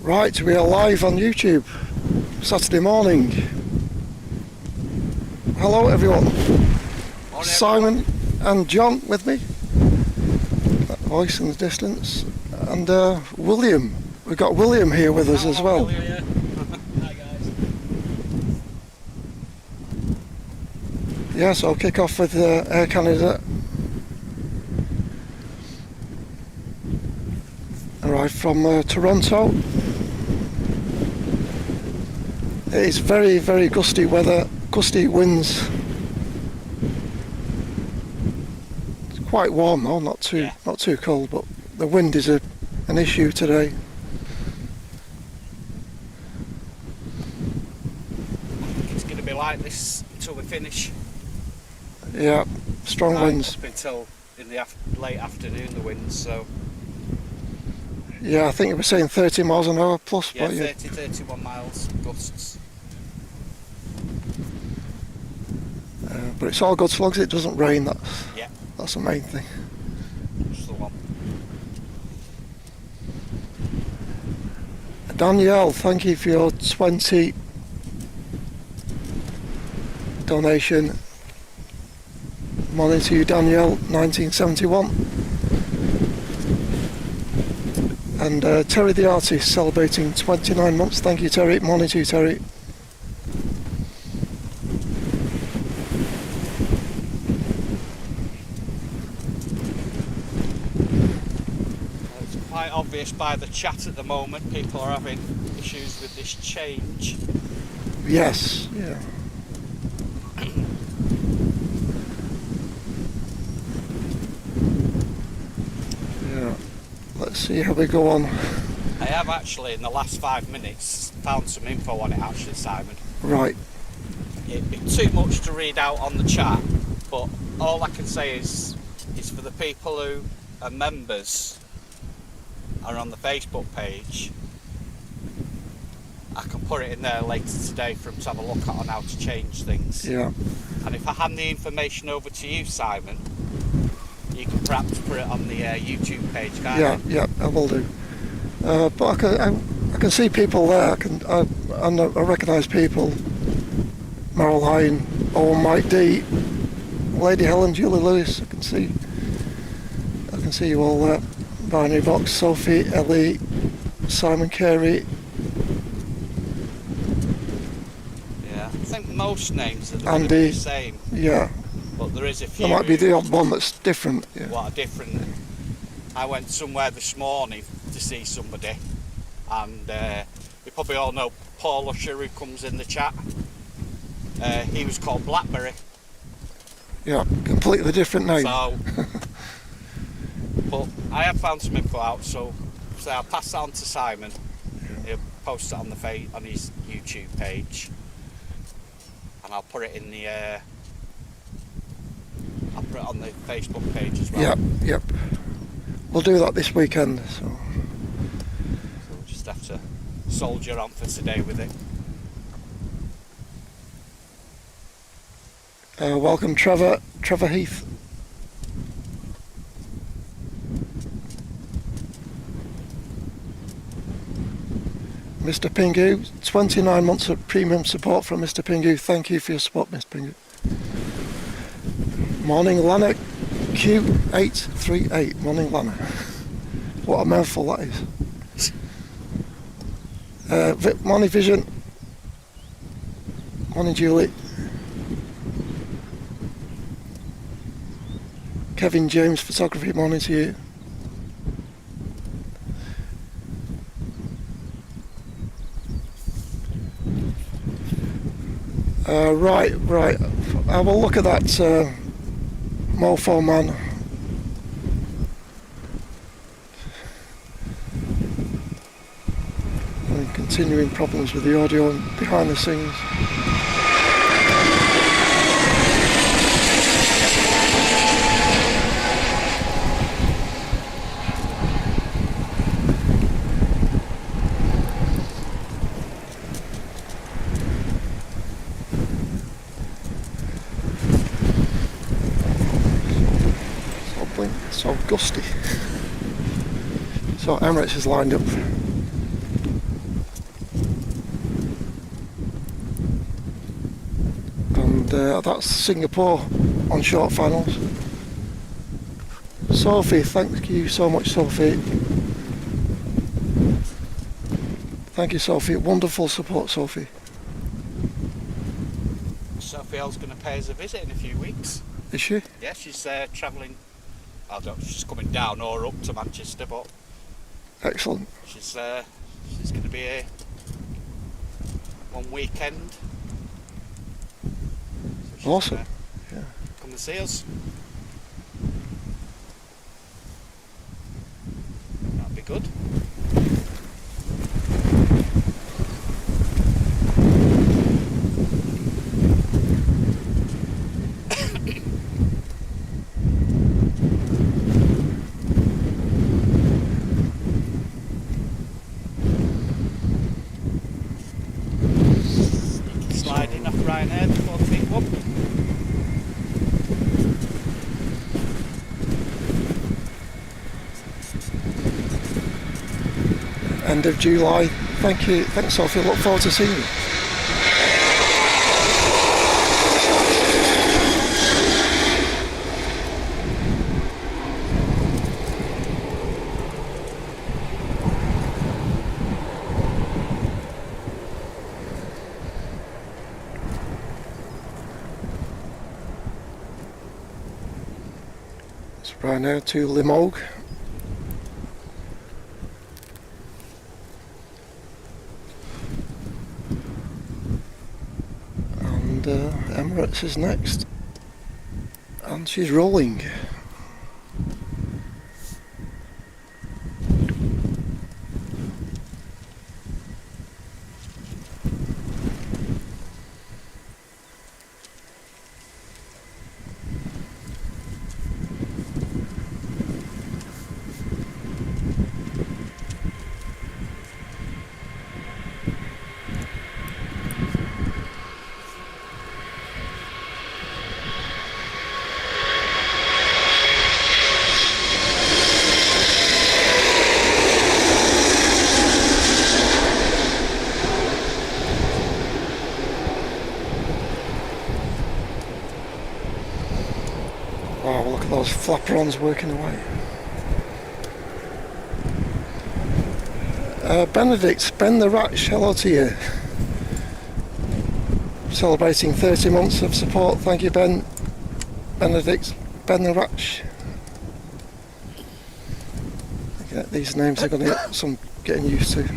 Right, we are live on YouTube, Saturday morning. Hello everyone. Morning, Simon and John with me. That voice in the distance. And William. We've got William here with us as well. William, yeah. Hi guys. Yeah, so I'll kick off with Air Canada. Arrived from Toronto. It is very, very gusty weather, gusty winds. It's quite warm though, not too cold, but the wind is an issue today. It's going to be like this until we finish. Yeah, strong winds. Up until in the late afternoon, the winds. So yeah, I think you were saying 30 miles an hour plus. yeah, but 30, 31 miles gusts. But it's all good as long as it doesn't rain. That's the main thing. Just the one. Danielle, thank you for your 20 donation. Morning to you, Danielle, 1971. And Terry the artist celebrating 29 months. Thank you, Terry. Morning to you, Terry. It's quite obvious by the chat at the moment, people are having issues with this change. Yes, yeah. Yeah. Let's see how we go on. I have actually, in the last 5 minutes, found some info on it actually, Simon. Right. It'd be too much to read out on the chat, but all I can say is for the people who are members are on the Facebook page, I can put it in there later today for them to have a look at on how to change things. Yeah. And if I hand the information over to you, Simon, you can perhaps put it on the YouTube page, can't you? Yeah, I will do. But I can see people there. I recognise people. Merrill Hine, Owen Mike D, Lady Helen, Julie Lewis. I can see you all there. Binary Box, Sophie, Ellie, Simon Carey. Yeah, I think most names are Andy, the same. Yeah. But there is a few. There might be the odd one that's different. Yeah. What are different? I went somewhere this morning to see somebody, and you probably all know Paul Usher, who comes in the chat. He was called Blackberry. Yeah, completely different name. So, but I have found some info out, so I'll pass that on to Simon. He'll post it on on his YouTube page, and I'll put it in the. I'll put it on the Facebook page as well. Yep. We'll do that this weekend. So we'll just have to soldier on for today with it. Welcome, Trevor Heath. Mr. Pingu, 29 months of premium support from Mr. Pingu. Thank you for your support, Mr. Pingu. Morning, Lana Q838. Morning, Lana. What a mouthful that is. Morning, Vision. Morning, Julie. Kevin James Photography, morning to you. Right. I will look at that mofo man. And continuing problems with the audio and behind the scenes. So gusty. So Emirates is lined up. and that's Singapore on short finals. Sophie, thank you so much, Sophie. Thank you, Sophie. Wonderful support, Sophie. Sophie L's going to pay us a visit in a few weeks. Is she? Yeah, she's travelling. I don't know if she's coming down or up to Manchester, but Excellent. she's going to be here one weekend. So she's Awesome. gonna Yeah. come and see us. That'd be good. Sliding off Ryanair before the big one. End of July. Thank you. Thanks, Sophie. Look forward to seeing you. It's right now to Limoges. Emirates is next, and she's rolling. Wow, look at those flaperons working away. Benedict, Ben the Ratch, hello to you. Celebrating 30 months of support, thank you Ben. Benedict, Ben the Ratch. These names are going to get some getting used to.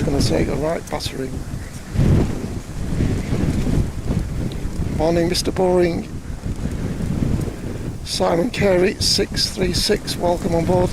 Going to take a right battering. Morning, Mr. Boring. Simon Carey, 636, welcome on board.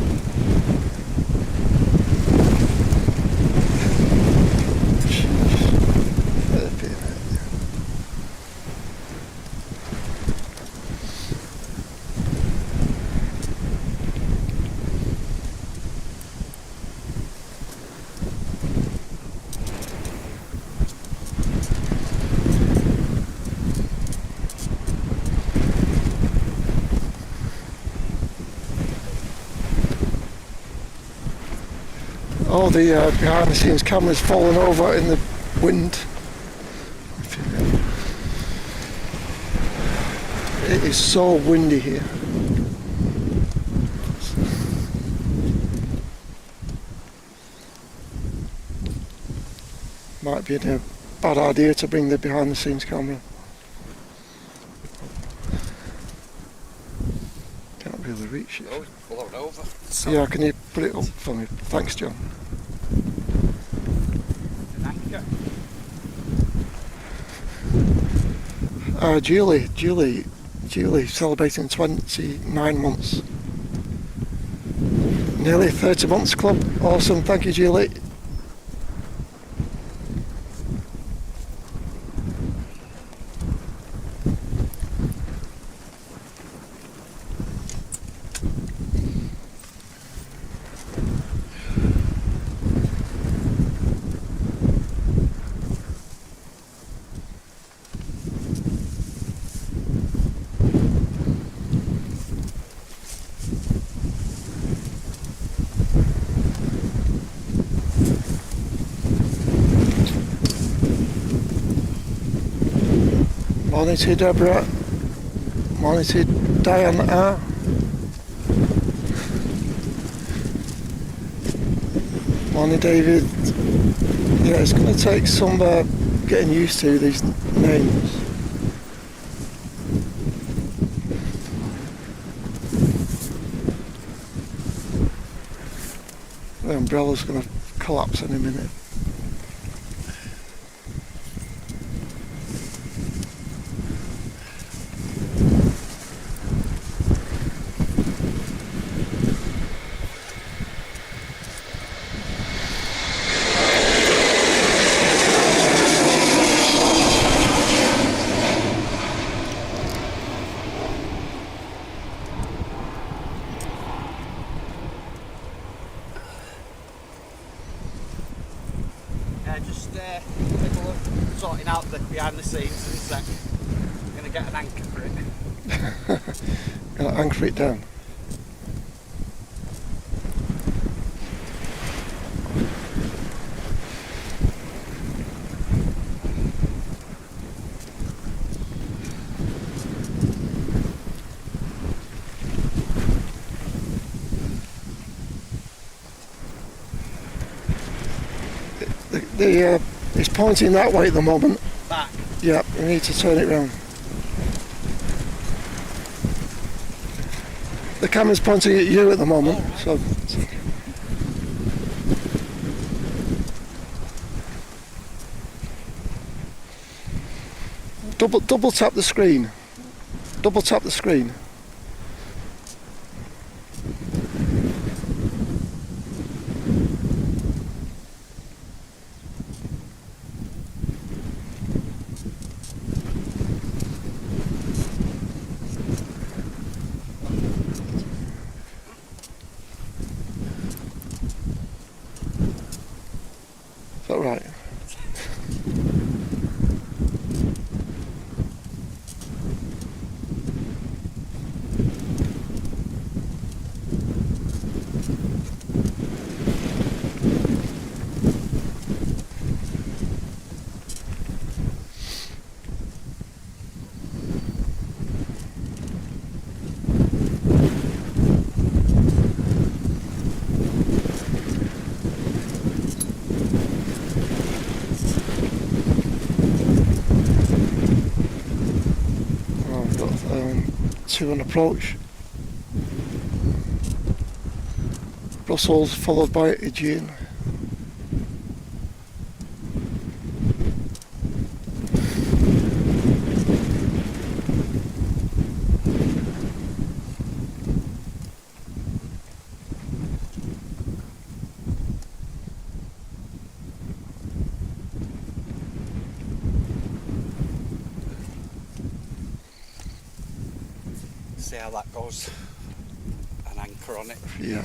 Oh, the behind the scenes camera's fallen over in the wind. It is so windy here. Might be a bad idea to bring the behind the scenes camera. Can't really reach it. Oh, it's blown over. Yeah, can you put it up for me? Thanks, John. Julie, celebrating 29 months. Nearly 30 months club. Awesome, thank you, Julie. Morning to you, Deborah. Morning to you, Diane R. Morning, David. Yeah, it's going to take some getting used to these names. The umbrella's going to collapse in a minute. Middle of sorting out the behind the scenes in a sec. I'm going to get an anchor for it. Gonna anchor it down. It's pointing that way at the moment. Back? Yeah, you need to turn it round. The camera's pointing at you at the moment, so... Double tap the screen. Double tap the screen. Is that right? To an approach. Brussels followed by Aegean. See how that goes. An anchor on it. Yeah.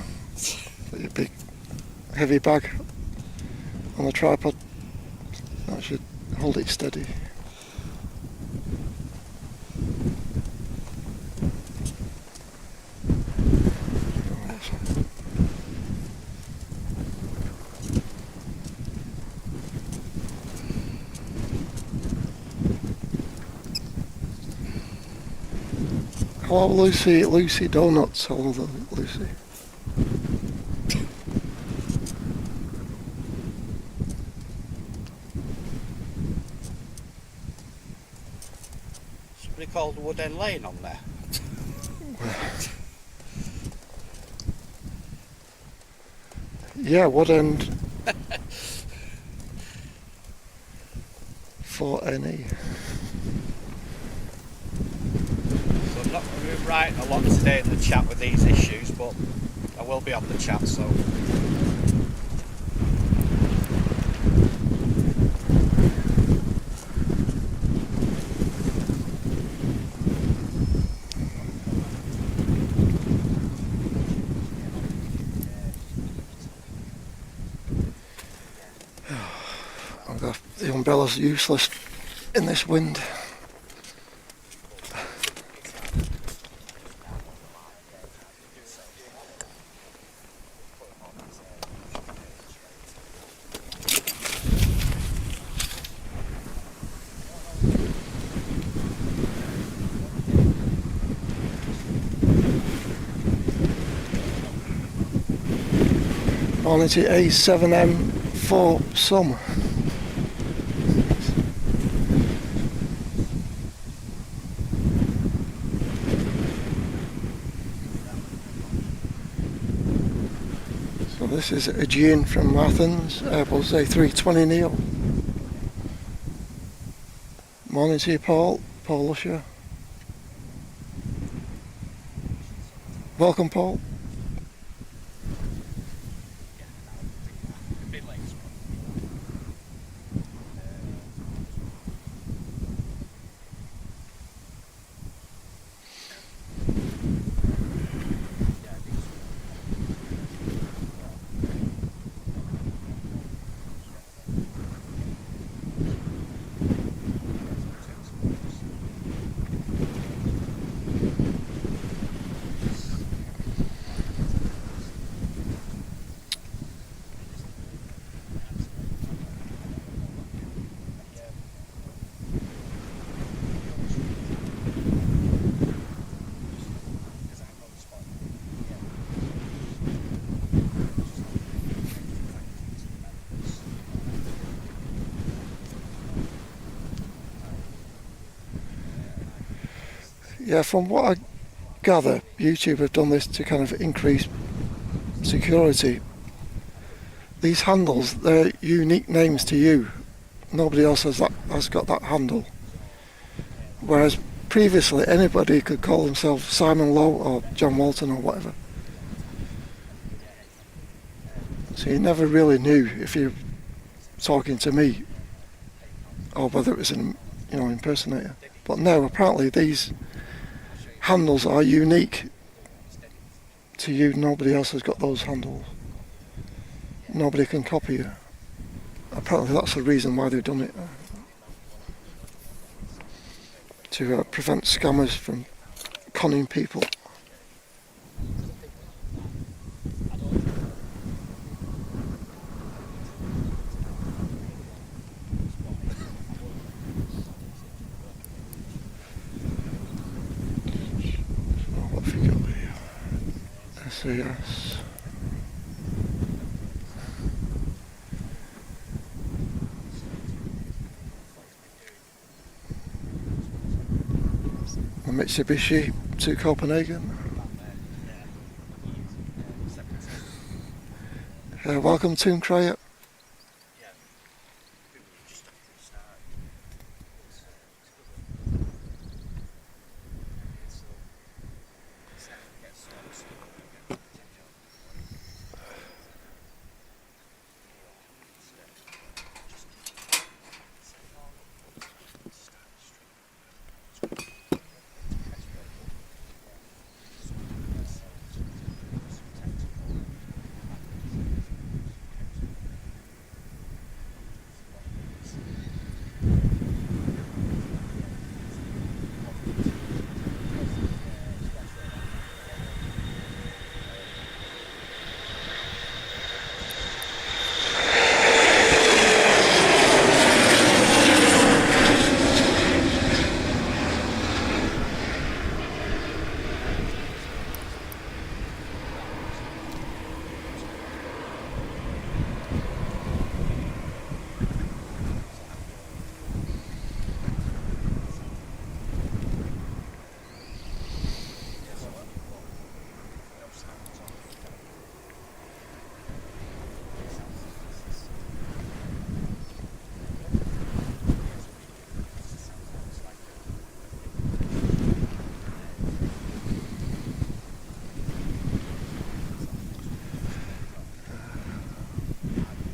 Put your big heavy bag on the tripod. That should hold it steady. Hello Lucy, Lucy Donuts, hello Lucy. Somebody called Wood End Lane on there. Yeah, Wood End 4NE. I'm not going to be writing a lot today in the chat with these issues, but I will be on the chat, so. The umbrella's useless in this wind. Morning to A7M4 Sum. So this is Aegean from Athens, Airbus A320neo. Morning to you, Paul Lusher. Welcome, Paul. Yeah, from what I gather, YouTube have done this to kind of increase security. These handles, they're unique names to you. Nobody else has got that handle. Whereas previously anybody could call themselves Simon Lowe or John Walton or whatever. So you never really knew if you're talking to me or whether it was an impersonator. But now apparently these handles are unique to you. Nobody else has got those handles. Nobody can copy you. Apparently that's the reason why they've done it. To prevent scammers from conning people. What have you got here? SAS. A Mitsubishi to Copenhagen. Welcome to Cryer.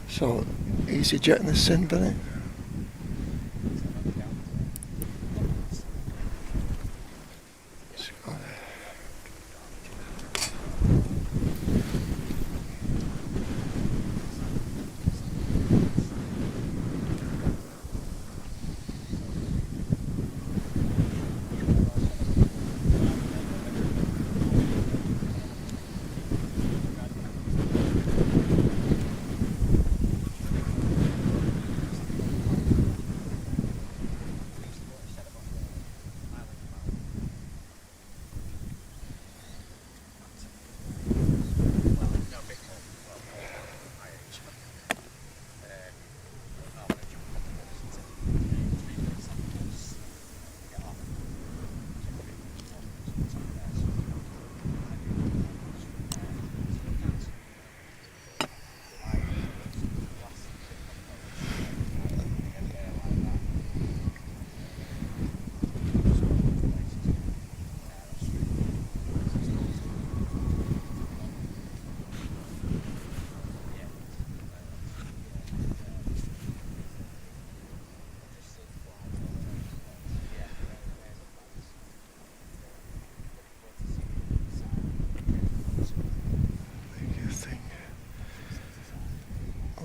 So, easy jetting this in, Benny.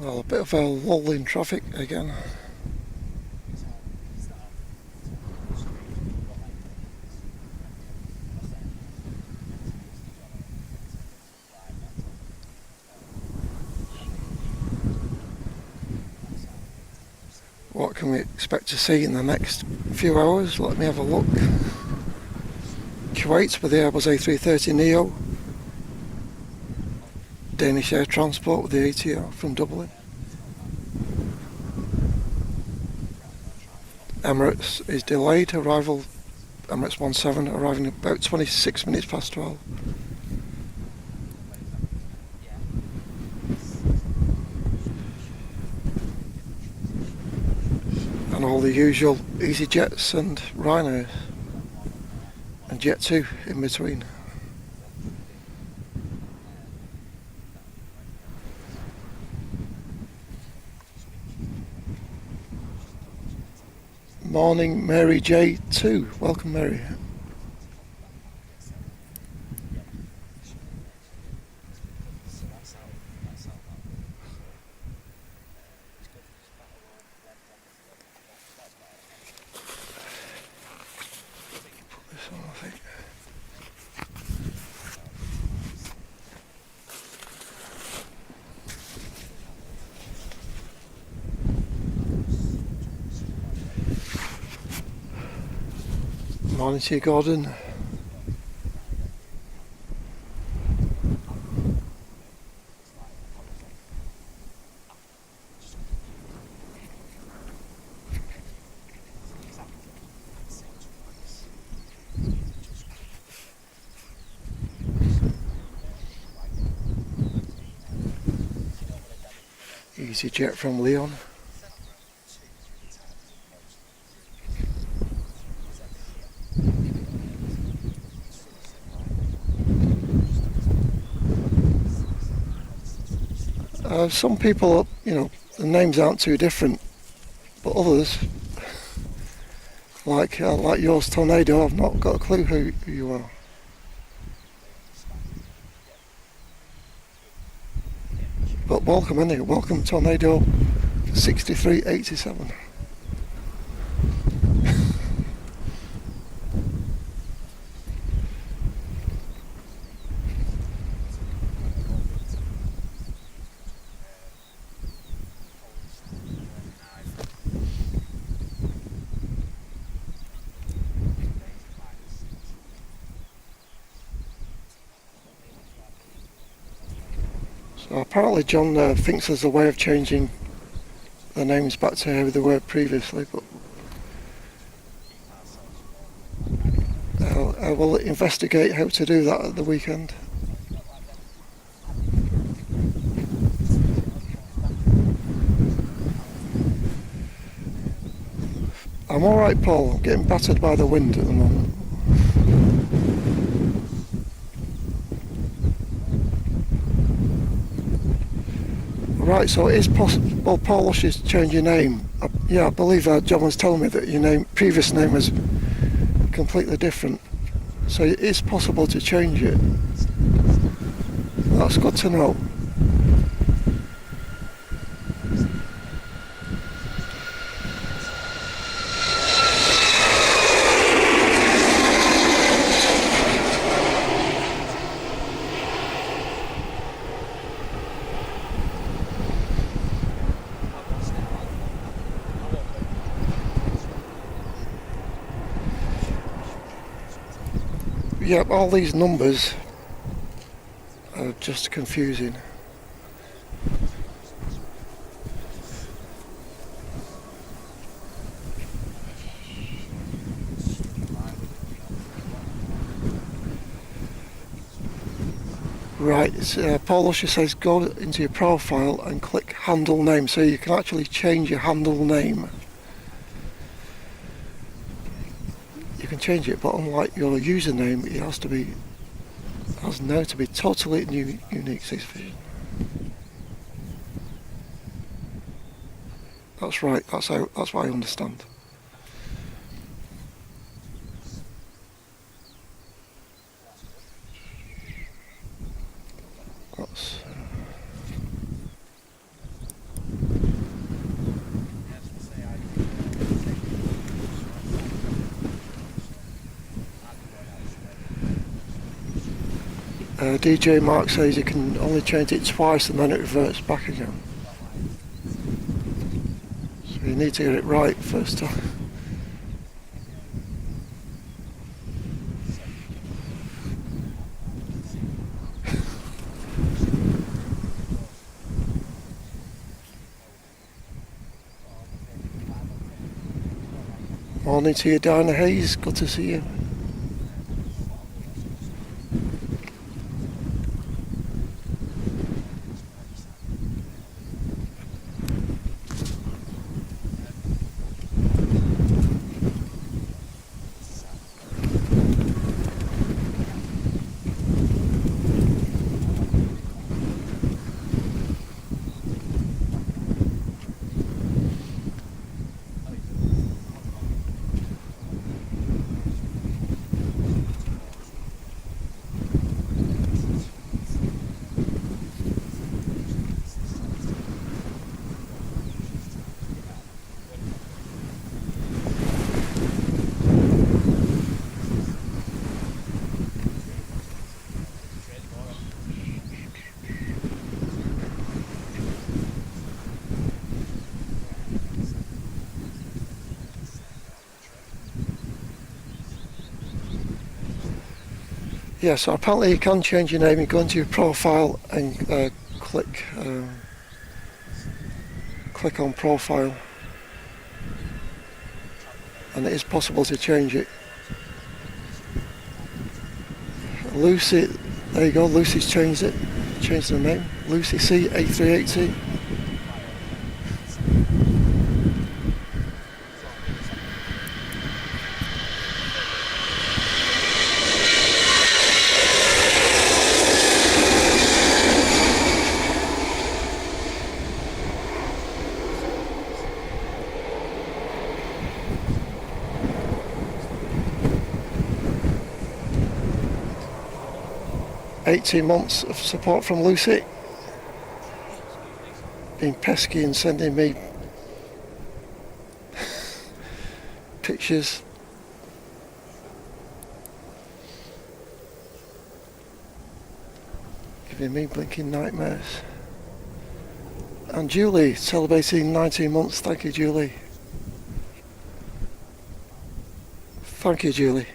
Well, a bit of a lull in traffic again. What can we expect to see in the next few hours? Let me have a look. Kuwait with the Airbus A330neo. Danish Air Transport with the ATR from Dublin. Emirates is delayed arrival. Emirates 17 arriving about 26 minutes past 12. And all the usual EasyJets and Ryanairs. And Jet2 in between. Morning, Mary J2. Welcome, Mary. Put this on, I think. Morning to you, Gordon. EasyJet from Leon. Some people, you know, the names aren't too different, but others, like yours, Tornado, I've not got a clue who you are. But welcome anyway, welcome Tornado 6387. So apparently John thinks there's a way of changing the names back to how they were previously, but I will investigate how to do that at the weekend. I'm alright, Paul. I'm getting battered by the wind at the moment. Right, so it is possible. Well, Paul should change your name. Yeah, I believe John was telling me that your previous name was completely different. So it is possible to change it. That's good to know. Yep, all these numbers are just confusing. Right, Paul Usher says go into your profile and click handle name, so you can actually change your handle name. You can change it, but unlike your username, it has now to be totally unique. That's right. That's what I understand. DJ Mark says you can only change it twice and then it reverts back again. So you need to get it right first time. Morning to you, Diana Hayes. Good to see you. Yeah, so apparently you can change your name. You go into your profile and click on profile, and it is possible to change it. Lucy, there you go, Lucy's changed it, changed the name, Lucy C8380. $18 months of support from Lucy. Being pesky and sending me pictures. Giving me blinking nightmares. And Julie celebrating 19 months. Thank you, Julie. Thank you, Julie.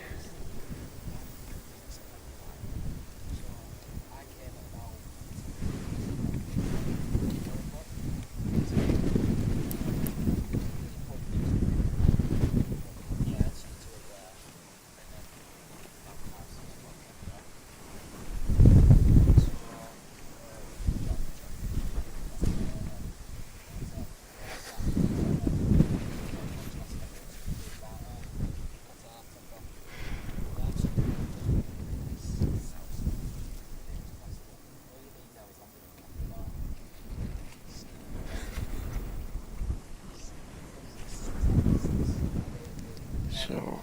So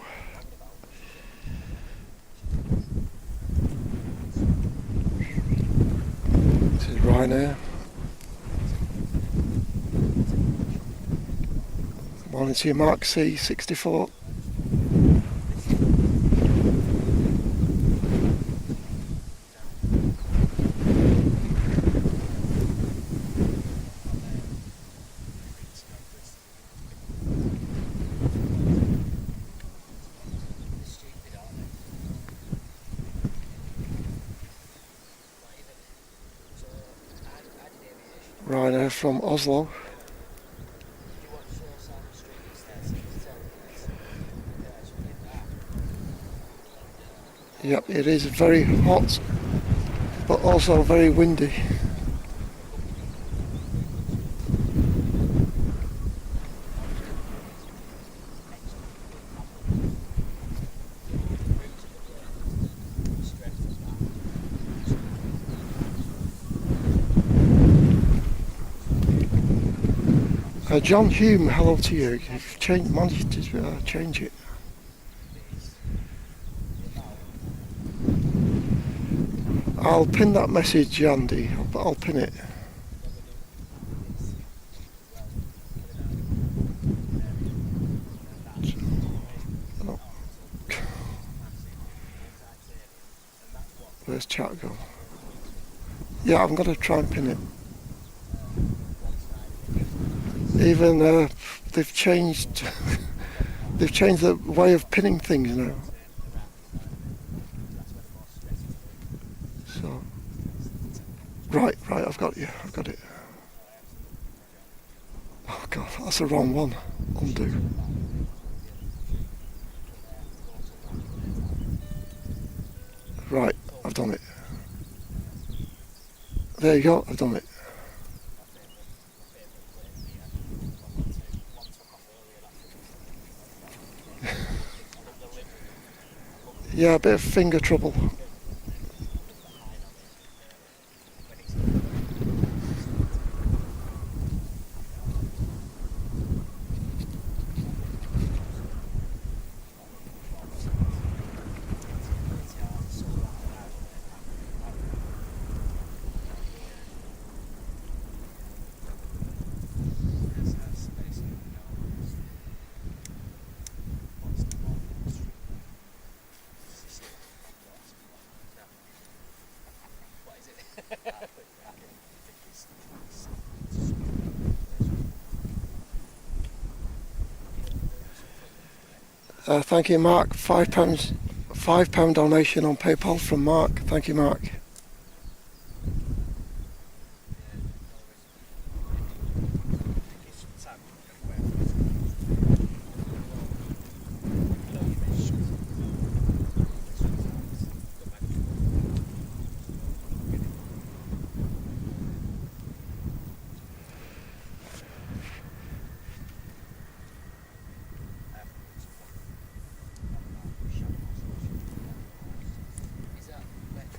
this is Ryanair. Morning to you, Mark C64. Ryanair from Oslo. Yep, it is very hot, but also very windy. John Hume, hello to you. You've managed to change it. I'll pin that message, Andy. I'll pin it. Where's chat go? Yeah, I'm going to try and pin it. Even they've changed they've changed the way of pinning things now. So right, I've got it. Oh god, that's the wrong one. Undo. Right, I've done it. There you go, I've done it. Yeah, a bit of finger trouble. Thank you, Mark. £5 donation on PayPal from Mark. Thank you, Mark.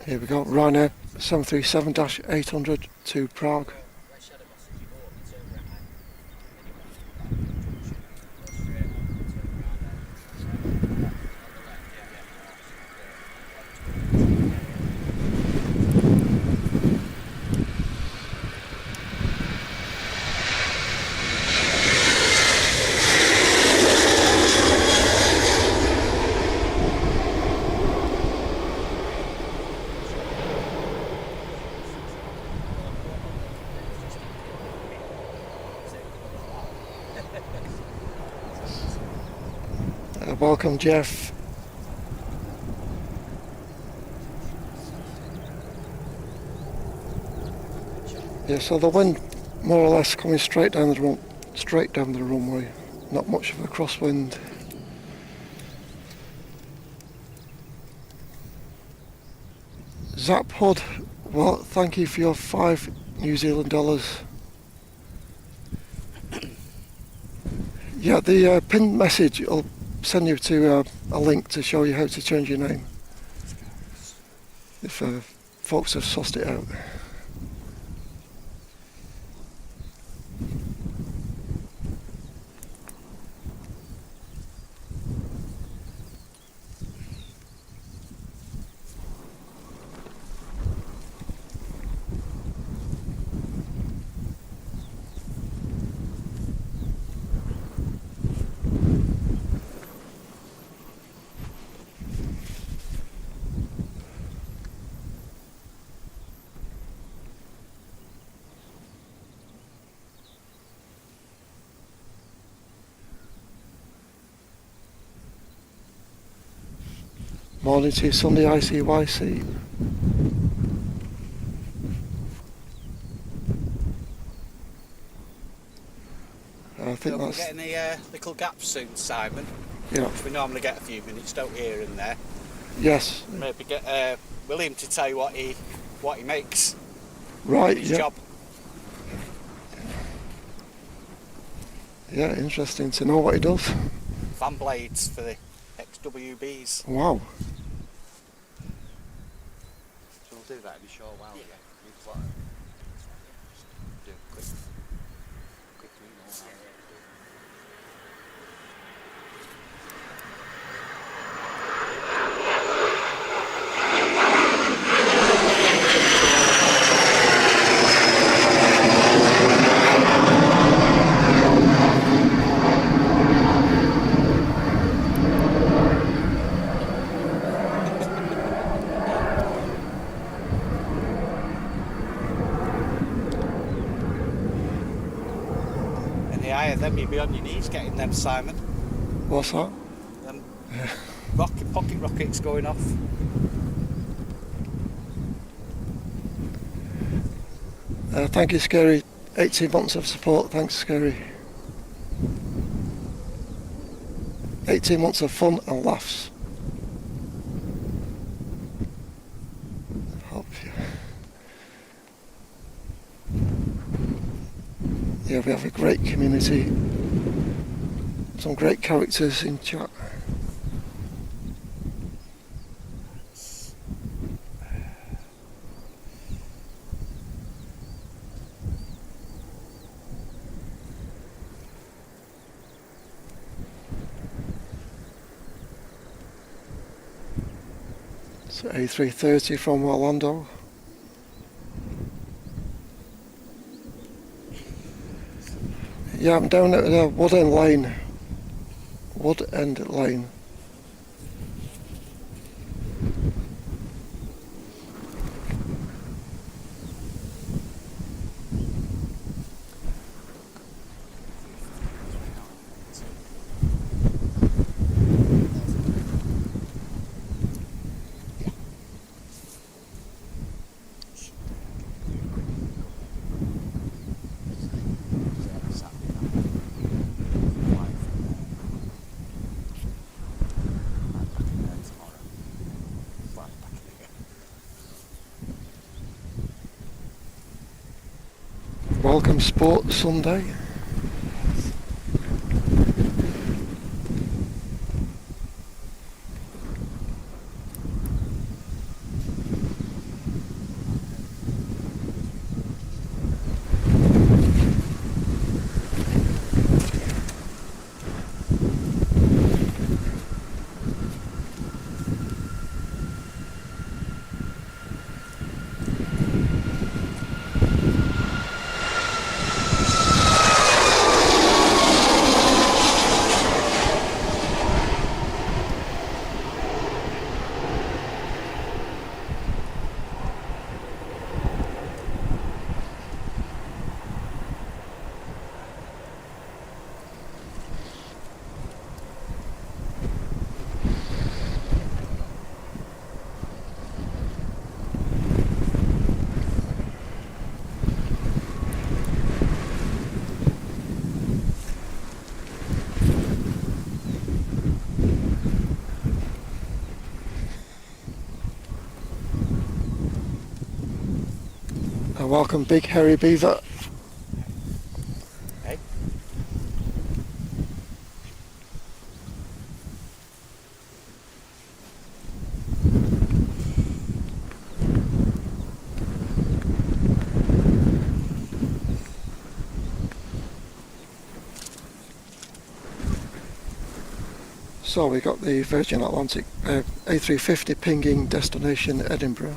Here we go, Ryanair 737-800 to Prague. Welcome, Jeff. Yeah, so the wind more or less coming straight down the runway. Not much of a crosswind. Zap Hood, well, thank you for your $5 New Zealand dollars. Yeah, the pinned message will send you to a link to show you how to change your name if folks have sussed it out. Morning to you, Sunday ICYC. I think We're that's... getting a little gap soon, Simon. Yeah. We normally get a few minutes, don't we, here and there. Yes. Maybe get William to tell you what he makes. Right, his yeah. job. Yeah, interesting to know what he does. Fan blades for the XWBs. Wow. So we'll do that in a short while. Yeah. Do a quick read. any higher, then you'd be on your knees getting them, Simon. What's that? Them pocket rockets going off. Thank you, Scary. 18 months of support. Thanks, Scary. 18 months of fun and laughs. Help you. Yeah, we have a great community. Some great characters in chat. So A330 from Orlando. Yeah, I'm down at the Wood End Lane. Wood End Lane. Welcome Sport Sunday. And welcome Big Hairy Beaver. Hey. So we got the Virgin Atlantic A350 pinging destination Edinburgh.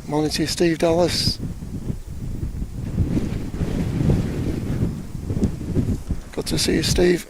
Morning to you, Steve Dallas. Good to see you, Steve.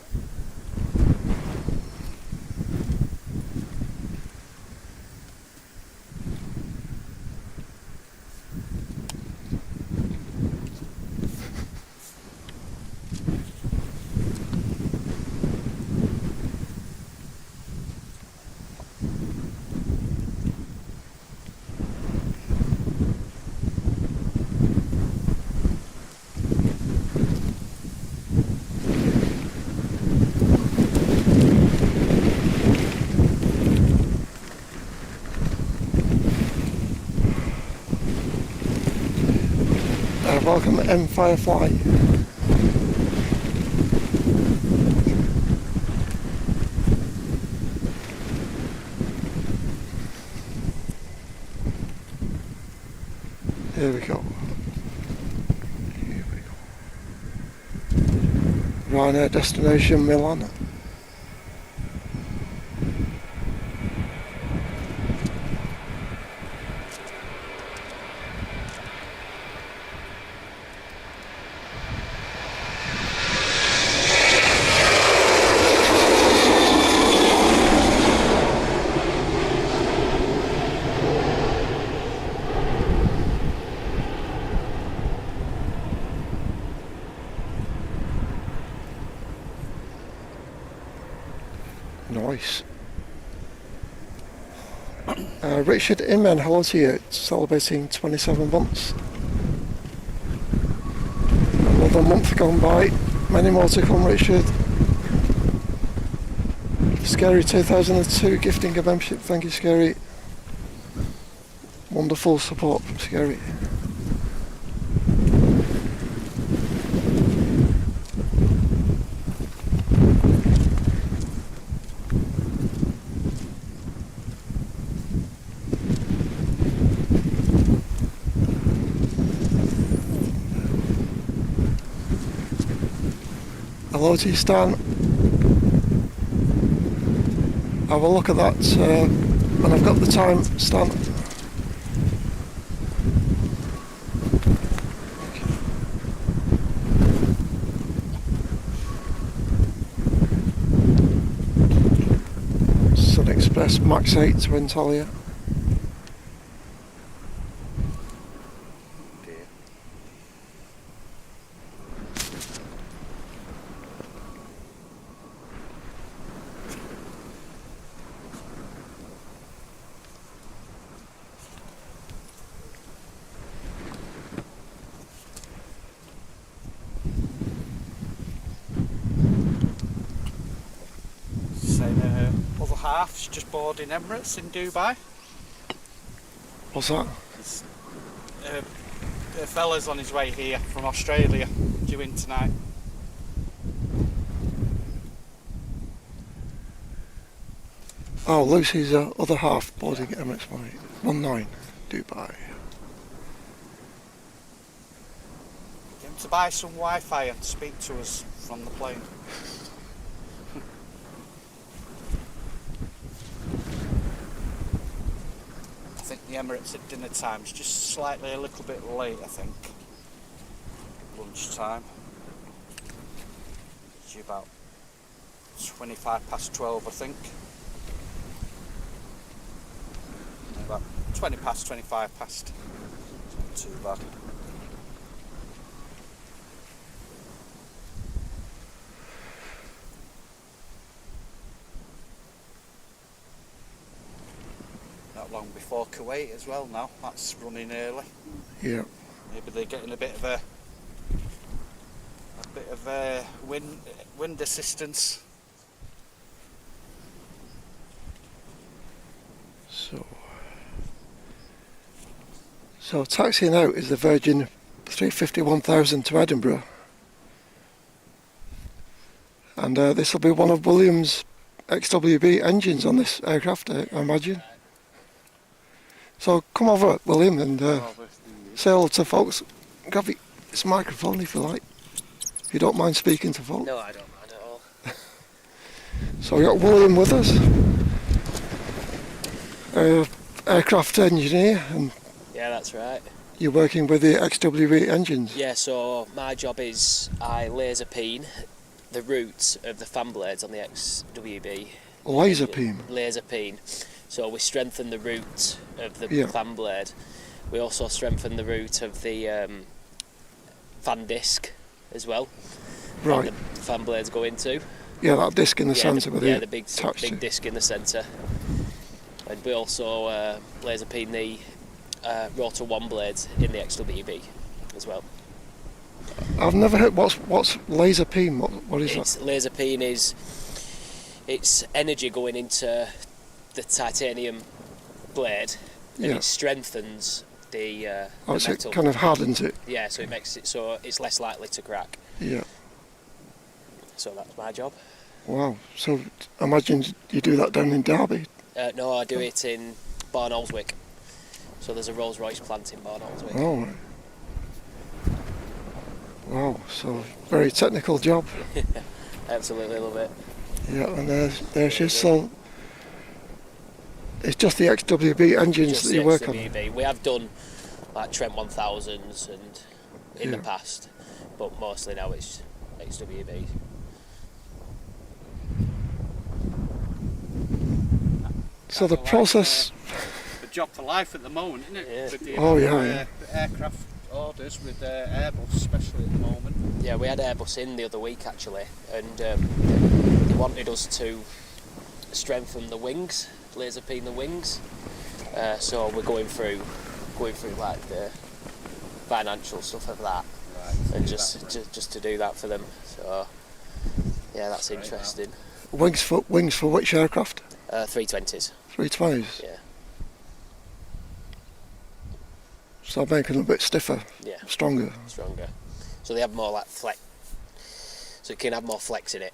Welcome M Firefly. Here we go. Ryanair destination Milan. Nice. Richard Inman, hello to you, celebrating 27 months. Another month gone by, many more to come, Richard. Scary 2002 gifting a membership, thank you Scary. Wonderful support from Scary. Hello to you, Stan. Have a look at that when I've got the time, Stan. Sun Express Max 8 Twin Talia. Other half's just boarding Emirates in Dubai. What's that? A fella's on his way here from Australia, due in tonight. Oh, Lucy's other half boarding Emirates Flight 19, Dubai. Get him to buy some Wi-Fi and speak to us from the plane. I think the Emirates at dinner time is just slightly a little bit late, I think. Lunchtime. It's about 25 past 12, I think. About 20 past, 25 past. Not too bad. Not long before Kuwait as well now. That's running early. Yeah. Maybe they're getting a bit of wind assistance. So taxiing out is the Virgin 350-1000 to Edinburgh, and this will be one of Williams' XWB engines on this aircraft, I imagine. So come over, William, and say hello to folks. Grab this microphone if you like, if you don't mind speaking to folks. No, I don't mind at all. So we got William with us, aircraft engineer, and Yeah, that's right. you're working with the XWB engines. Yeah, so my job is I laser peen the roots of the fan blades on the XWB. Laser beam. Laser peen. So we strengthen the root of the Yeah. fan blade. We also strengthen the root of the fan disc as well. Right. That the fan blades go into. Yeah, that disc in the centre with the big attached to. disc in the centre. And we also laser peen the rotor 1 blades in the XWB as well. I've never heard what's laser beam. What is It's that? laser peen is it's energy going into the titanium blade, and Yeah. it strengthens the Oh, so metal. it kind of hardens it. Yeah, so it makes it so it's less likely to crack. Yeah. So that's my job. Wow. So imagine you do that down in Derby. No, I do it in Barnoldswick. So there's a Rolls-Royce plant in Barnoldswick. Oh. Right. Wow. So very technical job. Absolutely love it. Yeah, and there she is. So it's just the XWB engines Just that the you work on. XWB. We have done like Trent 1000s and in the Yeah. past, but mostly now it's XWB. So the process. The job for life at the moment, isn't it? Yeah. With the Oh, yeah. the aircraft orders with Airbus, especially at the moment. Yeah, we had Airbus in the other week actually, and they wanted us to strengthen the wings, laser peen the wings. So we're going through like the financial stuff of that, and just to do that for them. So yeah, that's interesting. Wings for which aircraft? 320s. 320s. Yeah. So making them a bit stiffer. Yeah. Stronger. Stronger. So they have more like flex. So it can have more flex in it.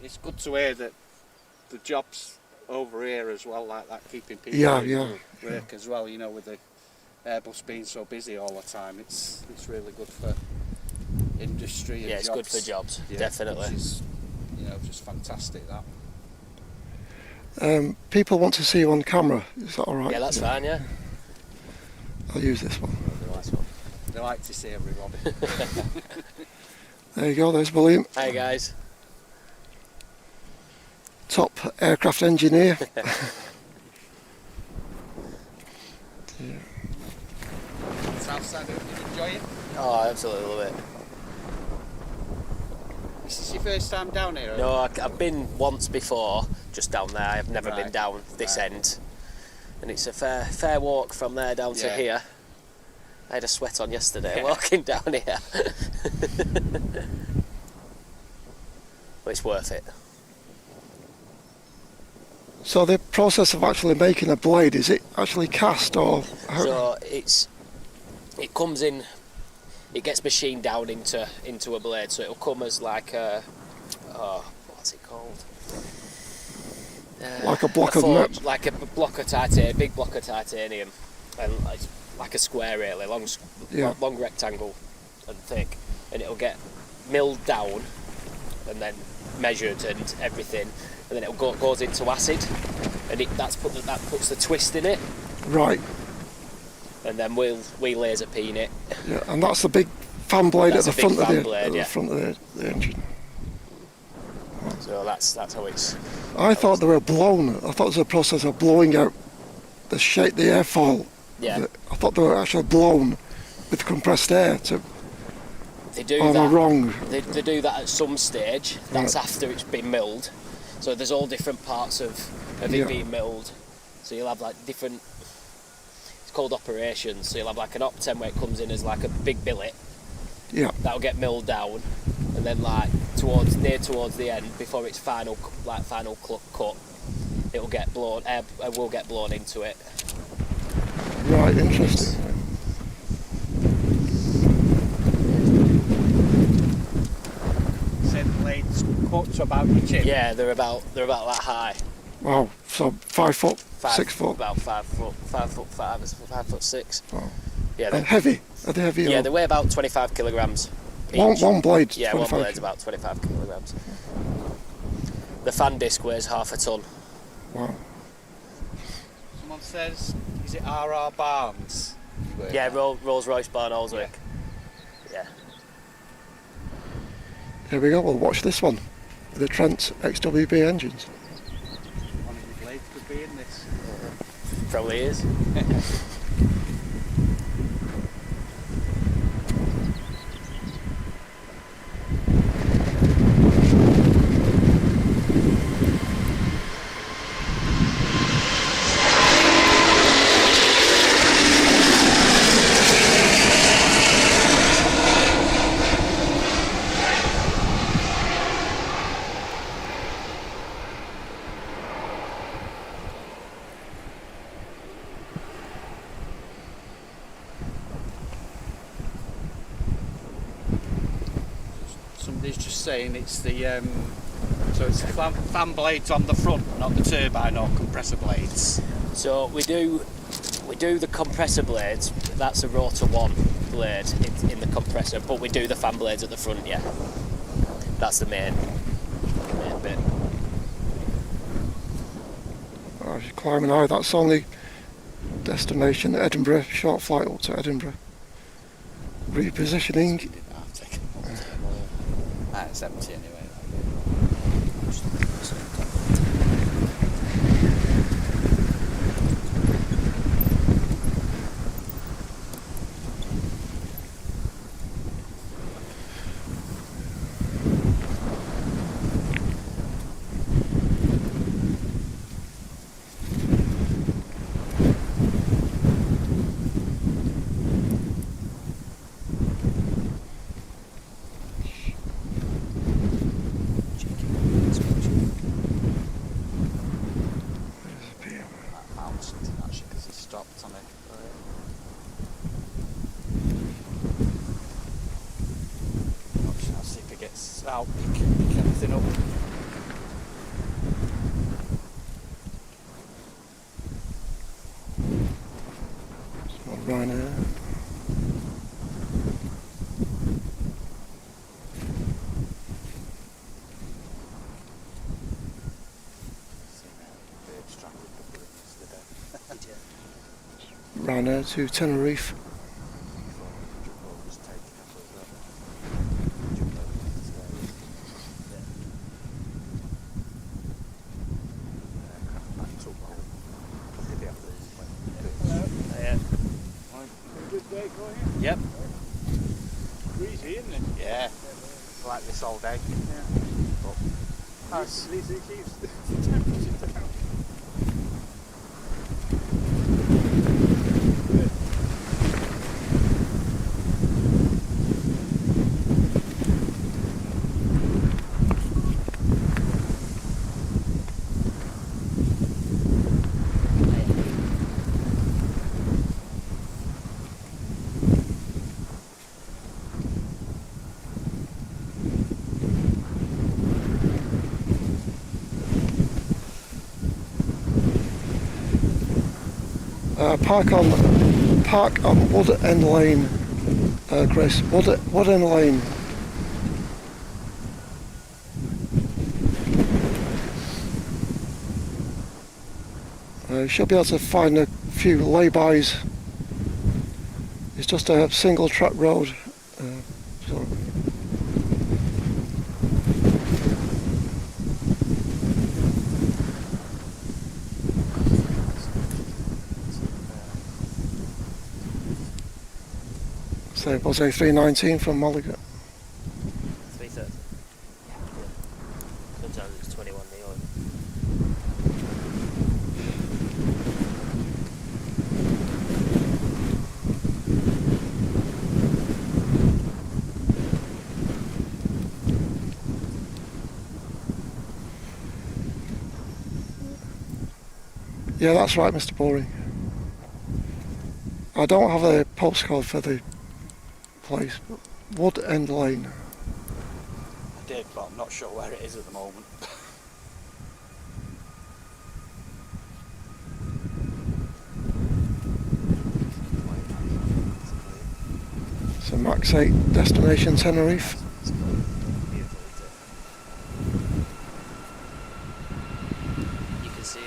It's good to hear that the job's over here as well, like that, keeping people work as well. You know, with the Airbus being so busy all the time, it's really good for industry and yeah, it's jobs. good for jobs, definitely. Which is, just fantastic, that. People want to see you on camera. Is that all right? Yeah, that's fine. Yeah. I'll use this one. Nice one. They like to see everybody. There you go. There's William. Hi guys. Top aircraft engineer. Southside, hope you enjoy it. Oh, I absolutely love it. Is this your first time down here? No, I've been once before, just down there. I've never been down this end, and it's a fair walk from there down to here. I had a sweat on yesterday walking down here, but it's worth it. So the process of actually making a blade, is it actually cast or? So it comes in. It gets machined down into a blade, so it'll come as like a what's it called? Like a block of forge, like a block of titanium, big block of titanium, and like a square really, long rectangle and thick, and it'll get milled down and then measured and everything, and then it goes into acid, and that puts the twist in it. Right. And then we laser peen it. Yeah, and that's the big fan blade at the front of blade, the engine. So that's how it's. I thought they were blown. I thought it was a process of blowing out the airfoil. Yeah. I thought they were actually blown with compressed air. They do that. Am I wrong? They do that at some stage. That's after it's been milled. So there's all different parts of it being milled. So you'll have like different. It's called operations. So you'll have like an op-10 where it comes in as like a big billet. Yeah. That'll get milled down, and then like towards the end, before it's final cut, it will get blown. Air will get blown into it. Right, interesting. Said blades cut to about your chin. Yeah, they're about that high. Wow, so 5 foot, 6 foot. About 5 foot 5'6". Wow. Yeah. And heavy? Are they heavy? Yeah, they weigh about 25 kilograms. One blade. Yeah, 25. one blade's about 25 kilograms. The fan disc weighs half a ton. Wow. Someone says, is it R.R. Barnes? Yeah, Rolls-Royce Barn Olswick. Yeah. Here we go. We'll watch this one. The Trent XWB engines. One of your blades could be in this. Probably is. Somebody's just saying it's the so it's the fan blades on the front, not the turbine or compressor blades. So we do the compressor blades. That's a rotor 1 blade in the compressor, but we do the fan blades at the front. Yeah, that's the main bit. Oh, you're climbing high. That's only destination Edinburgh. Short flight up to Edinburgh. Repositioning. It's empty anyway. it gets out, pick everything up. Right here. Round here to Tenerife. Yep. Breezy, isn't it? Yeah. Like this all day. Yeah. But at least it keeps the temperature down. Park on Wood End Lane, Chris. Wood End Lane. You should be able to find a few laybys. It's just a single track road. So So was a 319 from Mulligan. 330. Sometimes it's 21 neon. Yeah, that's right, Mr. Boring. I don't have a postcode for the place. Wood End Lane. I did, but I'm not sure where it is at the moment. So Max 8 destination Tenerife. You can see it.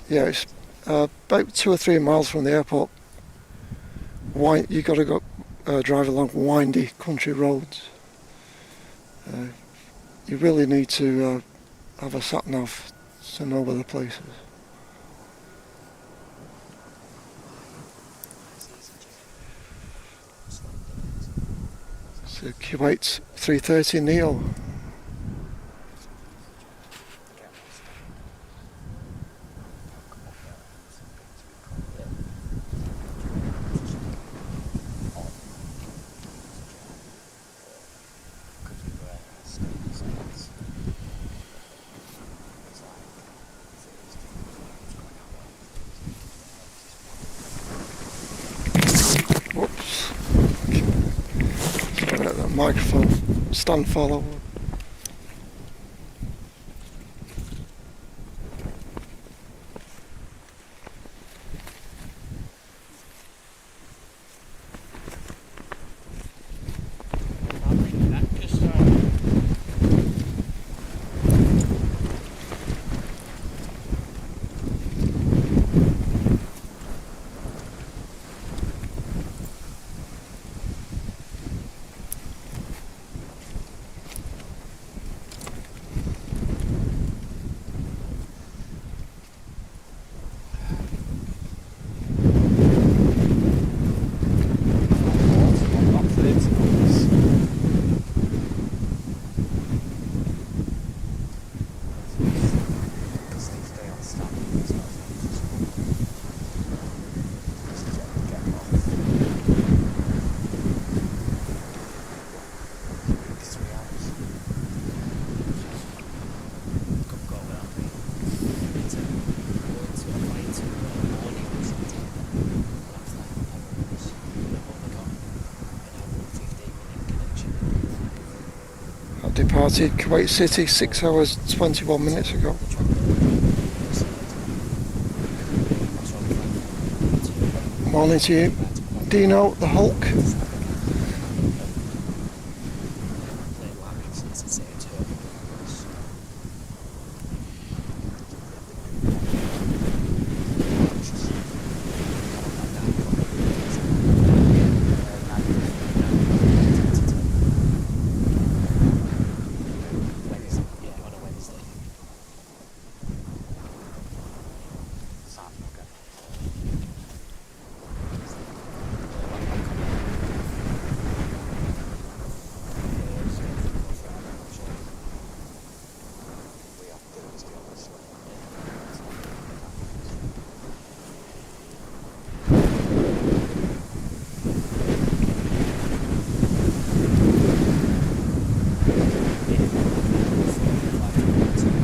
Yeah, it's about 2 or 3 miles from the airport. You got to go drive along windy country roads. You really need to have a sat nav to know where the place is. So Kuwait 330 Neo. Whoops. Sorry about that microphone stand follow. departed Kuwait City 6 hours 21 minutes ago. Morning to you. Dino, the Hulk.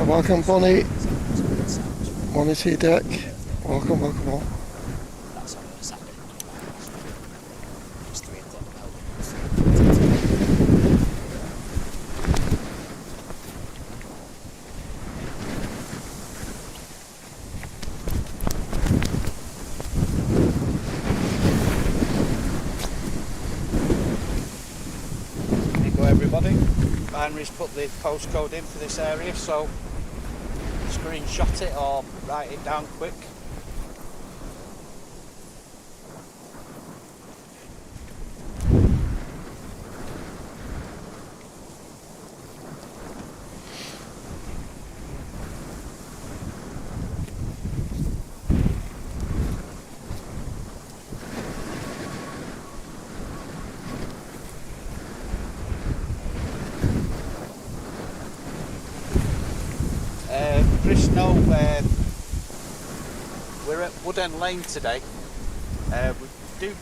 Welcome, Bonnie. Bonnie to your deck. Welcome, welcome all. There you go, everybody. Henry's put the postcode in for this area, so screenshot it or write it down quick. Chris, no, we're at Wood End Lane today. We do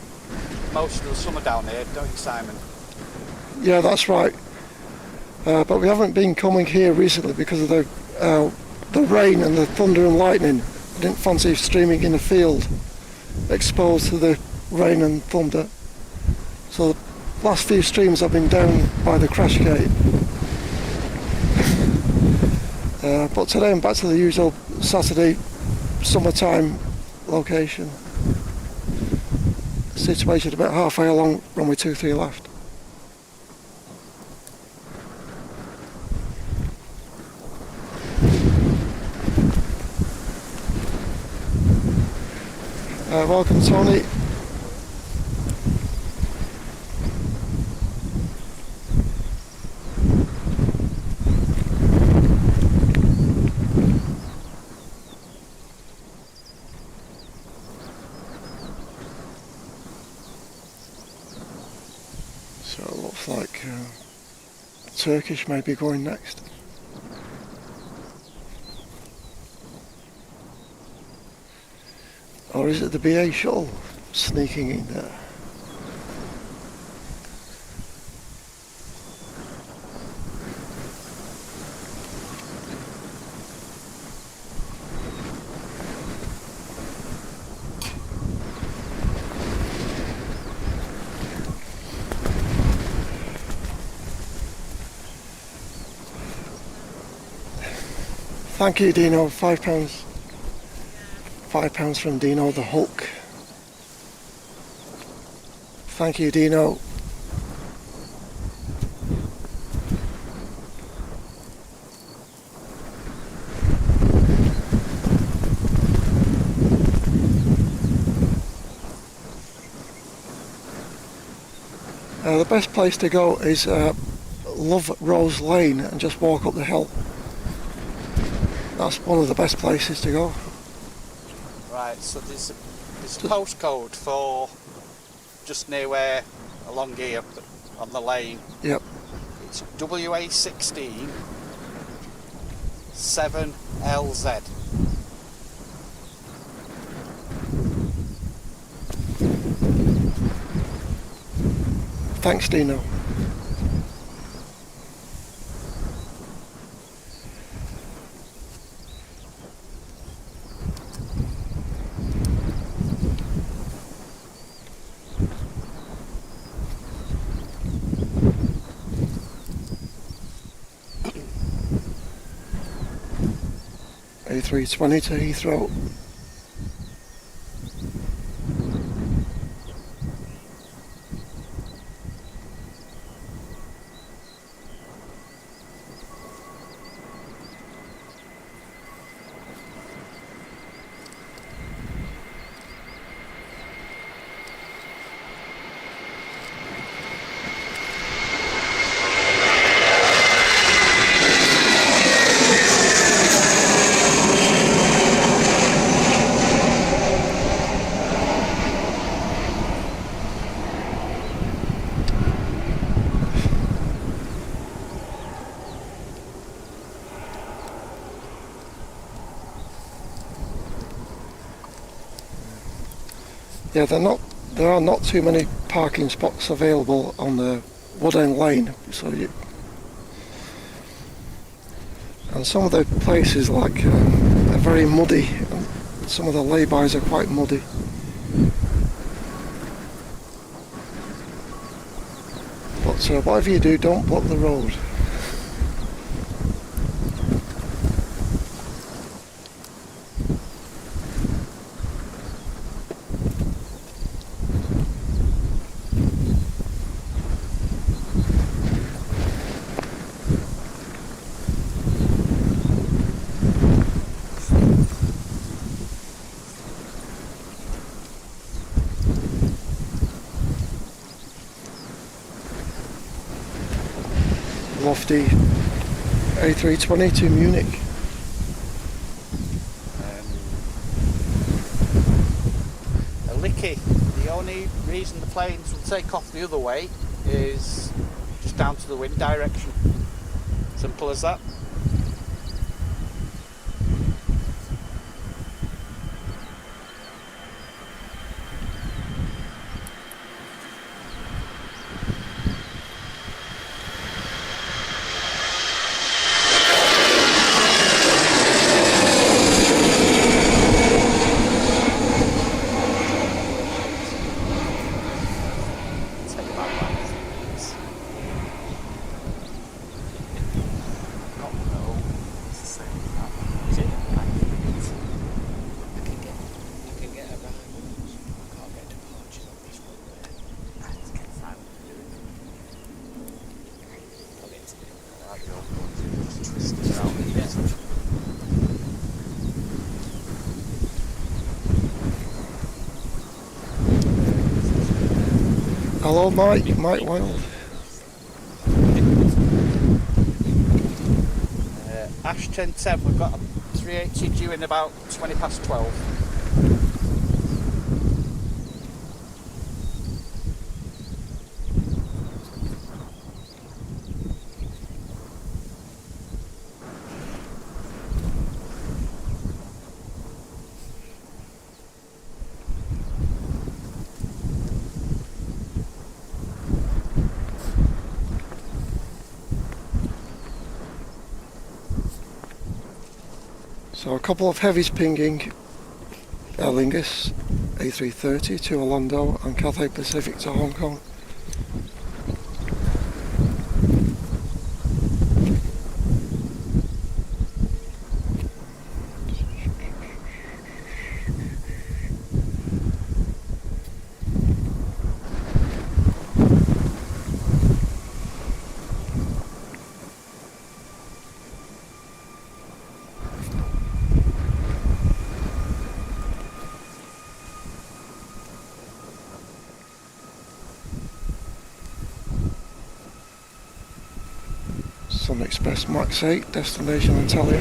most of the summer down here, don't you, Simon? Yeah, that's right. But we haven't been coming here recently because of the rain and the thunder and lightning. I didn't fancy streaming in the field exposed to the rain and thunder. So the last few streams have been down by the crash gate. But today I'm back to the usual Saturday summertime location. Situated about halfway along runway 23 left. Welcome, Tony. So it looks like Turkish may be going next. Or is it the BA shuttle sneaking in there? Thank you, Dino. £5. £5 from Dino the Hulk. Thank you, Dino. The best place to go is Love Rose Lane and just walk up the hill. That's one of the best places to go. Right, so there's a postcode for just near where, along here on the lane. Yep. It's WA16 7LZ. Thanks, Dino. A320 to Heathrow. Yeah, there are not too many parking spots available on the Wood End Lane, and some of the places are very muddy, and some of the laybys are quite muddy. But whatever you do, don't block the road. Lofty A320 to Munich. A Licky. The only reason the planes will take off the other way is just down to the wind direction. Simple as that. Hello Mike Wild. Ashton 10, we've got a 380 due in about 20 past 12. So a couple of heavies pinging Aer Lingus A330 to Orlando and Cathay Pacific to Hong Kong. Sun Express Max 8, destination Antalya.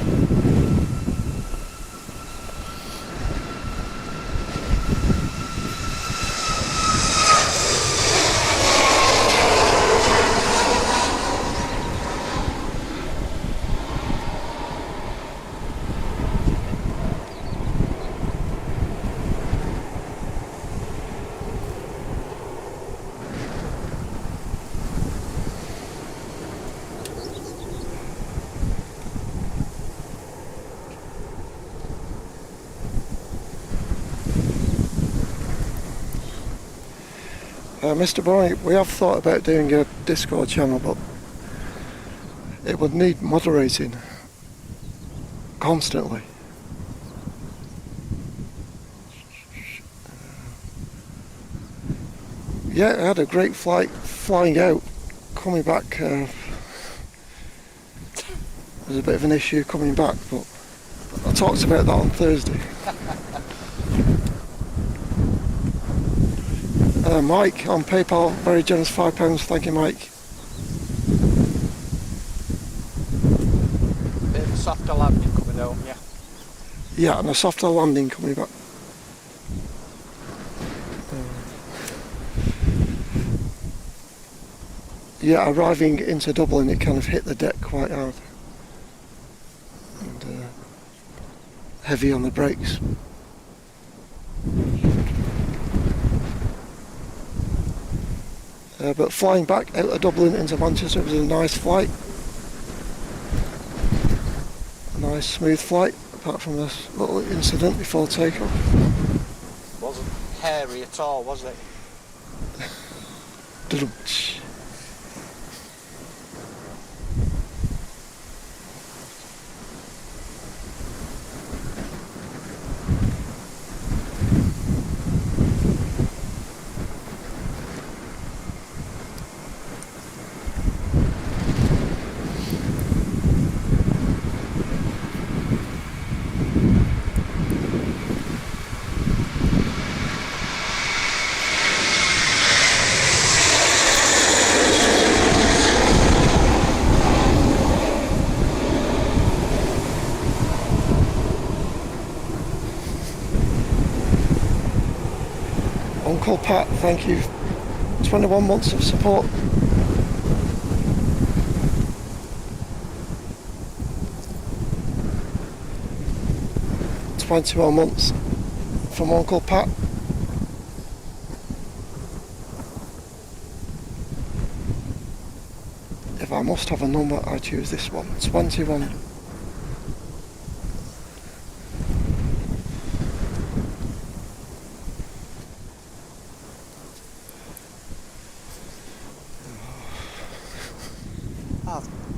Mr. Boy, we have thought about doing a Discord channel, but it would need moderating constantly. Yeah, I had a great flight flying out. Coming back, there's a bit of an issue coming back, but I talked about that on Thursday. Mike on PayPal, very generous, £5. Thank you, Mike. Bit of a softer landing coming home, yeah. Yeah, and a softer landing coming back. Yeah, arriving into Dublin, it kind of hit the deck quite hard. And heavy on the brakes. But flying back out of Dublin into Manchester, it was a nice flight. A nice smooth flight, apart from this little incident before takeoff. Wasn't hairy at all, was it? Dudum-tsh. Uncle Pat, thank you. 21 months of support. $21 from Uncle Pat. If I must have a number, I choose this one. 21.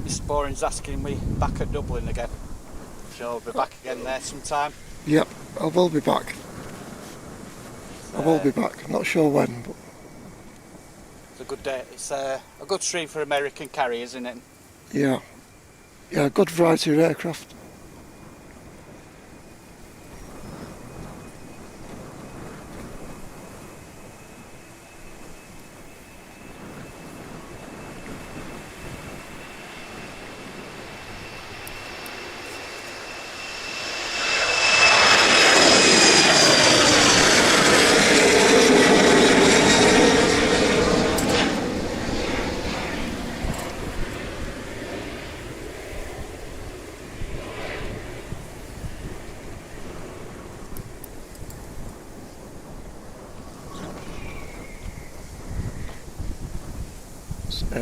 Mr. Boring's asking me back at Dublin again. So I'll be back again there sometime. Yep, I will be back. I will be back. I'm not sure when, but It's a good day. It's a good stream for American carriers, isn't it? yeah. Yeah, good variety of aircraft.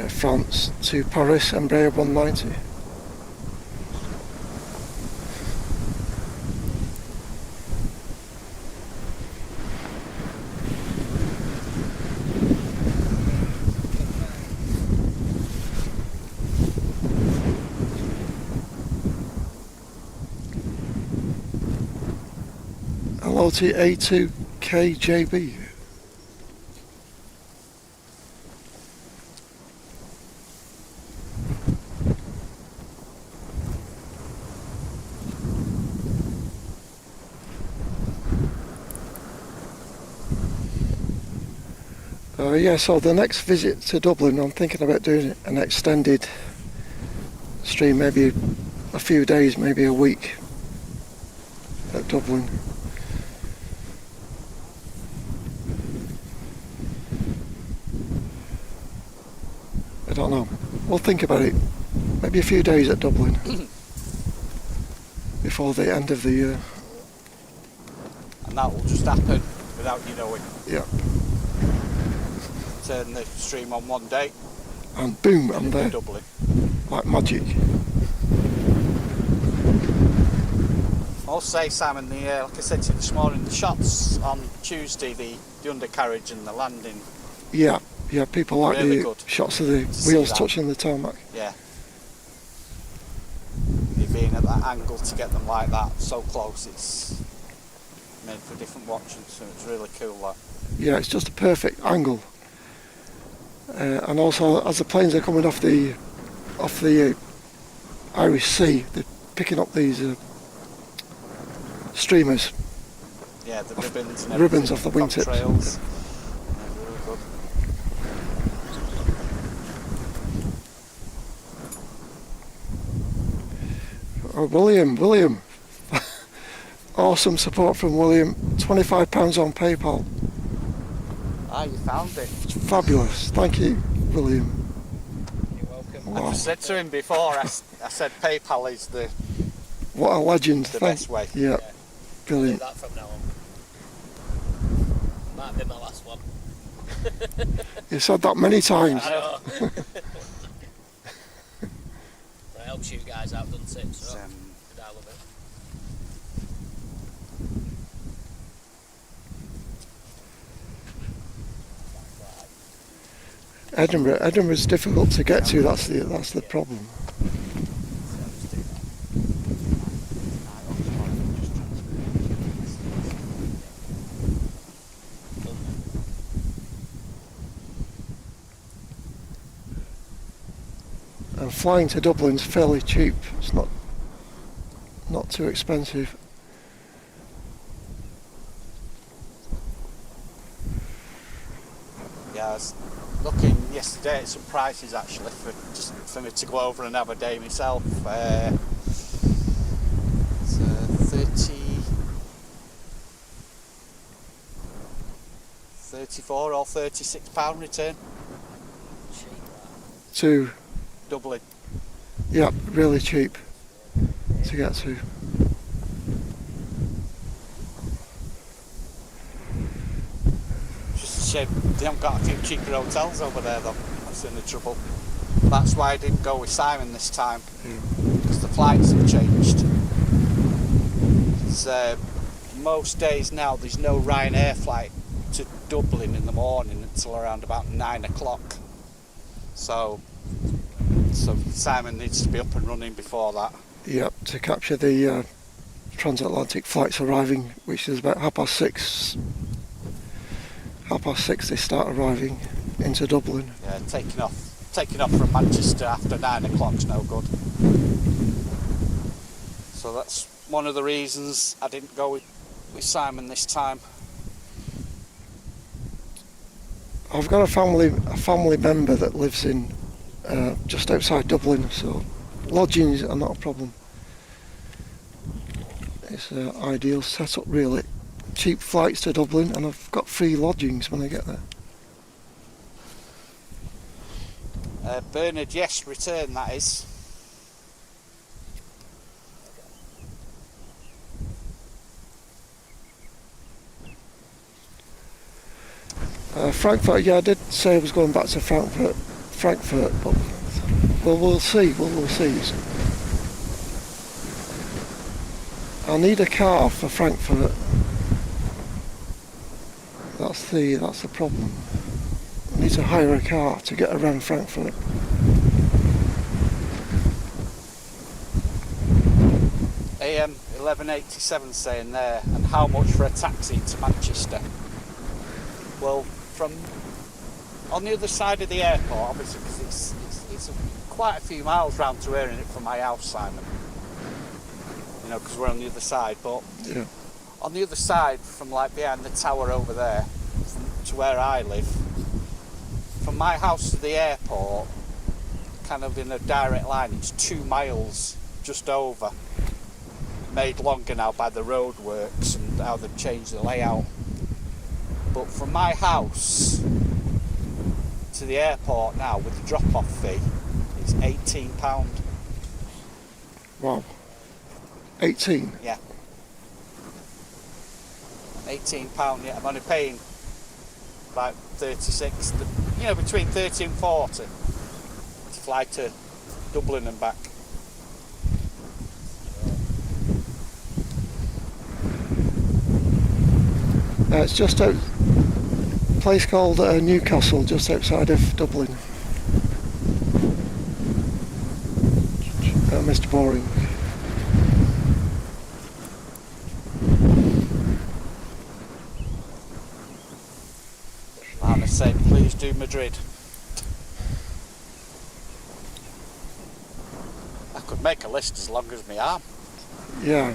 France to Paris, Embraer 190. LOT A2KJB. Yeah, so the next visit to Dublin, I'm thinking about doing an extended stream, maybe a few days, maybe a week at Dublin. I don't know. We'll think about it. Maybe a few days at Dublin before the end of the year. And that will just happen without you knowing. Yeah. Turn the stream on one day. And boom, I'm there. Dublin. Like magic. I'll say, Simon, like I said to you this morning, the shots on Tuesday, the undercarriage and the landing. Yeah, yeah, people like really the good shots of the wheels touching the tarmac. Yeah. You being at that angle to get them like that, so close, it's made for different watching, so it's really cool that. Yeah, it's just a perfect angle. And also, as the planes are coming off the Irish Sea, they're picking up these streamers. Yeah, the ribbons and ribbons everything off the from wingtips. trails. Yeah, really good. Oh, William. Awesome support from William. £25 on PayPal. Ah, you found it. It's fabulous. Thank you, William. You're welcome. Wow. I said to him before, I said PayPal is the What a legend. best way. Yeah, Yeah. Do brilliant. that from now on. Might be my last one. You've said that many times. I know. It helps you guys out, doesn't it? So, and I love it. Edinburgh's difficult to get to. That's the problem. And flying to Dublin's fairly cheap. It's not too expensive. Yeah, I was looking yesterday at some prices actually for me to go over and have a day myself. It's 34 or £36 return. To Dublin. yeah, really cheap to get to. Just a shame they haven't got a few cheaper hotels over there though. That's the only trouble. That's why I didn't go with Simon this time, because the flights have changed. It's, most days now there's no Ryanair flight to Dublin in the morning until around about 9 o'clock. So Simon needs to be up and running before that. Yep, to capture the transatlantic flights arriving, which is about 6:30. 6:30 they start arriving into Dublin. Yeah, taking off from Manchester after 9 o'clock's no good. So that's one of the reasons I didn't go with Simon this time. I've got a family member that lives in just outside Dublin, so lodgings are not a problem. It's an ideal setup really. Cheap flights to Dublin, and I've got free lodgings when I get there. Bernard, yes, return that is. Frankfurt, yeah, I did say I was going back to Frankfurt, but we'll see. I need a car for Frankfurt. That's the problem. I need to hire a car to get around Frankfurt. AM 1187 saying there, and how much for a taxi to Manchester? Well, from on the other side of the airport, obviously, because it's quite a few miles round to here, from my house, Simon. You know, because we're on the other side, but Yeah. on the other side, from like behind the tower over there, to where I live, from my house to the airport, kind of in a direct line, it's 2 miles just over. Made longer now by the roadworks and how they've changed the layout. But from my house to the airport now, with the drop-off fee, it's £18. Wow. 18. Yeah. £18, yeah. I'm only paying about 36, between 30 and 40 to fly to Dublin and back. It's just a place called Newcastle, just outside of Dublin. Mr. Boring. And I said, please do Madrid. make a list as long as my arm. Yeah.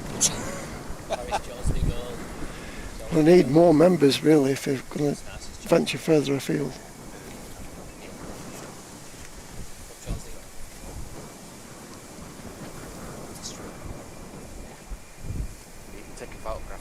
We need more members really if you're going to venture further afield. You can take a photograph.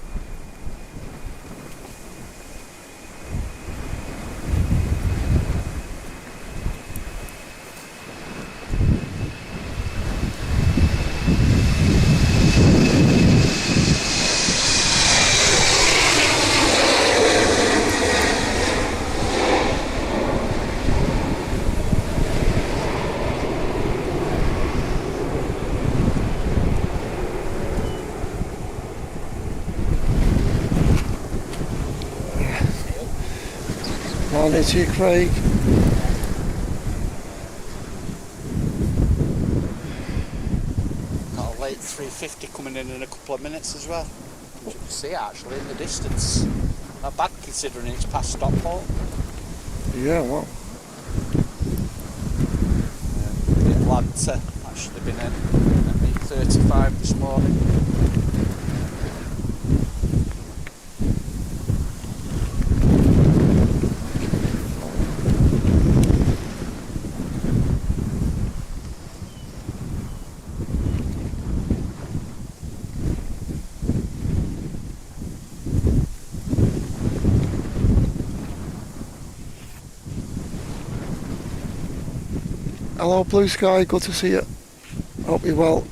Morning to you, Craig. Got a late 350 coming in a couple of minutes as well. You can see it actually in the distance. Not bad considering it's past Stockport. Yeah, well. The Atlanta actually been in at 8:35 this morning. Hello, Blue Sky, good to see you. Hope you're well.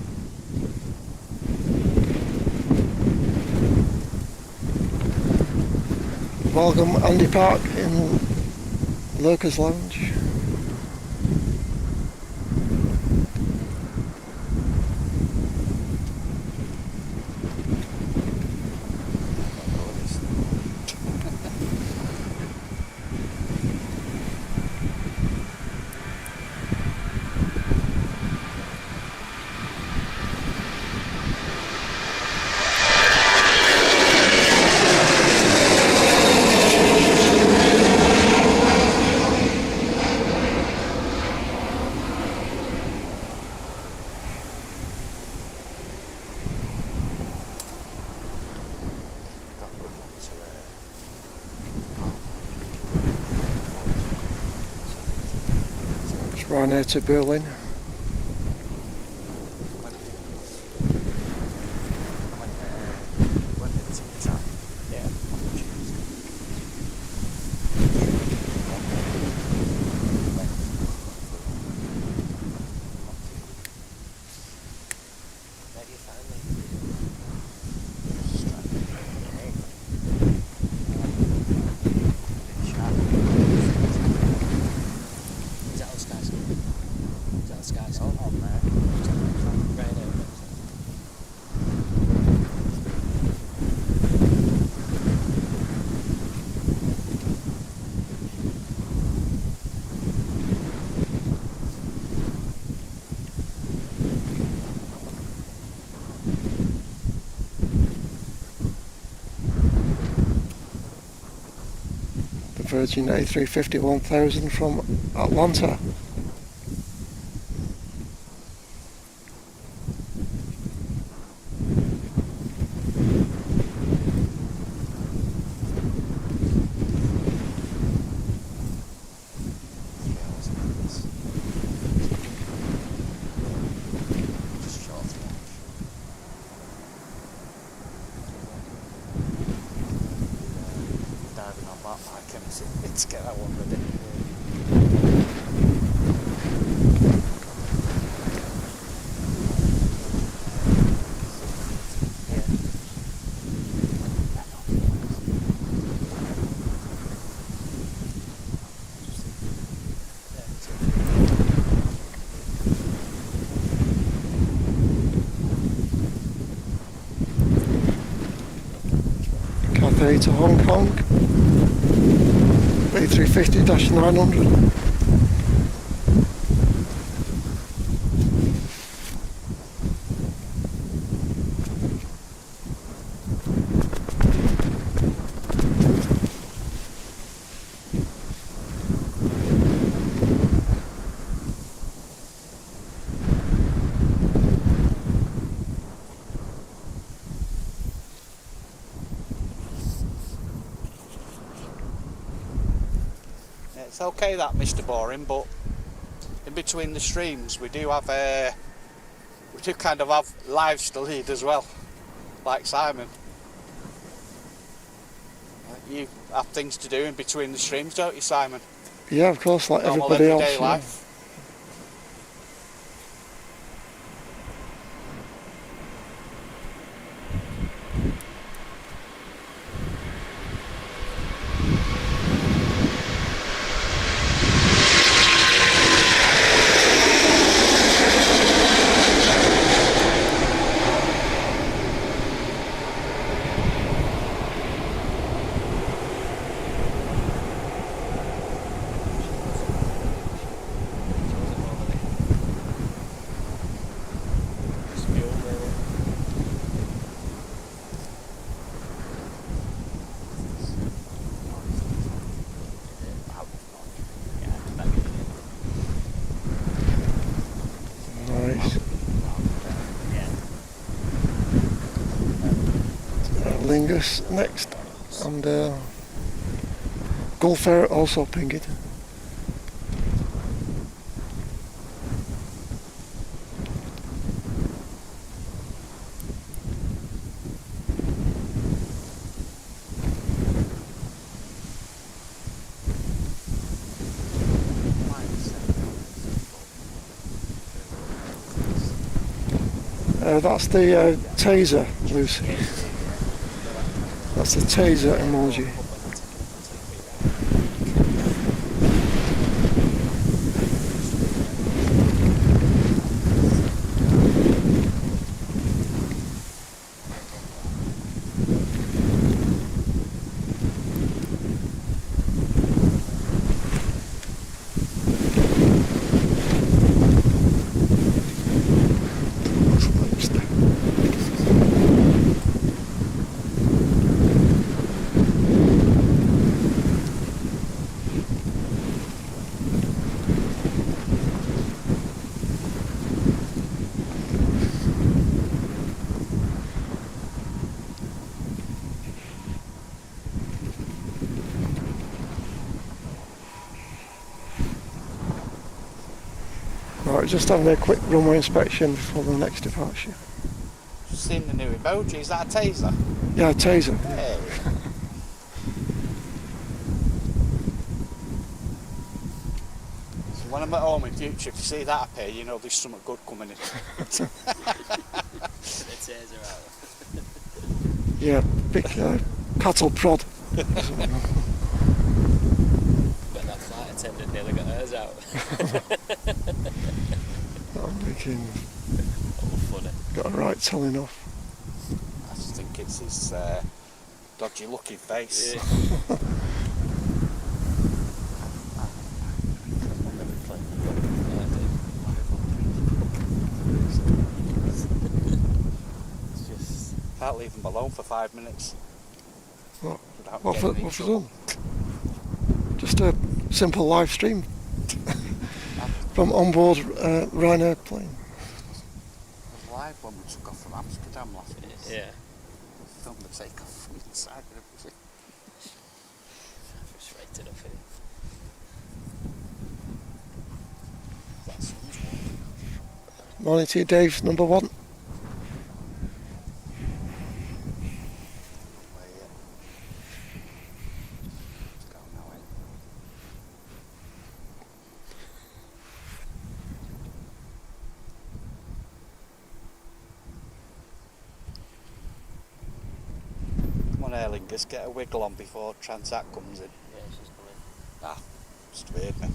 Welcome, Andy Park in Lurkers Lounge. Right now to Berlin. Virgin A350 1000 from Atlanta. Let's get that one ready. Cathay to Hong Kong. A350-900. It's okay that, Mr. Boring, but in between the streams we do have we do kind of have lives to lead as well, like Simon. You have things to do in between the streams, don't you, Simon? Yeah, of course, like Normal everybody everyday else. life. Nice. Lingus next, and Gulfer also pinged. That's the taser, Lucy. That's the taser emoji. Right, just having a quick runway inspection before the next departure. Seen the new emoji, is that a taser? Yeah, taser. Hey. So when I'm at home in future, if you see that appear, you know there's something good coming in. The taser out. Yeah, big cattle prod. But that flight attendant nearly got hers out. I'm thinking, Oh, funny. got a right telling off. I just think it's his dodgy looking face. Yeah. It's just Can't leave him alone for 5 minutes. What? Without What for, getting in what for trouble. done? Just a simple live stream from onboard Ryanair plane. It was live when we took off from Amsterdam last week. yeah. We filmed the takeoff from inside and everything. Frustrated off it. That sun's warm. Morning to you, Dave, number one. Let's go now, eh? Come on, Airlingers, get a wiggle on before Transact comes in. Yeah, she's coming. Ah, just weird, man.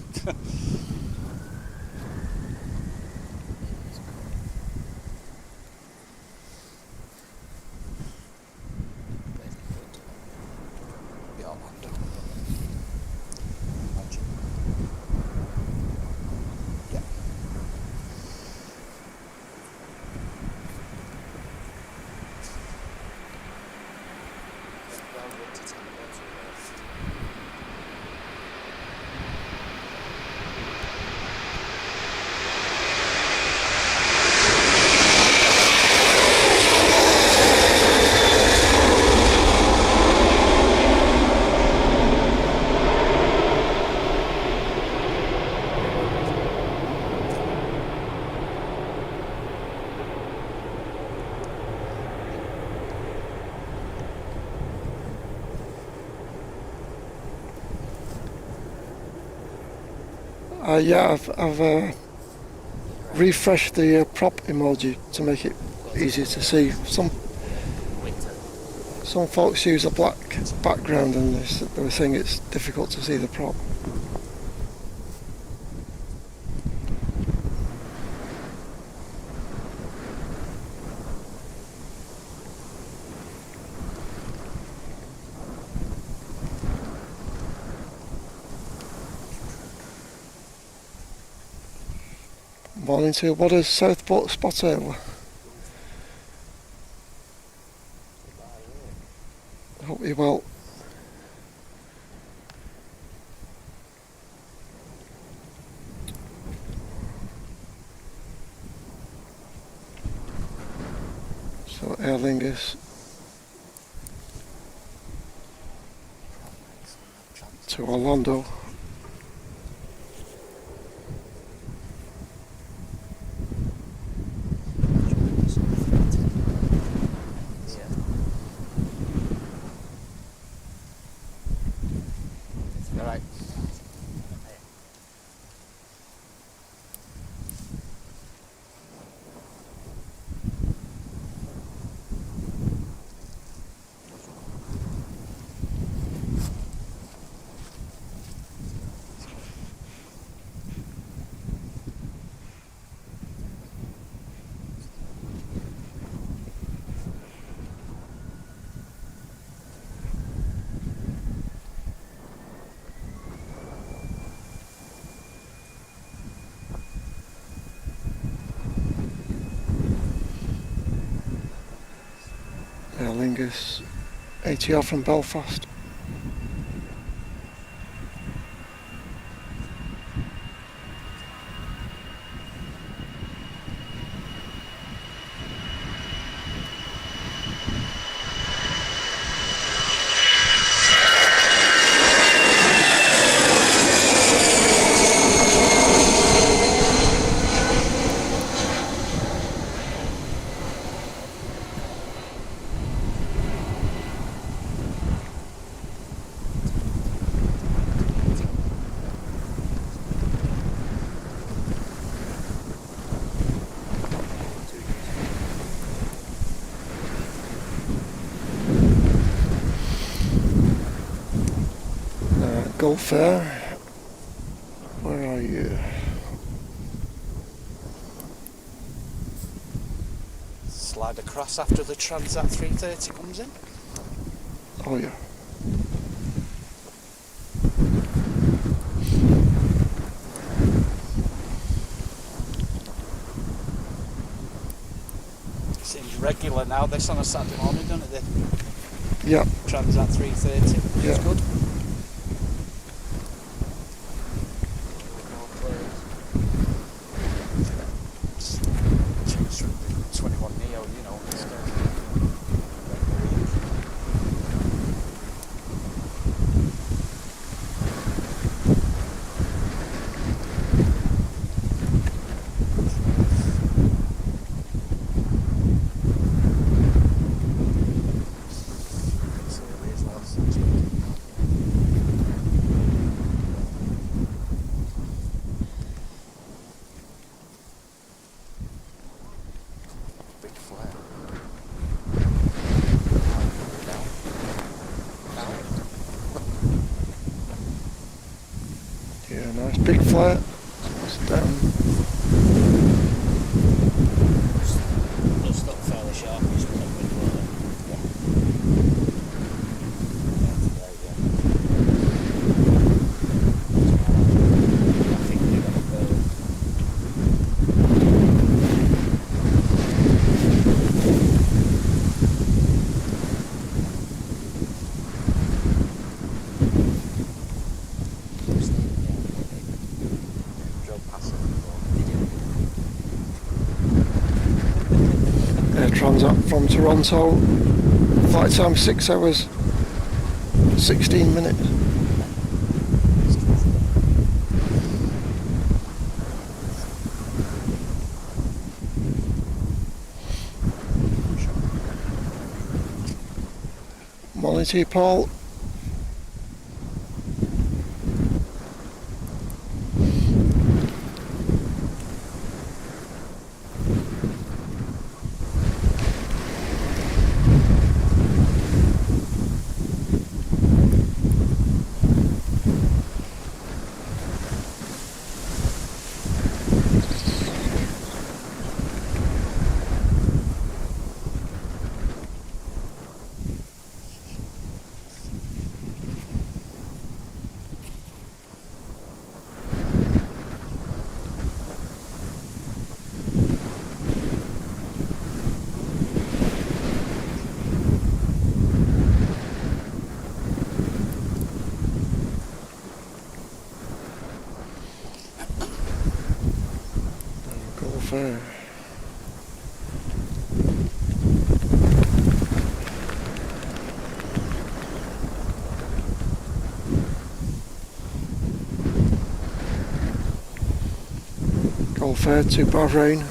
Be all wound up. Imagine. Yeah. Round 1 to 10 minutes. Yeah, I've refreshed the prop emoji to make it easier to see. Some folks use a black background and they were saying it's difficult to see the prop. Morning to you. What is Southport Spotter? Hope you're well. So Aer Lingus to Orlando. Aer Lingus ATR from Belfast. Gulf Air, where are you? Slide across after the Transat 330 comes in. Oh yeah. Seems regular now, this on a Saturday morning, doesn't it? The Yeah. Transat 330. Yeah. It's good. Yeah, nice big flare. It's down. They'll stop fairly sharp. Just put them in water. I think they got a bird. Air Transat from Toronto. Flight time 6 hours 16 minutes. Morning to you, Paul. fair. All fair to Bahrain.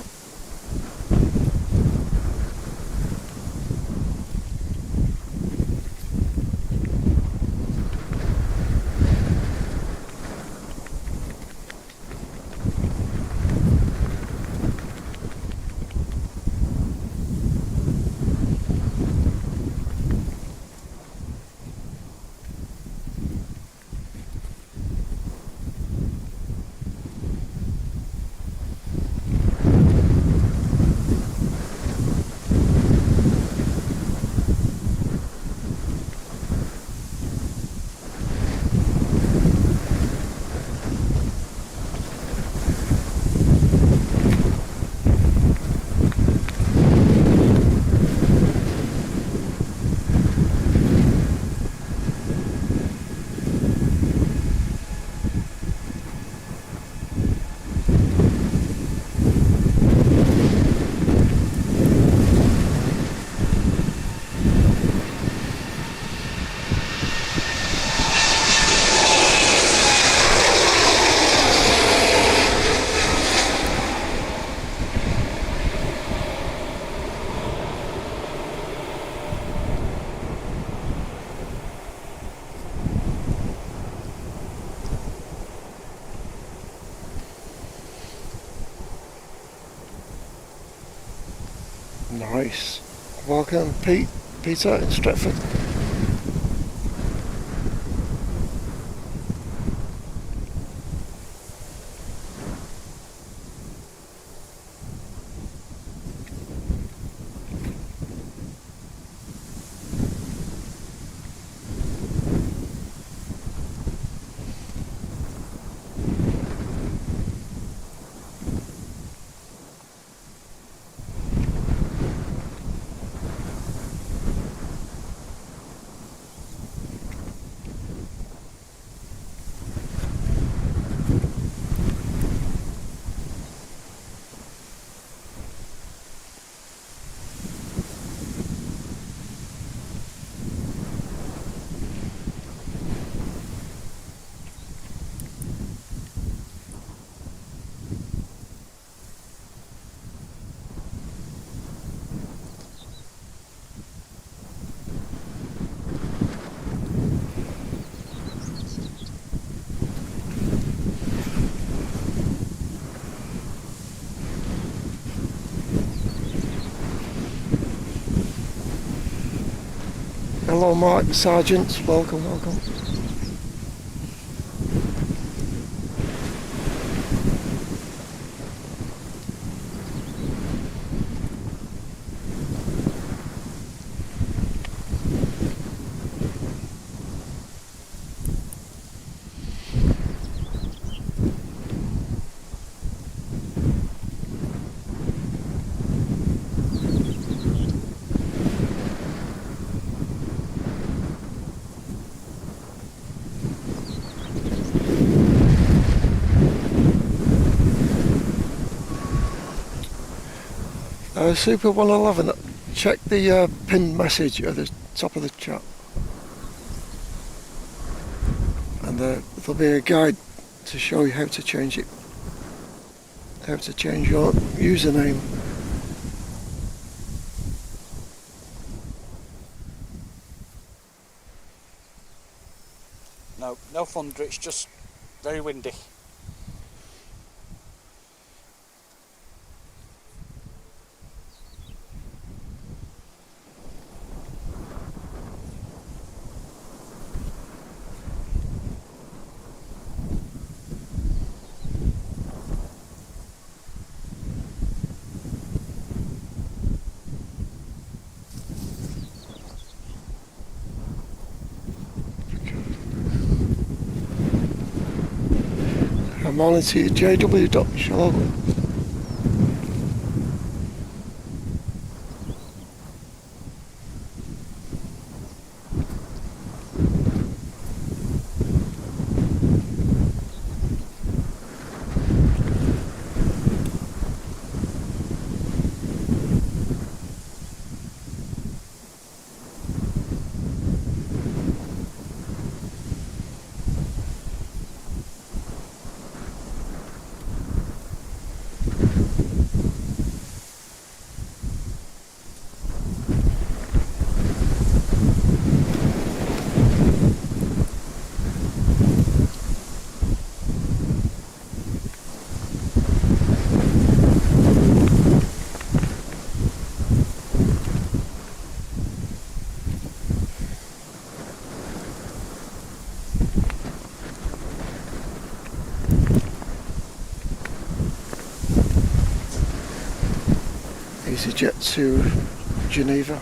Nice. Welcome, Peter in Stratford. Hello Mark Sargent, welcome. Super 111, check the pinned message at the top of the chat, and there'll be a guide to show you how to change it, how to change your username. No thunder, it's just very windy. I'm on to JW.Shalom. EasyJet to Geneva.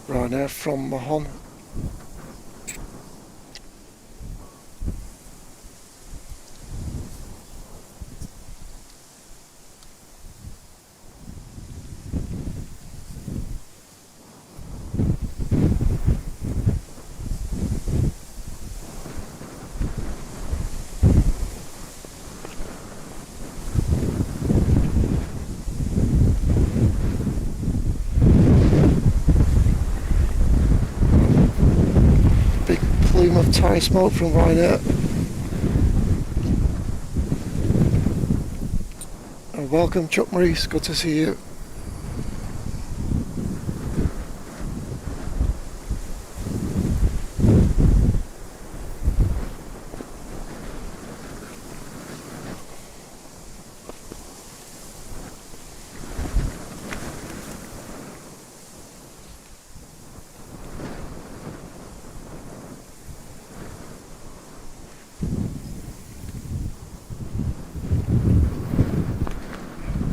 Ryanair from Mahon. Of tyre smoke from Ryanair. And welcome Chuck Maurice, good to see you.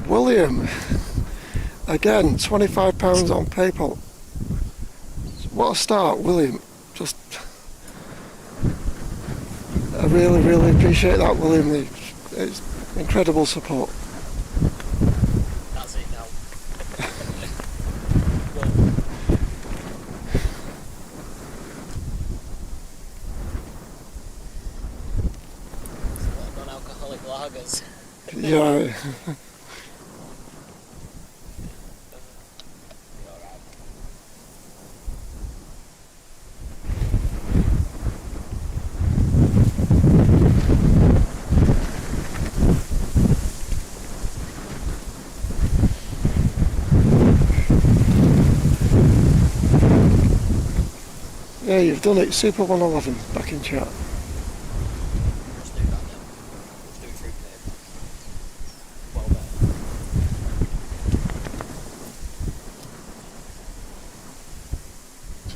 William, again, £25 on PayPal. What a start, William. Just, I really appreciate that, William. It's incredible support. That's it now. It's a lot of non-alcoholic lagers. Yeah. Yeah, you've done it. Super 111 back in chat. Let's do that then. Let's do it through PayPal. Well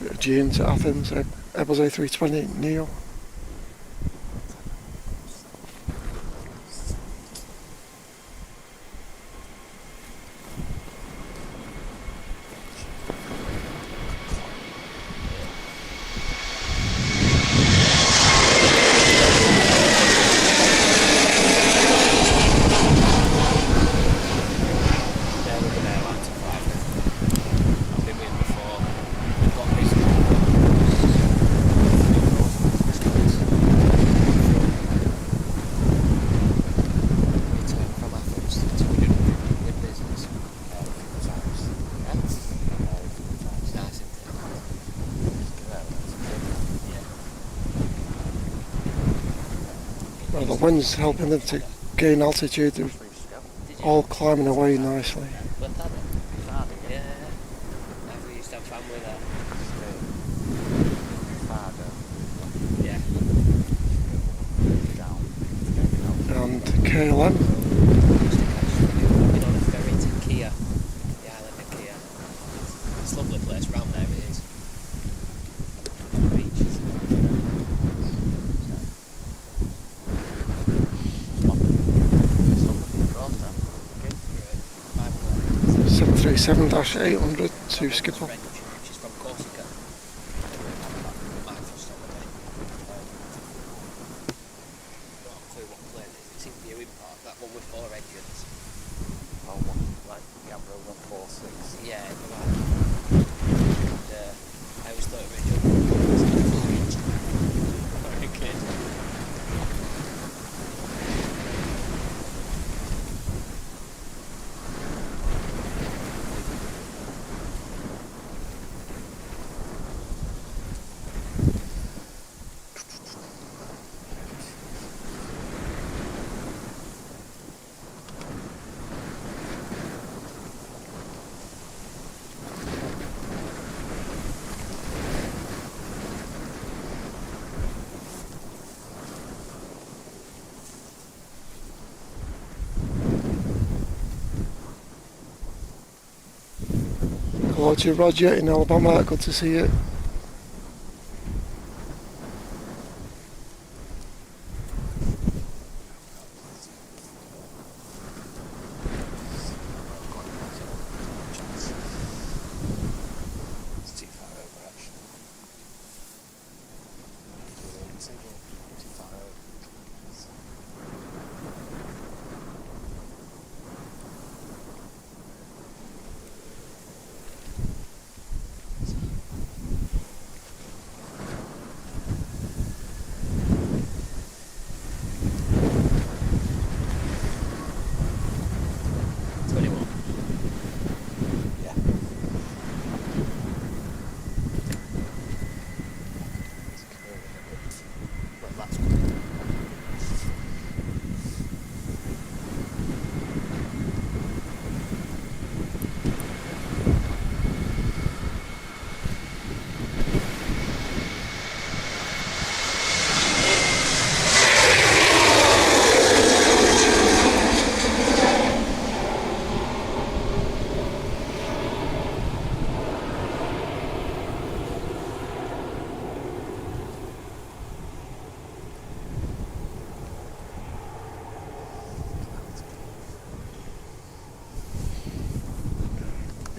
better. So, Gene to Athens, Airbus A320 Neo. Well, the wind's helping them to gain altitude. They're all climbing away nicely. Yeah. We used to have family there. Yeah. KLM. Been on a ferry to Kia, the island of Kia. It's a lovely place round there, it is. Beaches. 737-800 to Schiphol. She's from Corsica. Not a clue what plane it is. It's in viewing park. That one with 4 engines. Oh, one, like Gambro 146. Yeah, right. And, I always thought originally it was very good. Hello to Roger in Alabama, good to see you. It's too far over, actually. Too far over.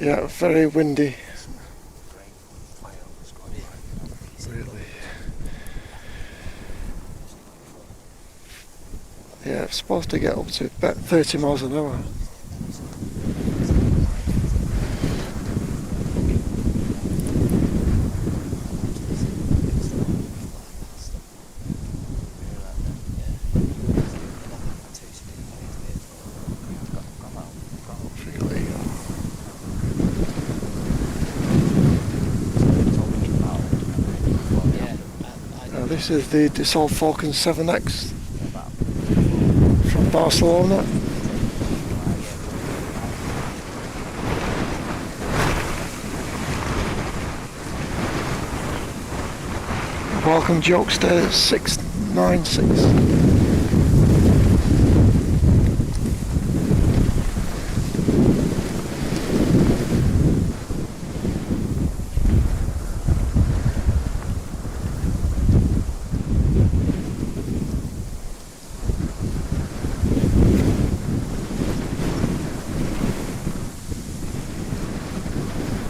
Yeah, very windy. Really. Yeah, it's supposed to get up to about 30 miles an hour. This is the Dassault Falcon 7X from Barcelona. Welcome Jokester 696.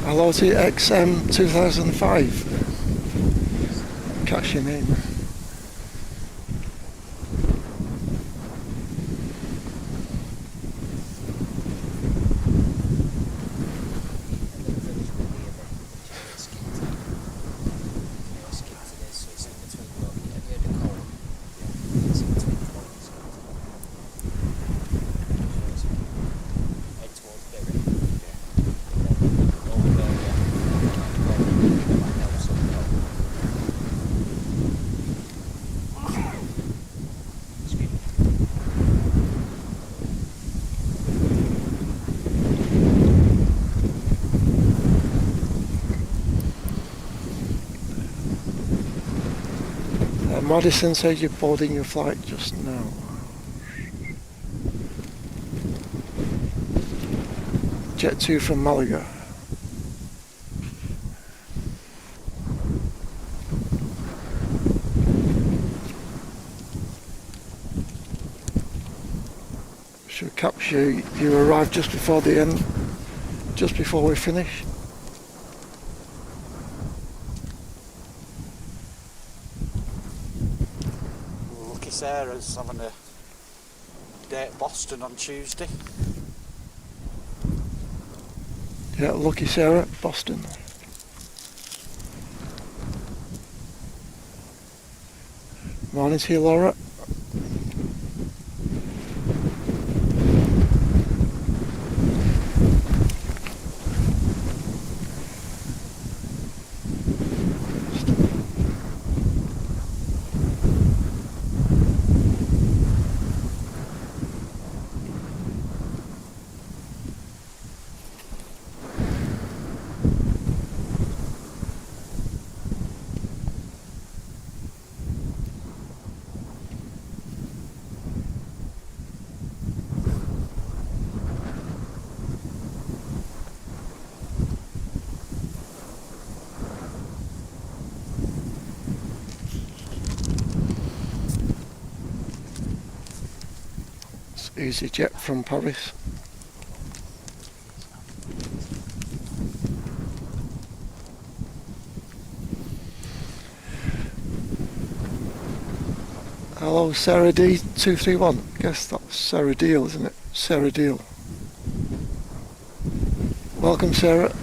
Hello to XM 2005. Catch your name. Madison said you're boarding your flight just now. Jet 2 from Malaga. Should capture you arrived just before the end, just before we finish. Lucky Sarah's having a day at Boston on Tuesday. Yeah, Lucky Sarah, Boston. Morning to you, Laura. EasyJet from Paris. Hello, Sarah D231. Guess that's Sarah Deal, isn't it? Sarah Deal. Welcome, Sarah.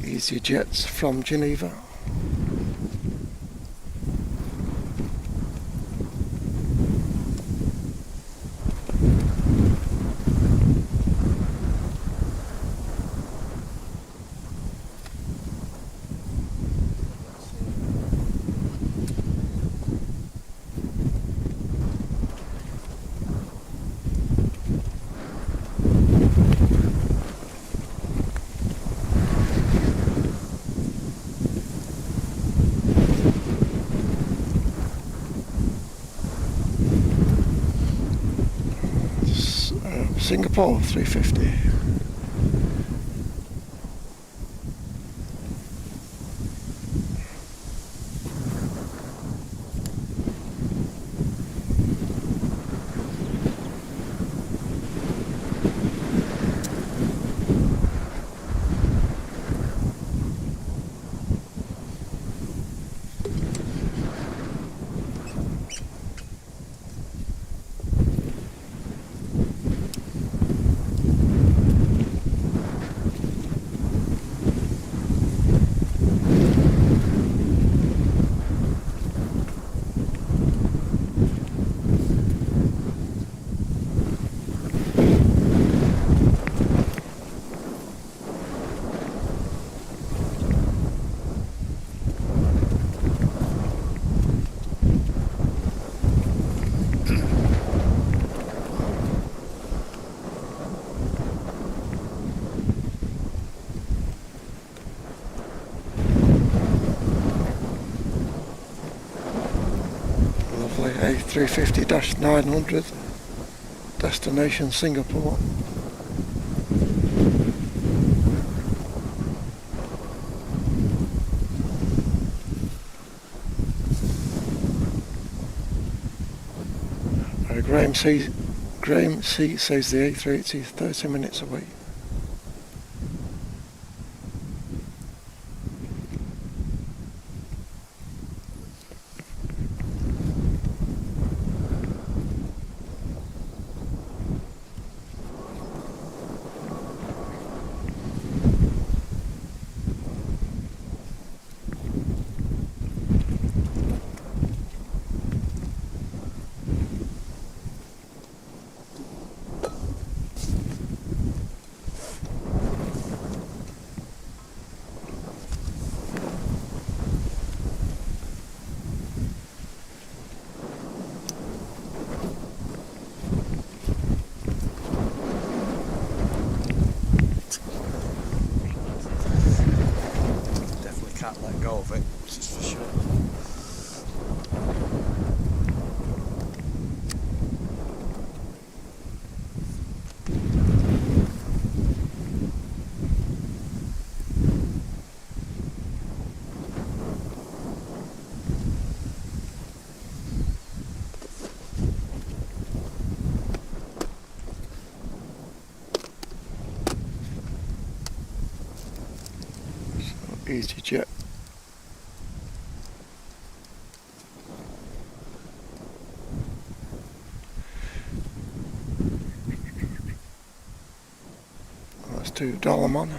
EasyJets from Geneva. Singapore 350. A350-900, destination Singapore. Graham C says the A380 is 30 minutes away. of it, that's for sure. EasyJet. That's $2 man.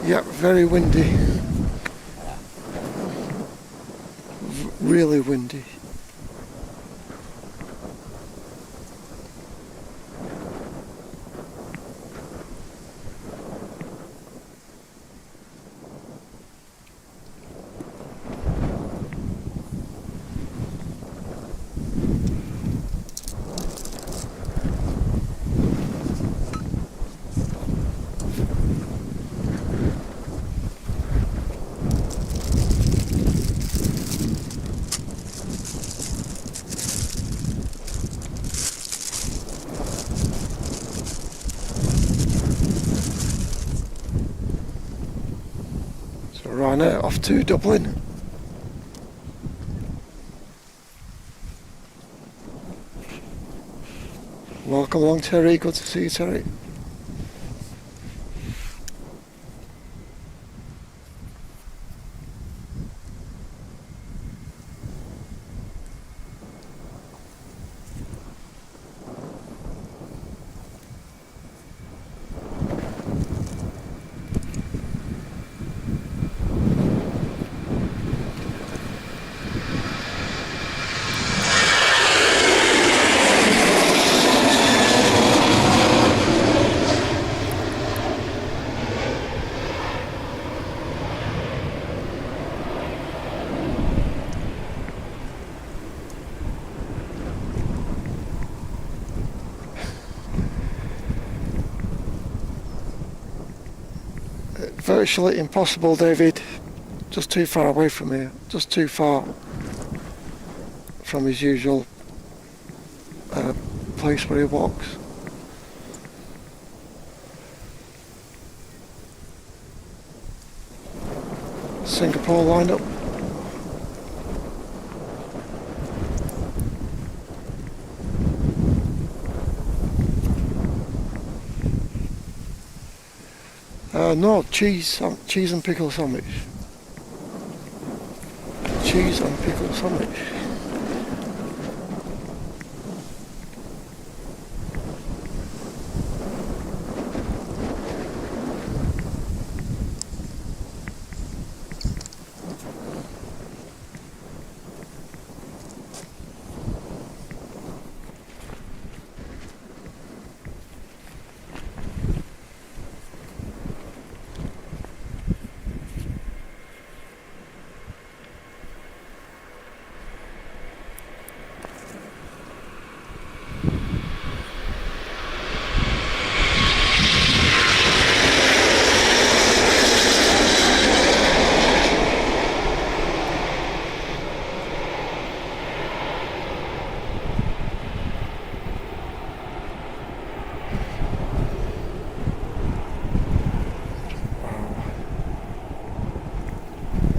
Yeah, very windy. Really windy. Ryanair off to Dublin. Welcome along, Terry. Good to see you, Terry. Virtually impossible, David. Just too far away from here. Just too far from his usual place where he walks. Singapore lined up. No, cheese and pickle sandwich. Cheese and pickle sandwich.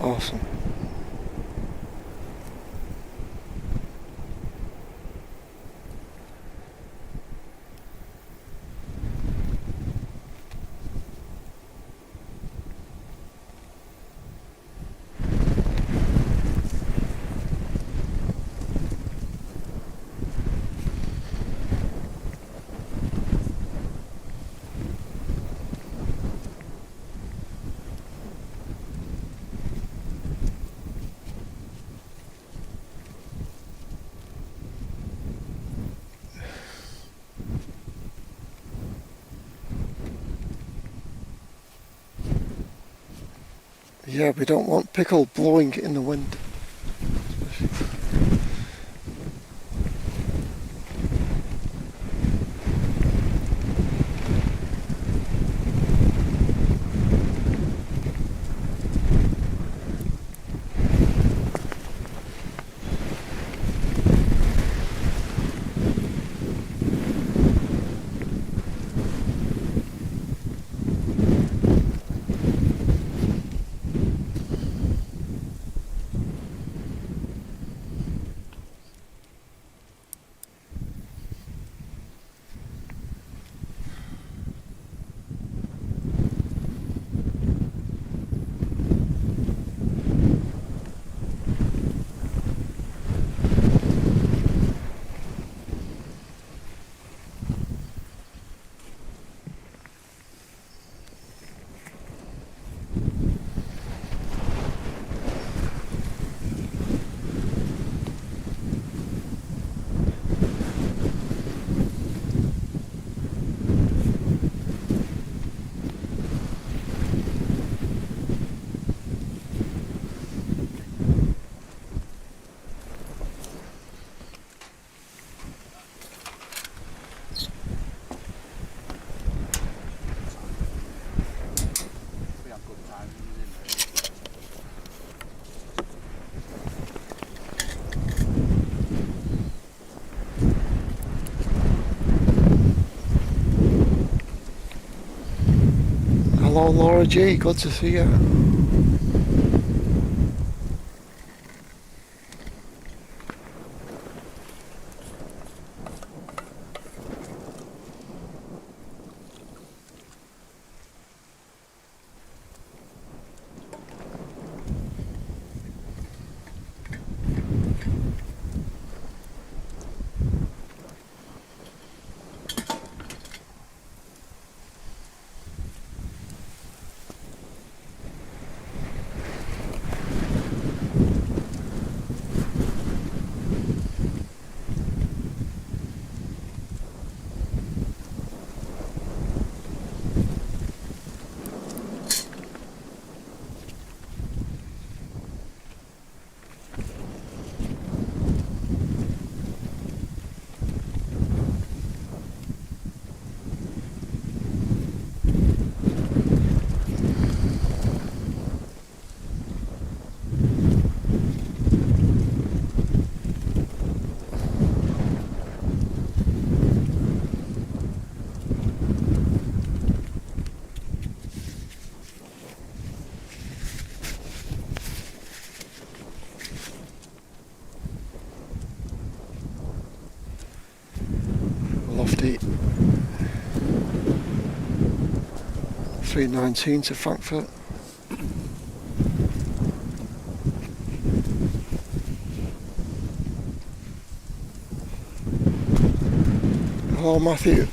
Awesome. Yeah, we don't want pickle blowing in the wind. Hello Laura G, good to see you. Lofty 319 to Frankfurt. Hello Matthew.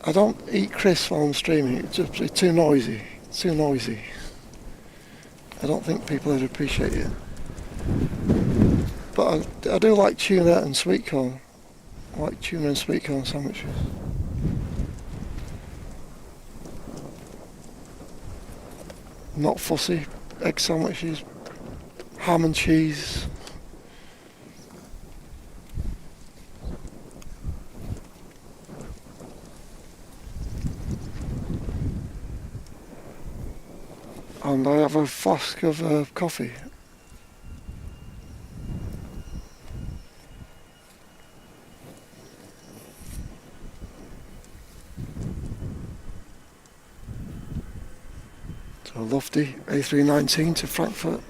I don't eat crisps while I'm streaming, it's too noisy, I don't think people would appreciate it. But I do like tuna and sweet corn. I like tuna and sweet corn sandwiches. Not fussy. Egg sandwiches, ham and cheese. And I have a flask of coffee. So Lofty A319 to Frankfurt.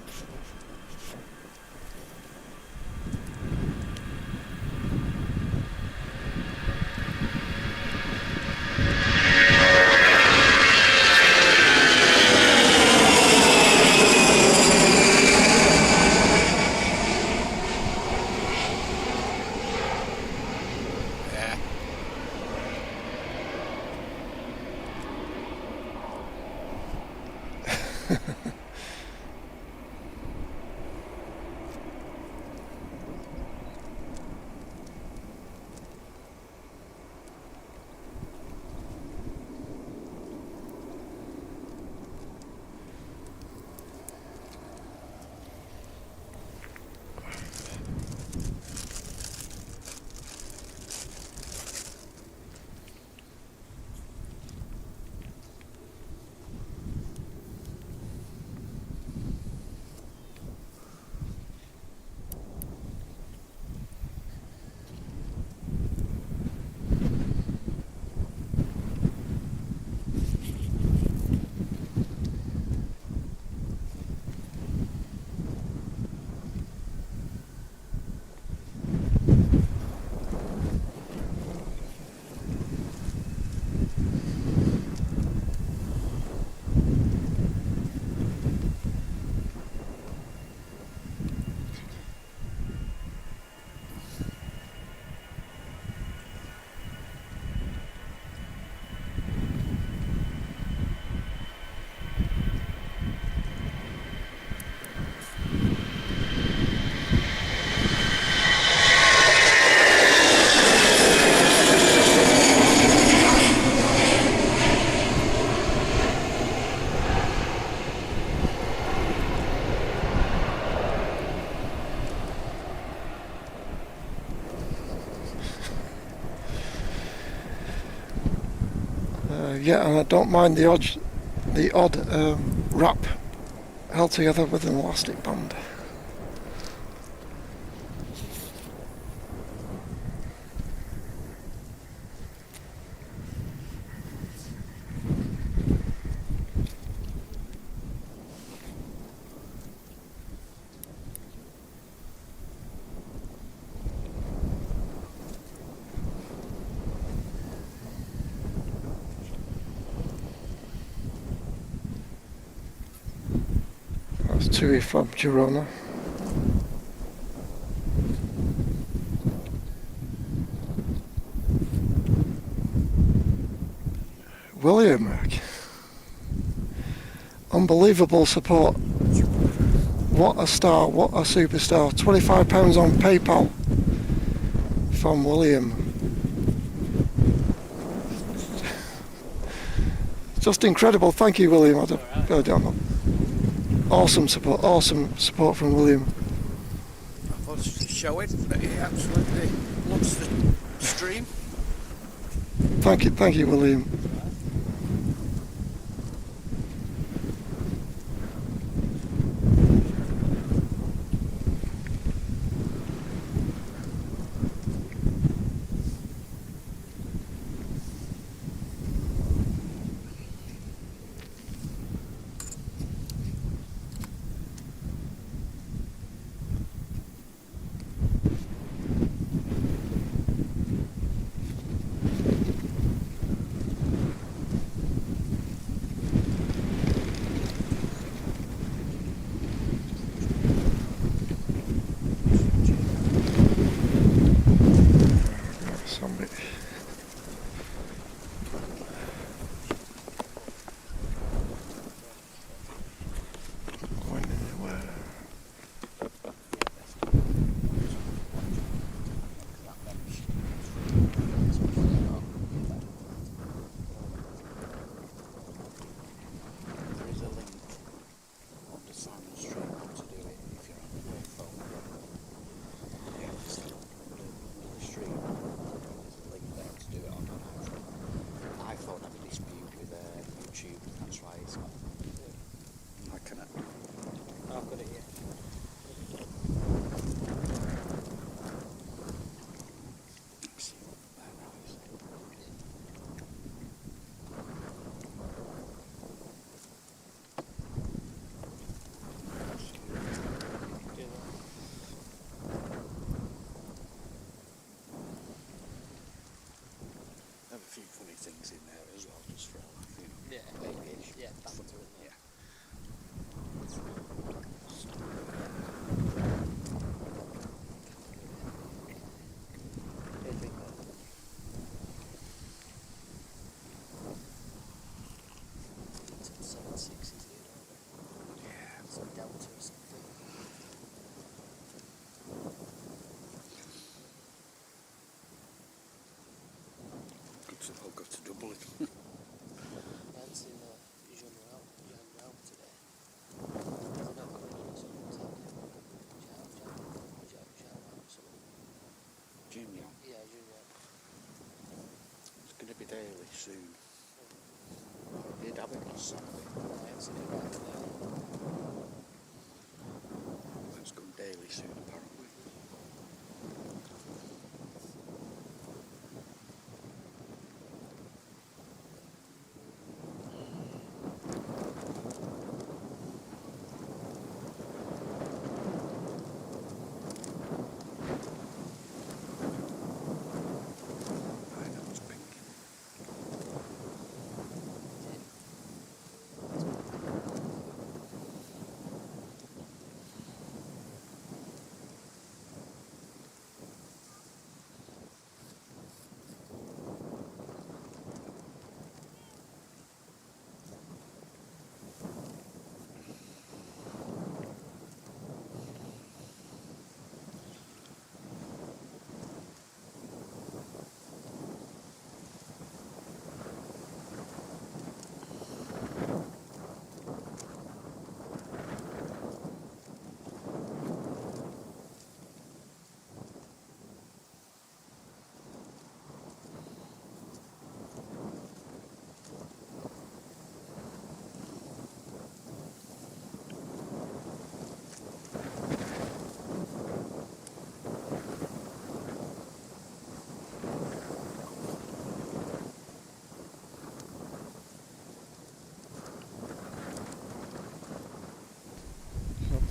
Yeah, and I don't mind the odd wrap held together with an elastic band. Tui from Girona. William, unbelievable support. What a star, what a superstar. £25 on PayPal from William. Just incredible. Thank you, William. Awesome support from William. I thought it was showing, but he absolutely loves the stream. Thank you, William. A few funny things in there as well, just for a laugh, you know. Yeah, maybe. Yeah, that's what it is. I've got to double it. I haven't seen the Jean Rao today. He's not coming on something. Junior. Yeah, Junior. It's going to be daily soon. I did have it last Saturday. I haven't seen it right there. It's going daily soon, apparently.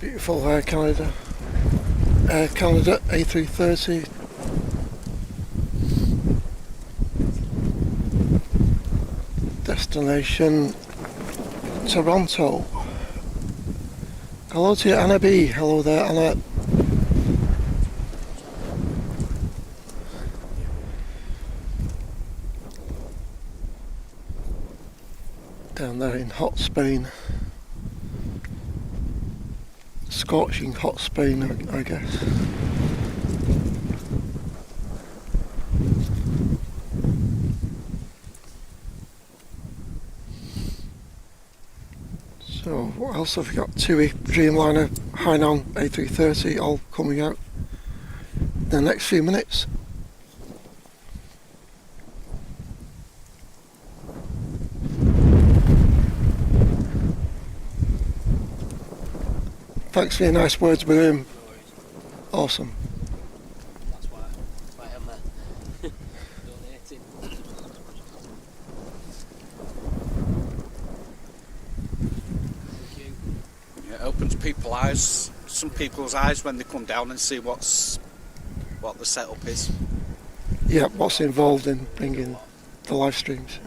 Beautiful Air Canada A330. Destination Toronto. Hello to you, Anna B. Hello there, Anna. Down there in hot Spain. Scorching hot Spain, I guess. So what else have we got? TUI Dreamliner Hainan A330 all coming out in the next few minutes. Thanks for your nice words with him. Awesome. That's why I'm donating. Thank you. It opens people's eyes, some people's eyes when they come down and see what the setup is. Yeah, what's involved in bringing the live streams.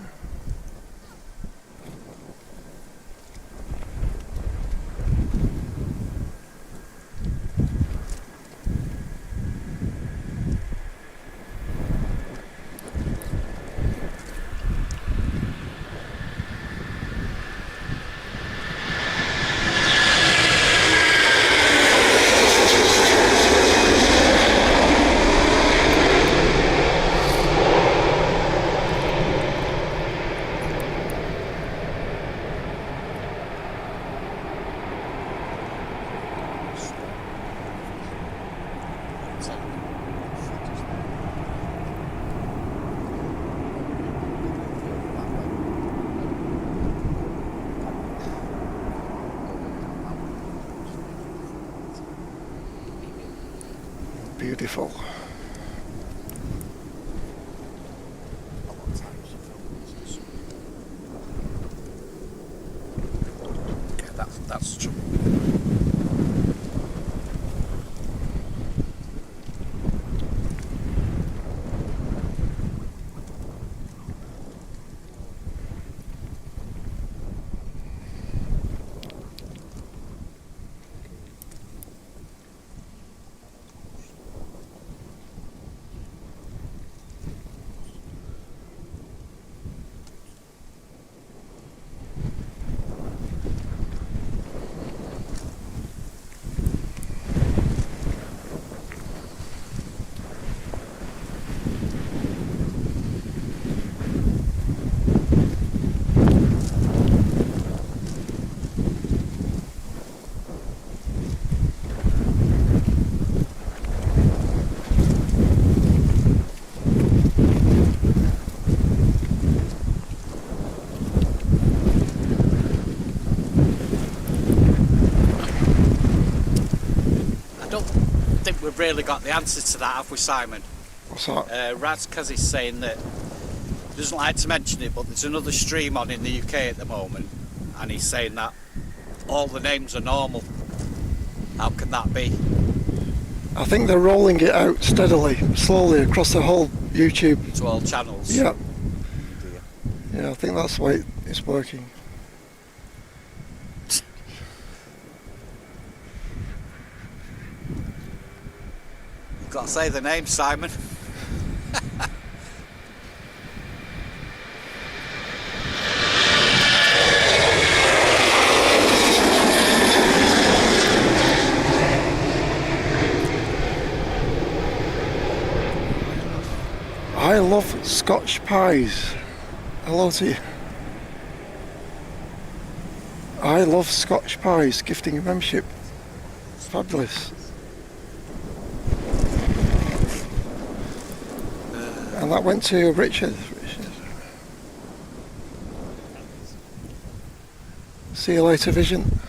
Beautiful. Yeah, that's true. I think we've really got the answer to that, have we, Simon? What's that? Razkaz is saying that he doesn't like to mention it, but there's another stream on in the UK at the moment, and he's saying that all the names are normal. How can that be? I think they're rolling it out steadily, slowly across the whole YouTube. To all channels? Yeah. Yeah, I think that's the way it's working. You've got to say the name, Simon. I love Scotch pies. Hello to you. I love Scotch pies, gifting a membership. Fabulous. And that went to Richard. See you later, Vision.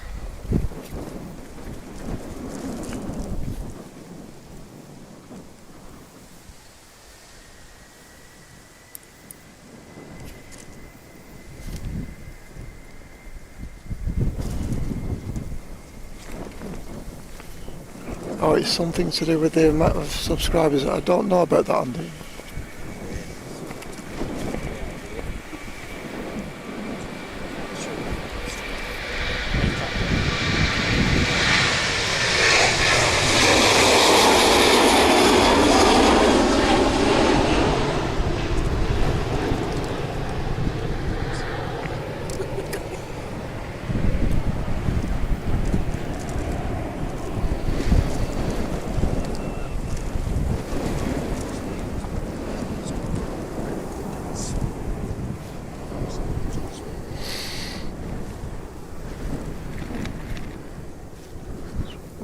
Oh, it's something to do with the amount of subscribers. I don't know about that, Andy.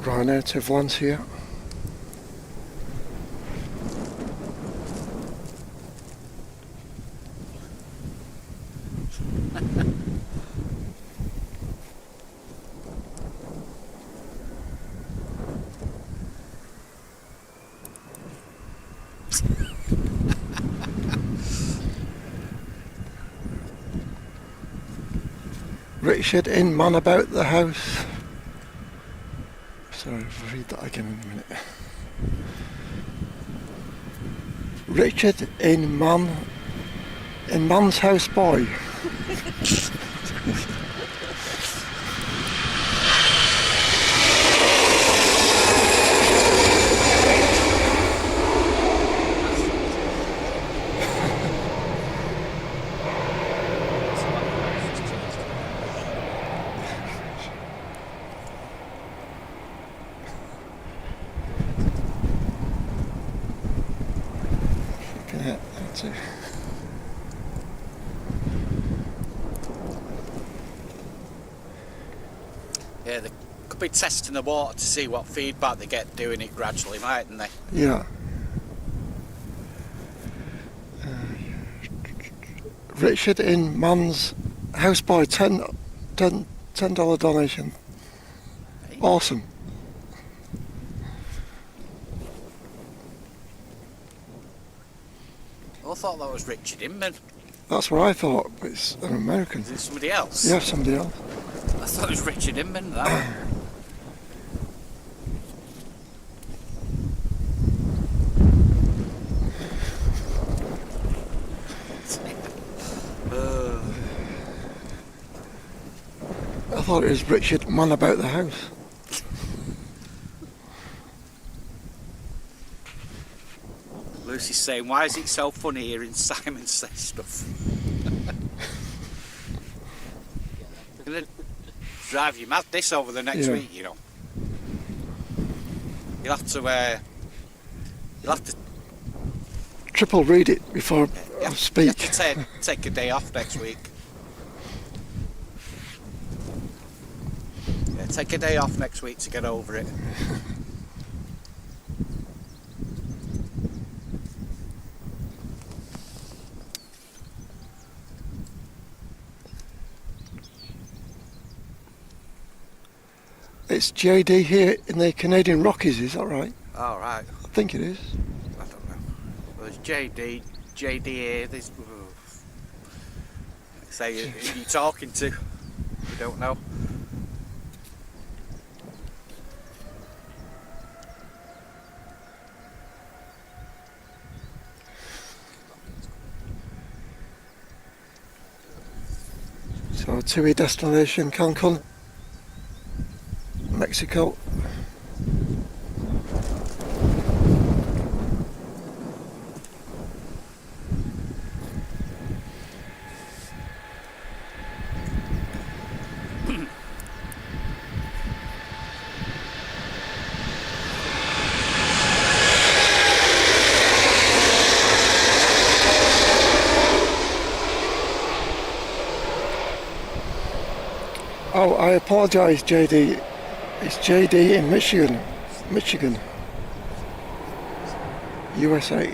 Ryanair to Valencia. Richard in Man About the House. Sorry, I'll read that again in a minute. Richard in Man's House Boy. Yeah, that's it. Yeah, they could be testing the water to see what feedback they get doing it gradually, mightn't they? Yeah. Richard in Man's House Boy, $10 donation. Awesome. I thought that was Richard Inman. That's what I thought, but it's an American. Is it somebody else? Yeah, somebody else. I thought it was Richard Inman, that. I thought it was Richard Man About the House. Lucy's saying, why is it so funny hearing Simon say stuff? Gonna drive you mad this over the next week, you know. You'll have to Triple read it before I you speak. have to take a day off next week. Yeah, take a day off next week to get over it. It's JD here in the Canadian Rockies, is that right? All right. I think it is. I don't know. Well, there's JD here. There's. Say, who are you talking to? We don't know. So, TUI destination Cancun, Mexico. Oh, I apologise, JD. It's JD in Michigan, USA.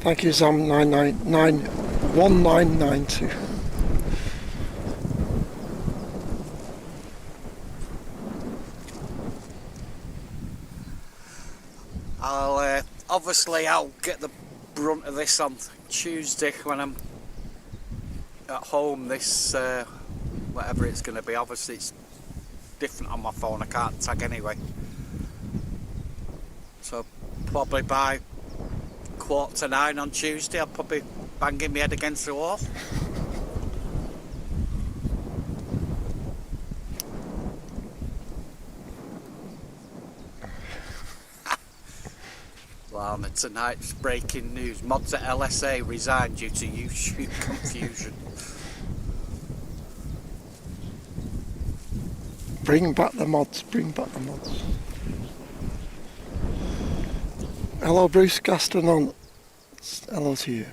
Thank you, Zam 1992. Obviously, I'll get the brunt of this on Tuesday when I'm at home. This whatever it's going to be. Obviously, it's different on my phone. I can't tag anyway. So probably by 8:45 on Tuesday, I'll probably banging my head against the wall. Well, and tonight's breaking news. Mods at LSA resigned due to YouTube confusion. Bring back the mods, bring back the mods. Hello, Bruce Gaston. Hello to you.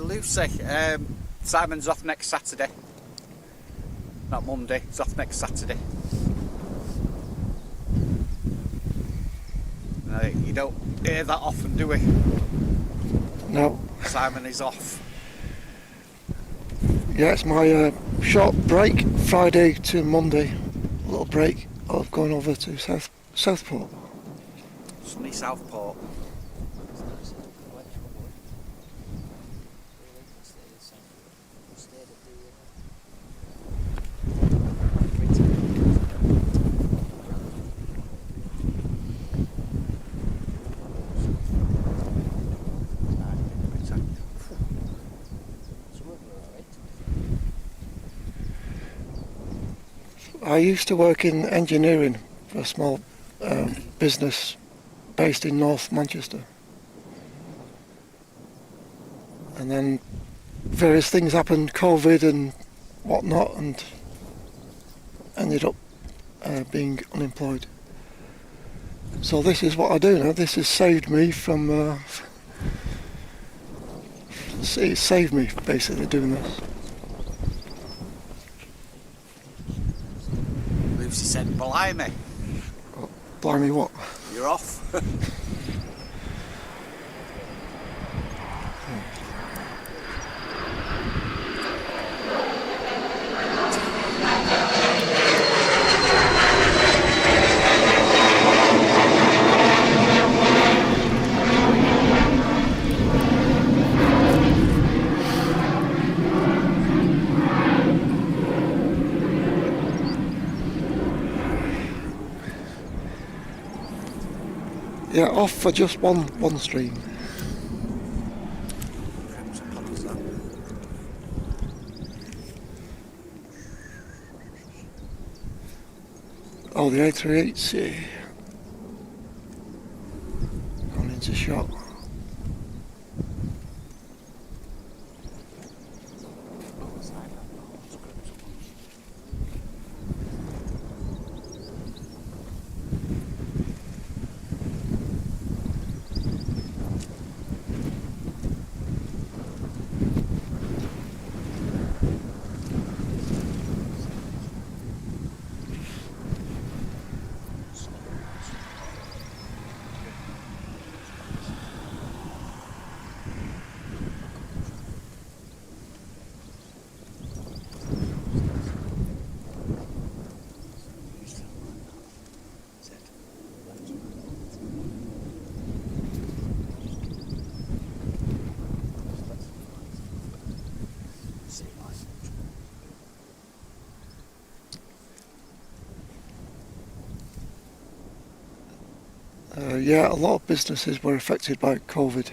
Lucy, Simon's off next Saturday. Not Monday, he's off next Saturday. You don't hear that often, do we? No. Simon is off. Yeah, it's my short break, Friday to Monday. A little break of going over to Southport. Sunny Southport. I used to work in engineering for a small business based in North Manchester. And then various things happened, COVID and whatnot, and ended up being unemployed. So this is what I do now. This has saved me from... it saved me, basically, doing this. Lucy said, blimey. Oh, blimey what? You're off. Yeah, off for just one stream. Oh, the A38C. Gone into shot. Yeah, a lot of businesses were affected by COVID.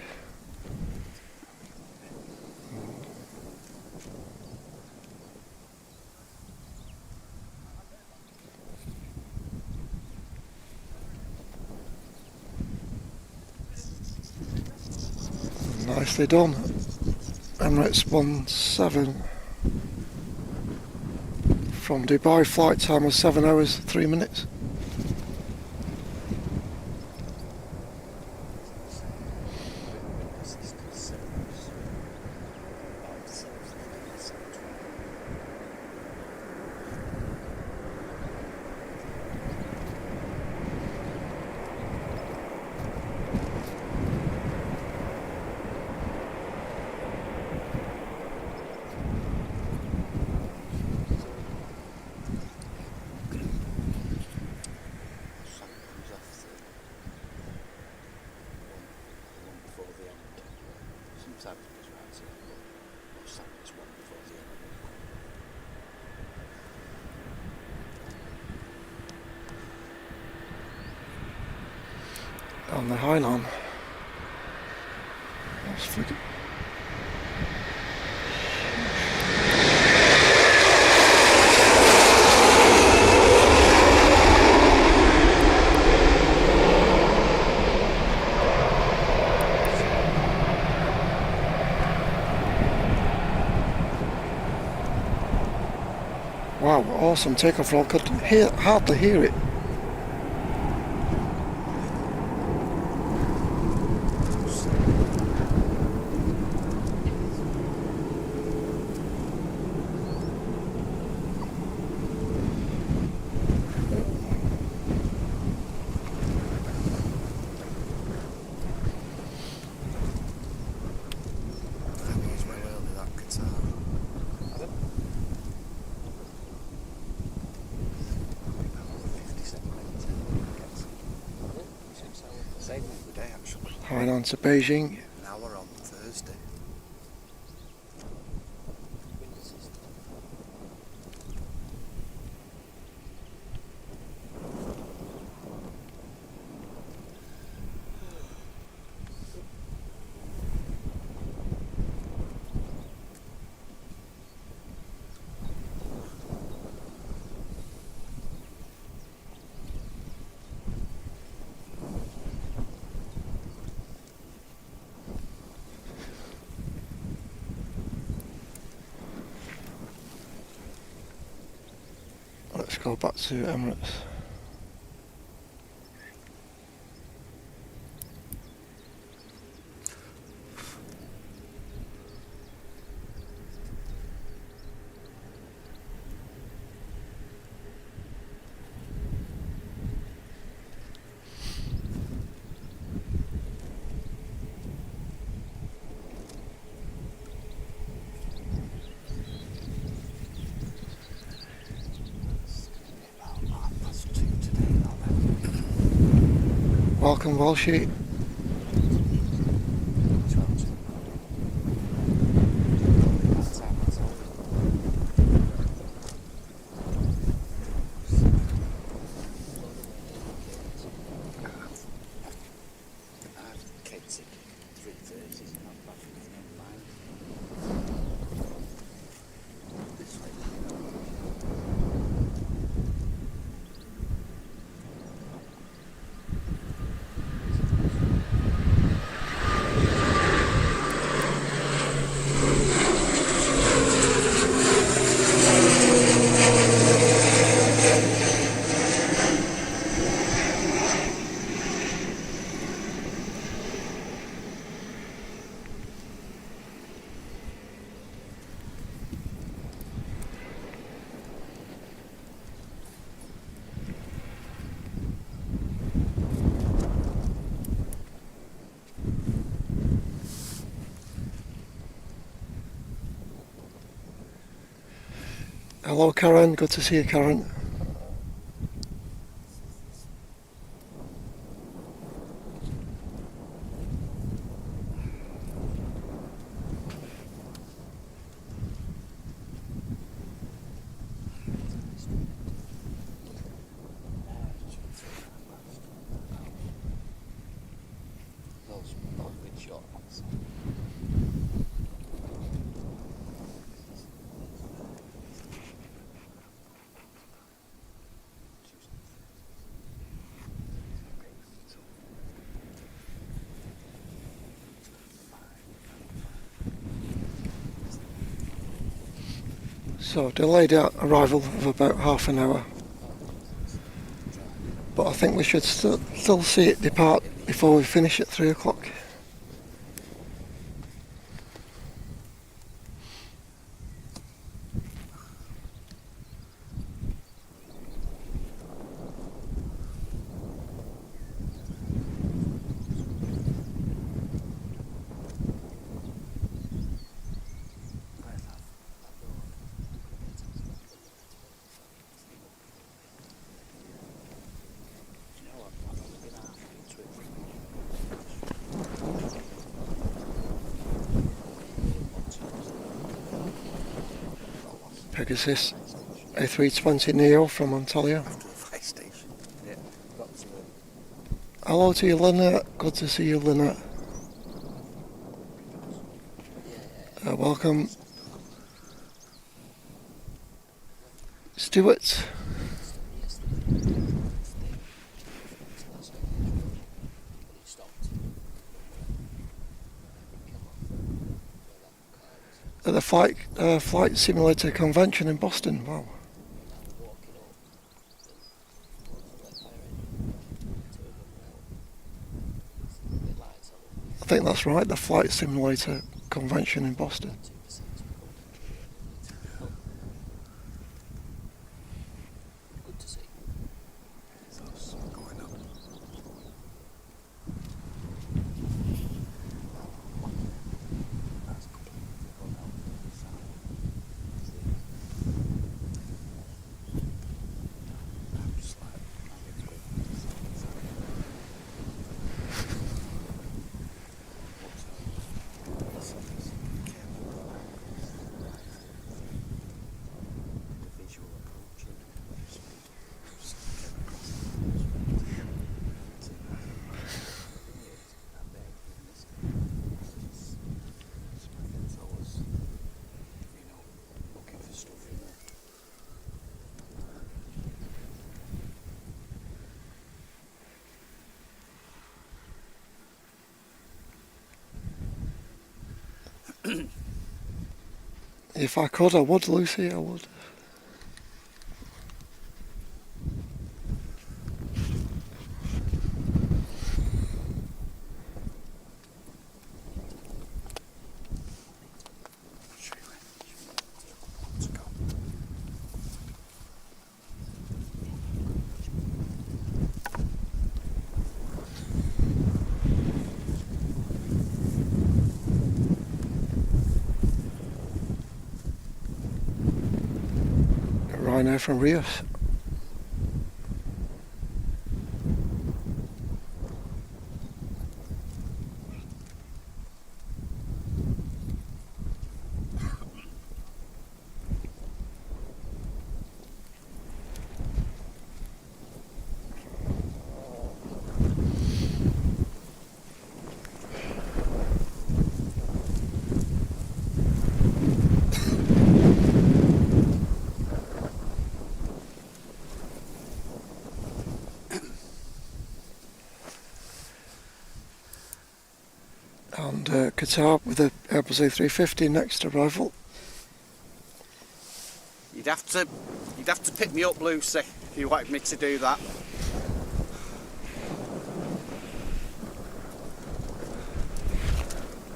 Nicely done. Emirates 17 from Dubai, flight time was 7 hours 3 minutes. On the Highland. Let's forget. Wow, awesome takeoff roll. Could hardly hear it. on to Beijing. Now we're on Thursday. Let's go back to Emirates. Welcome, Walshy. Hello, Karen. Good to see you, Karen. Those big short ones. So delayed arrival of about half an hour, but I think we should still see it depart before we finish at 3 o'clock. Pegasus A320 Neo from Antalya. After the fire station. Yeah. Got to Hello to you, Lynette. Good to see you, Lynette. Welcome. Stuart. At the flight simulator convention in Boston. Wow. I think that's right, the flight simulator convention in Boston. If I could, I would, Lucy, I would. Rhino from Rios. And Qatar with the Airbus A350 next arrival. You'd have to pick me up, Lucy, if you wanted me to do that.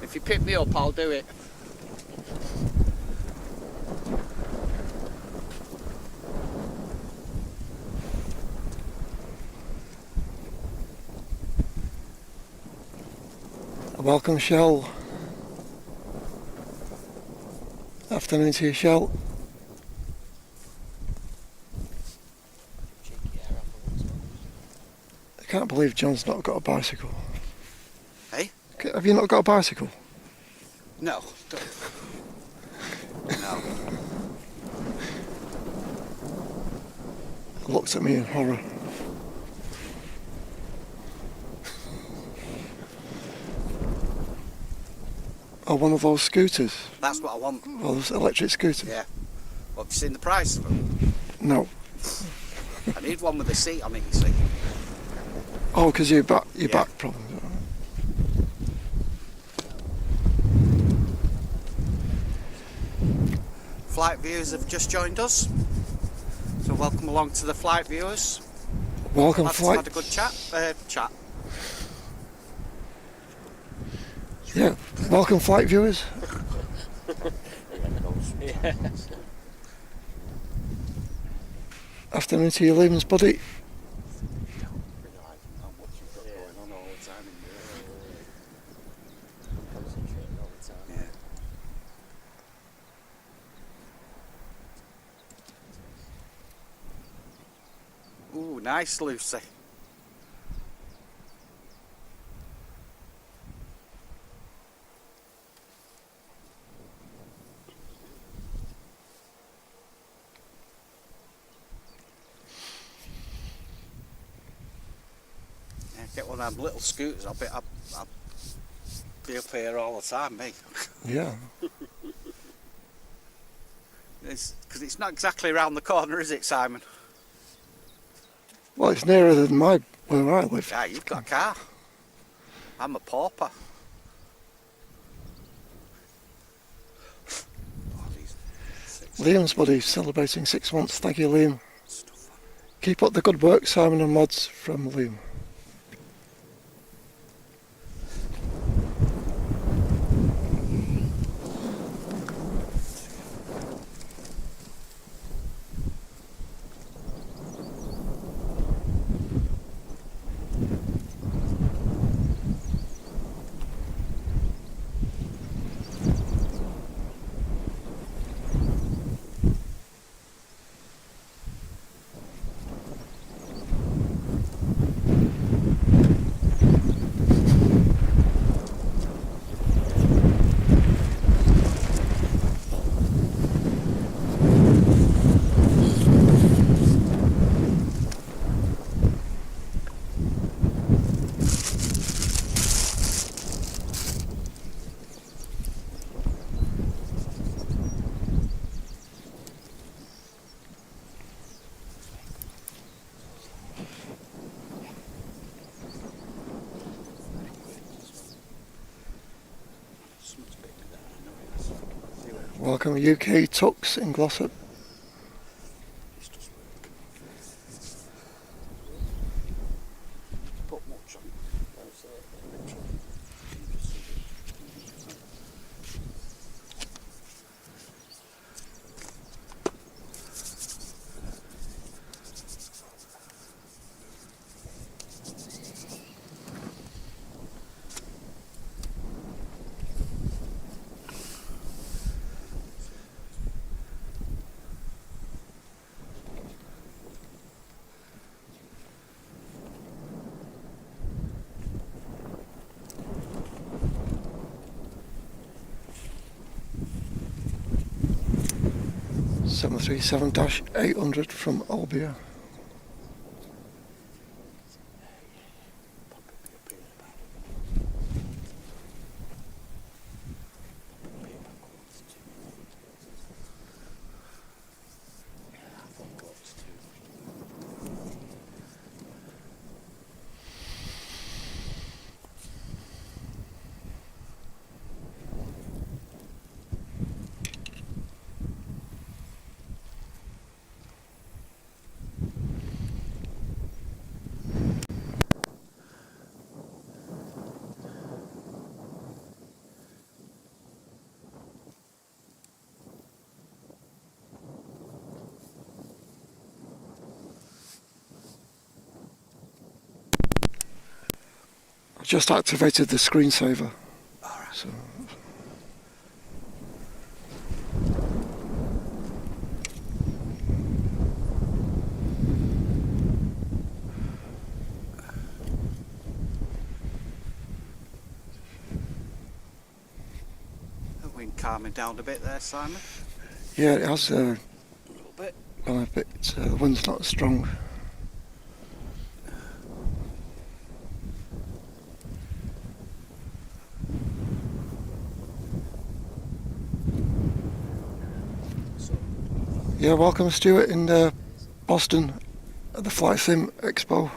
If you pick me up, I'll do it. Welcome, Shell. Afternoon to you, Shell. I can't believe John's not got a bicycle. Hey? Have you not got a bicycle? No. No. He looked at me in horror. Oh, one of those scooters? That's what I want. Oh, those electric scooters? Yeah. Well, have you seen the price of them? No. I need one with a seat on it, you see. Oh, because your back problems. Flight viewers have just joined us. So welcome along to the flight viewers. Welcome, Had flight. had a good chat. Yeah. Welcome, flight viewers. Yeah. Afternoon to you, Liam's buddy. Ooh, nice, Lucy. Yeah, get one of them little scooters. I'll be up here all the time, me. Yeah. Because it's not exactly around the corner, is it, Simon? Well, it's nearer than where I live. Yeah, you've got a car. I'm a pauper. Liam's buddy celebrating 6 months. Thank you, Liam. Keep up the good work, Simon and Mods from Liam. Welcome UK Tux in Glossop. This does work. Put much on. That's it. Literally. Seven 737-800 from Albia. I've just activated the screensaver. Alright. So The wind calming down a bit there, Simon. yeah, it has A little bit. gone a bit. The wind's not as strong. Yeah, welcome Stuart in Boston at the Flight Sim Expo.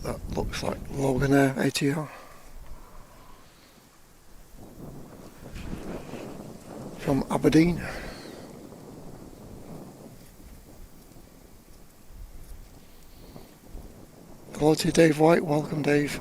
That looks like Logan Air ATR. From Aberdeen. Hello to Dave White, welcome Dave.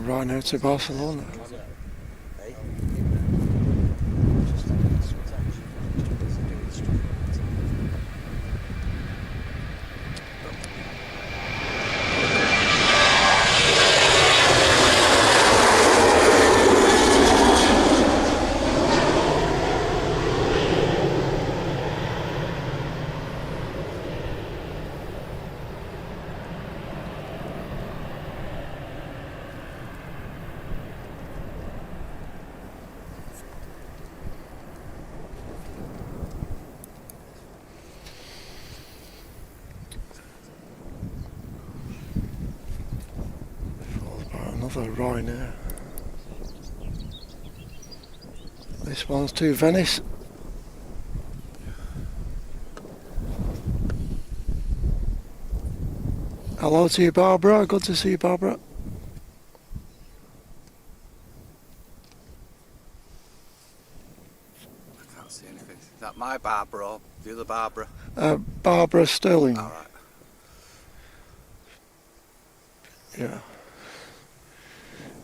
Right now to Barcelona. Another Ryanair. This one's to Venice. Hello to you, Barbara. Good to see you, Barbara. I can't see anything. Is that my Barbara or the other Barbara? Barbara Sterling. All right. Yeah.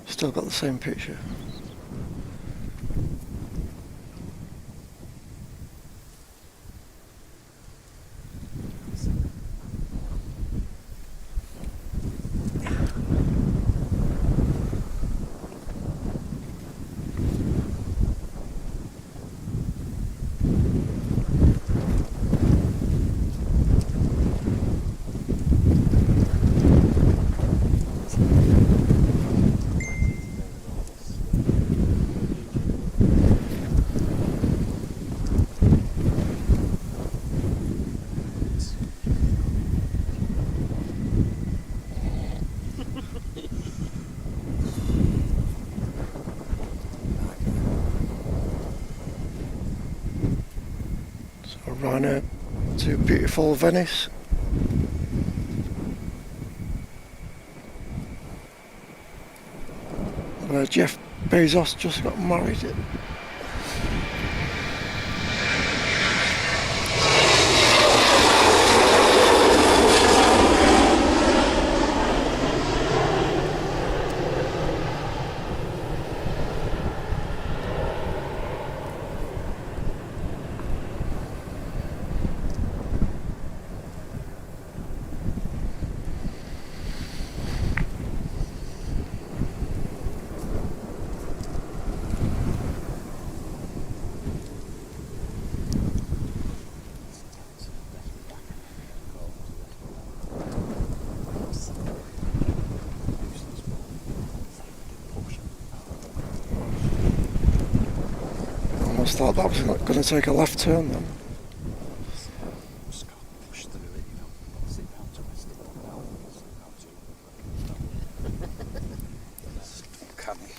Still got the same picture. So right now to beautiful Venice. Where Jeff Bezos just got married. Almost thought that was going to take a left turn then. Just got to push through it, you know. Sit down to rest it down. Sit down to canny.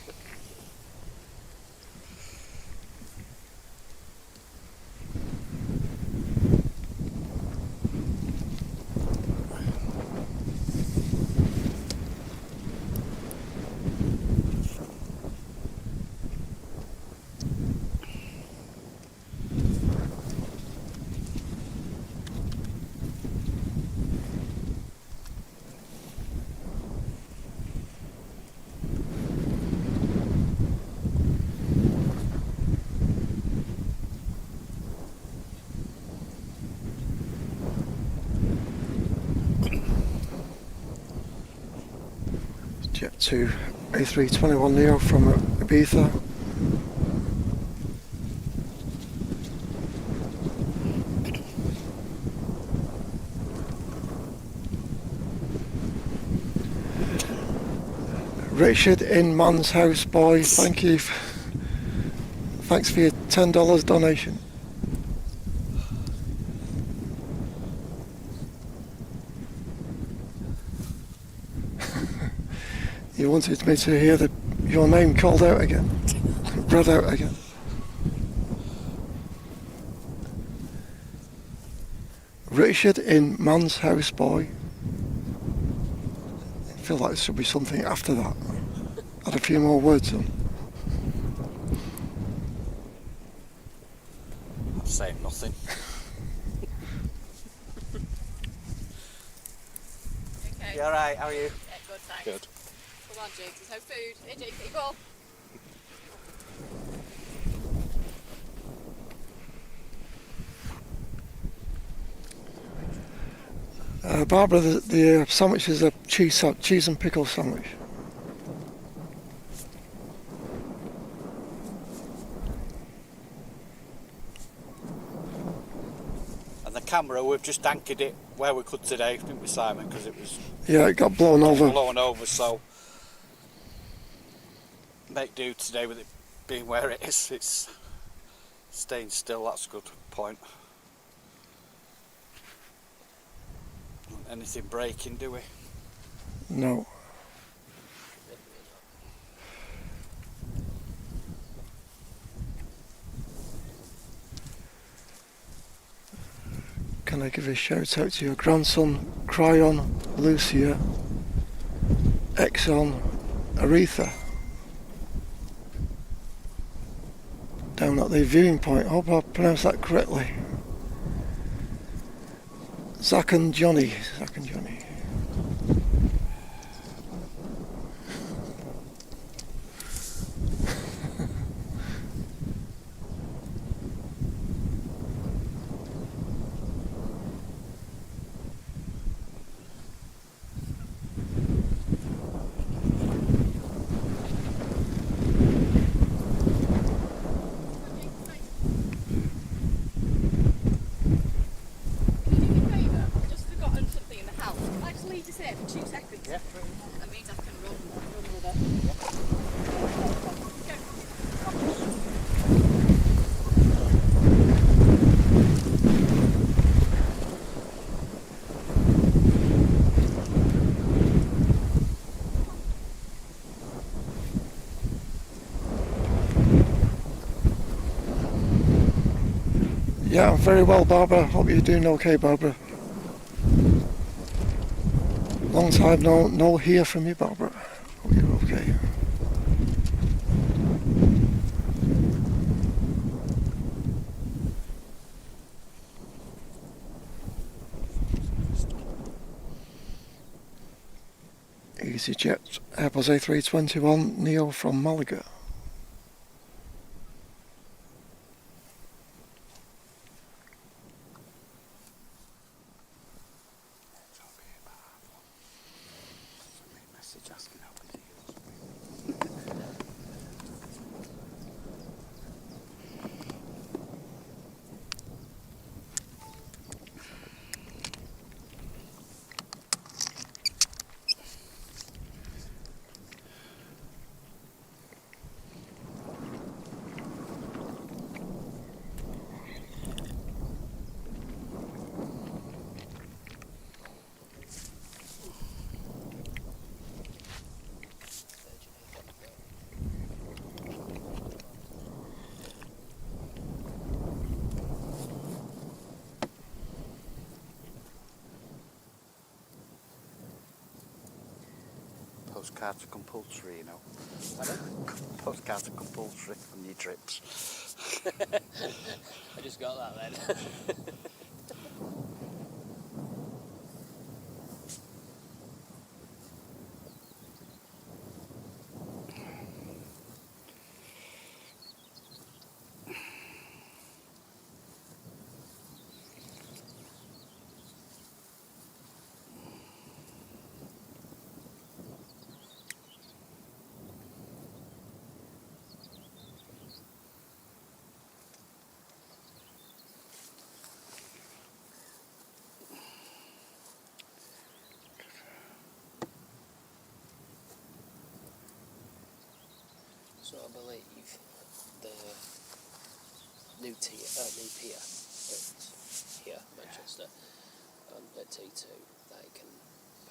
Jet 2 A321neo from Ibiza. Richard in Man's House Boy, thank you. Thanks for your $10 donation. You wanted me to hear your name called out again, read out again. Richard in Man's House Boy. I feel like there should be something after that. Add a few more words on. I'm saying nothing. Okay. You alright? How are you? Yeah, good, thanks. Good. Come on, Jigs, there's no food. Here, Jigs, get your ball. Barbara, the sandwich is a cheese and pickle sandwich. And the camera, we've just anchored it where we could today, didn't we, Simon? Because it was Yeah, it got blown over. blown over, so make do today with it being where it is. It's staying still, that's a good point. Anything breaking, do we? No. can I give a shout out to your grandson, Cryon, Lucia, Exxon, Aretha, down at the viewing point. I hope I pronounced that correctly. Zach and Johnny. Yeah, I'm very well, Barbara. Hope you're doing okay, Barbara. Long time no hear from you, Barbara. Hope you're okay. EasyJet Airbus A321 Neo from Malaga. Postcards are compulsory, you know. Postcards are compulsory on your trips. I just got that then. So I believe the new pier at here, Manchester, and at T2, they can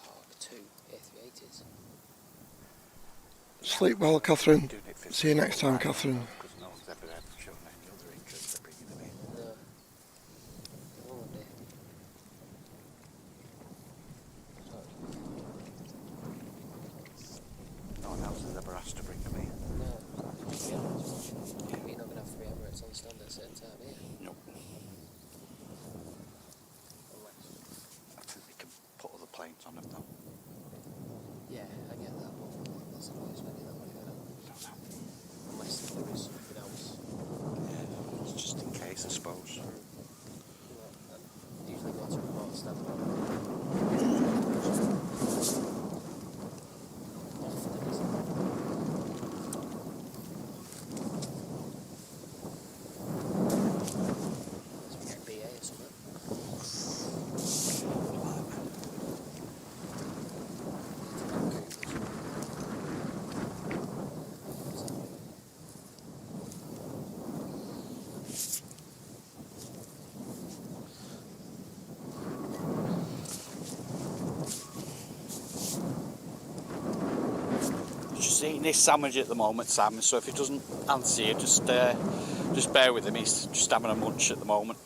park two A380s. Sleep well, Catherine. See you next time, Catherine. Because no one's ever shown any other interest in bringing them in. No. They won't do. No one else has ever asked to bring them in. No. To be honest, you're not going to have three Emirates on stand at the same time, are you? Nope. Unless. I think they can put other planes on them though. Yeah, I get that, but that's not why you're spending that money then. Don't know. Unless there is something else. Yeah, it's just in case, I suppose. And usually go to remote stand. Often, isn't it? Unless we get BA or something. Just eating this sandwich at the moment, Sam, so if he doesn't answer you, just bear with him. He's just having a munch at the moment.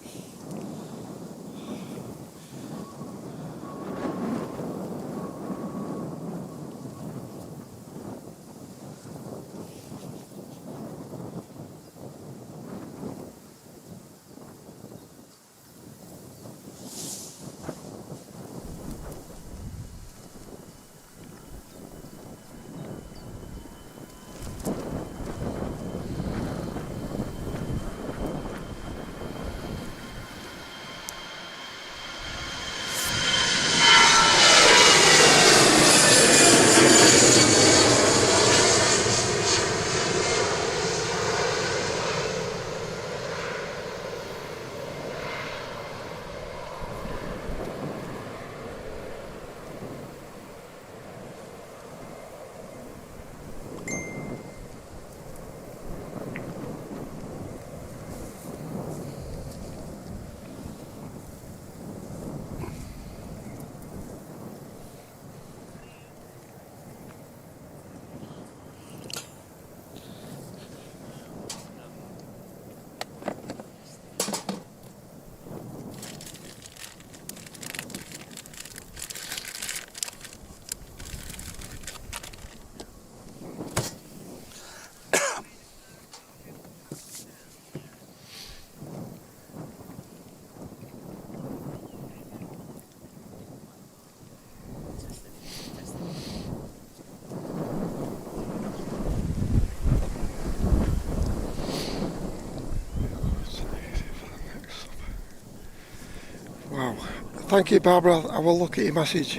Thank you, Barbara. I will look at your message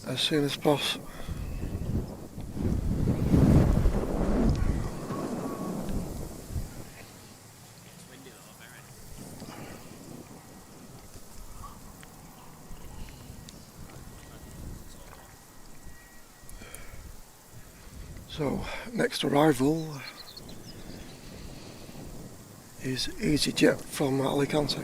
as soon as possible. So, next arrival is EasyJet from Alicante.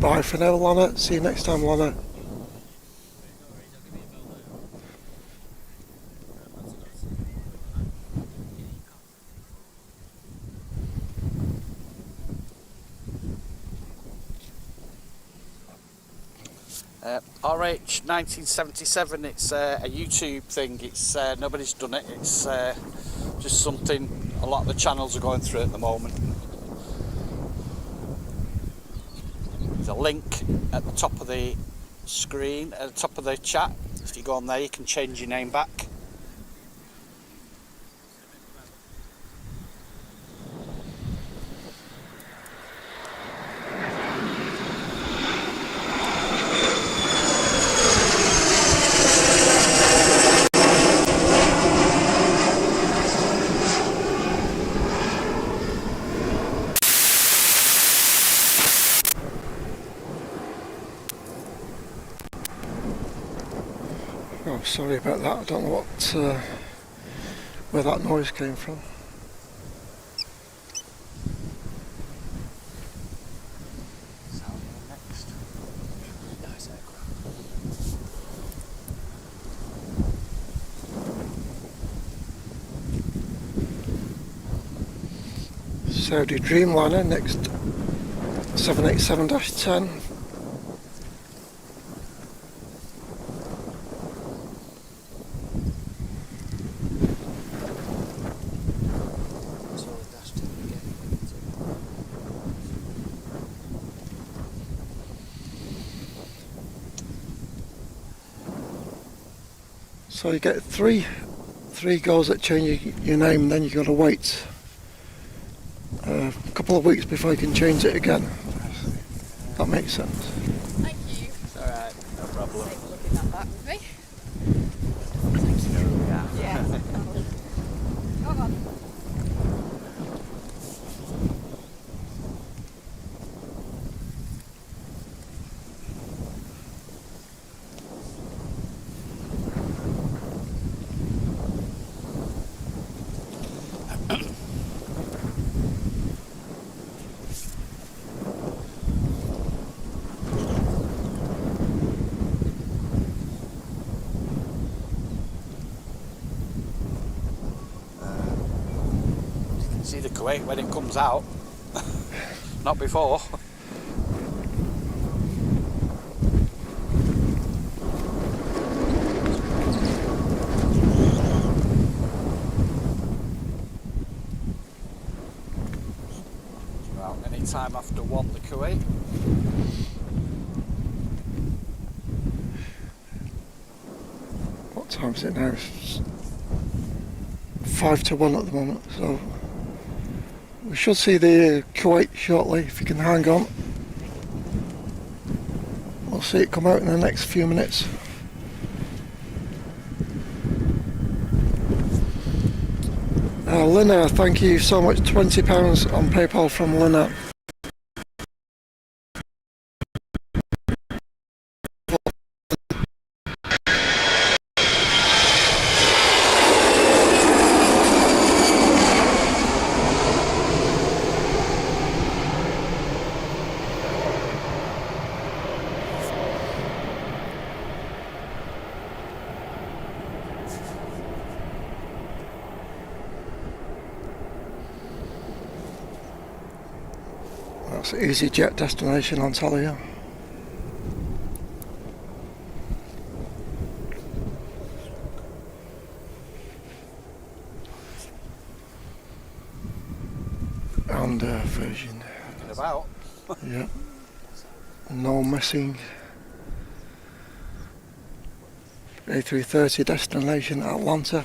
Bye for now, Lana. See you next time, Lana. RH 1977, it's a YouTube thing. It's nobody's done it. It's just something a lot of the channels are going through at the moment. There's a link at the top of the screen, at the top of the chat. If you go on there, you can change your name back. Oh, sorry about that. I don't know where that noise came from. Next. Nice aircraft. Saudi Dreamliner, next 787-10. So you get three goes at changing your name, and then you've got to wait a couple of weeks before you can change it again. That makes sense. Thank you. It's alright, no problem. Take a look at that back with me. Yeah. Come on. See the Kuwait when it comes out. Not before. Well, any time after 1, the Kuwait. What time is it now? It's 5 to 1 at the moment, so we should see the Kuwait shortly, if you can hang on. We'll see it come out in the next few minutes. Lina, thank you so much. £20 on PayPal from Lina. That's EasyJet destination on Antalya. Commander version. About. Yeah. No missing. A330 destination Atlanta.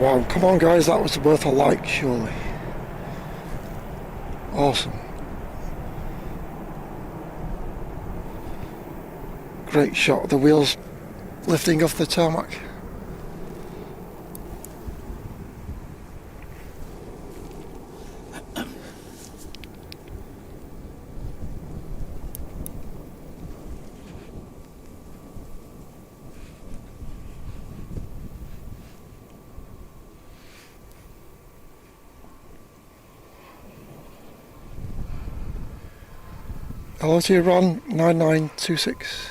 Wow, come on guys, that was worth a like, surely. Awesome. Great shot of the wheels lifting off the tarmac. Hello to you, Ron, 9926.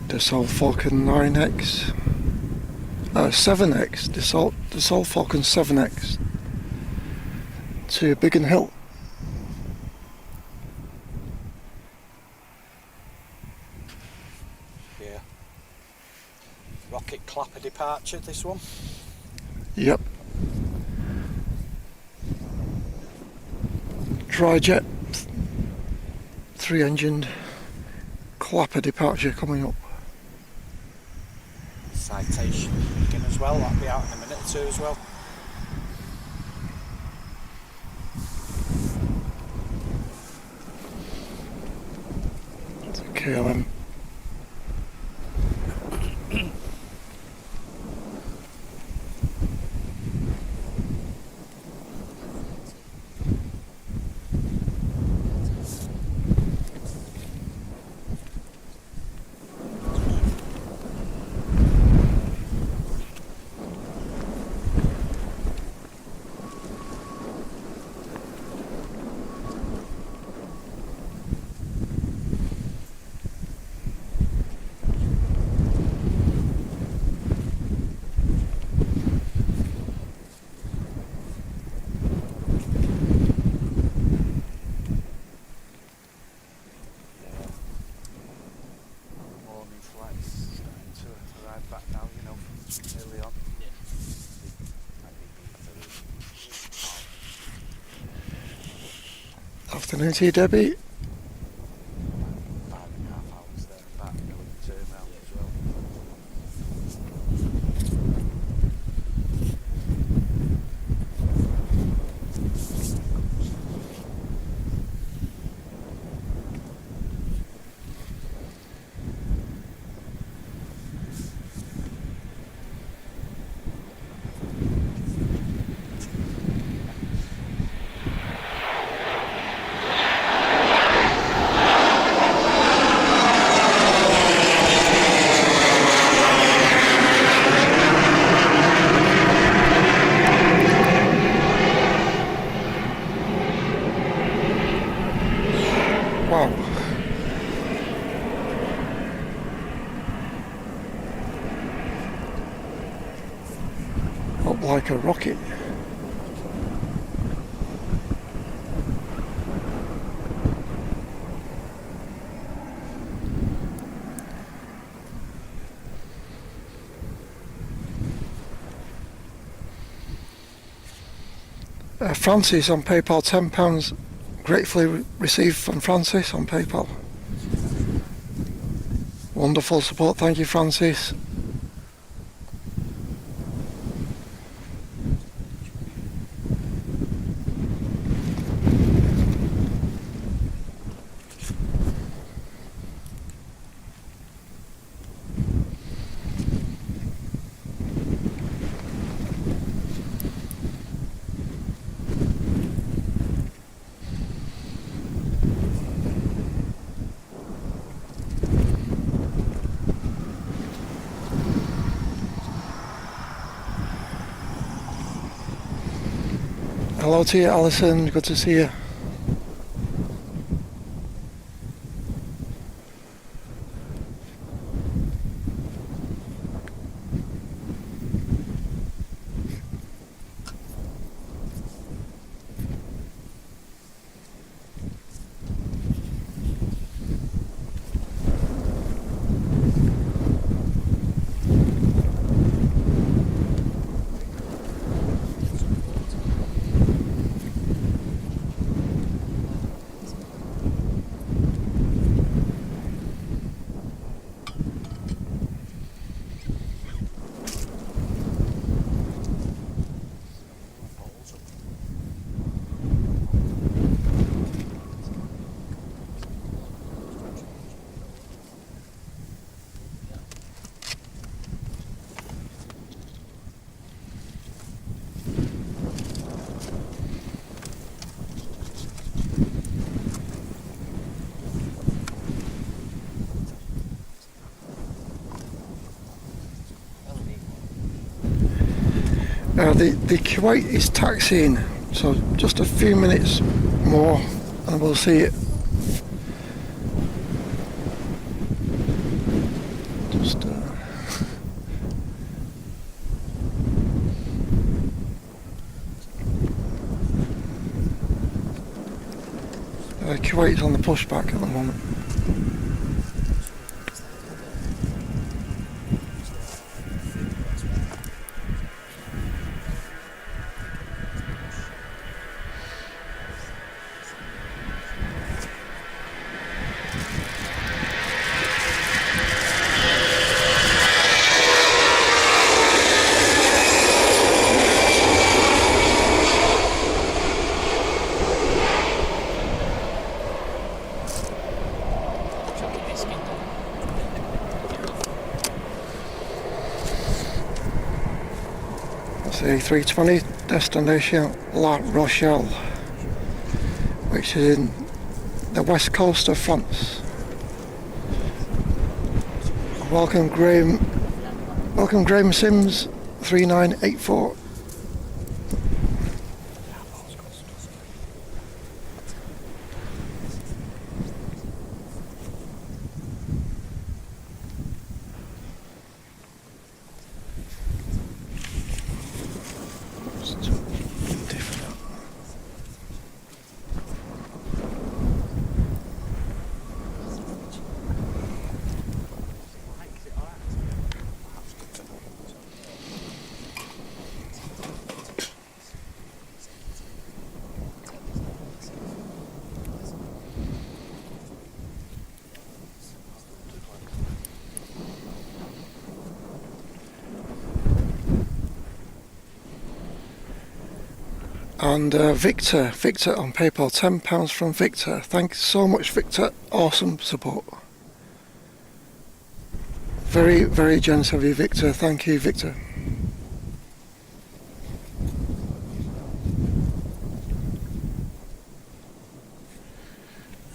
Dassault Falcon 9X. 7X, Dassault Falcon 7X to Biggin Hill. Yeah. Rocket clapper departure, this one. Yep. Dry jet, 3-engined clapper departure coming up. Citation begin as well, that'll be out in a minute or two as well. It's a KLM. Morning flights starting to arrive back now, you know, from early on. Afternoon to you, Debbie. 5.5 hours there and back, you know, with the turnaround as well. Wow. Up like a rocket. Francis on PayPal, £10 gratefully received from Francis on PayPal. Wonderful support, thank you Francis. Hello to you, Alison. Good to see you. The Kuwait is taxiing, so just a few minutes more and we'll see it. Just Kuwait's on the pushback at the moment. A320 destination La Rochelle, which is in the west coast of France. Welcome Graham Sims 3984. And Victor on PayPal, £10 from Victor. Thanks so much, Victor. Awesome support. Very, very generous of you, Victor. Thank you, Victor.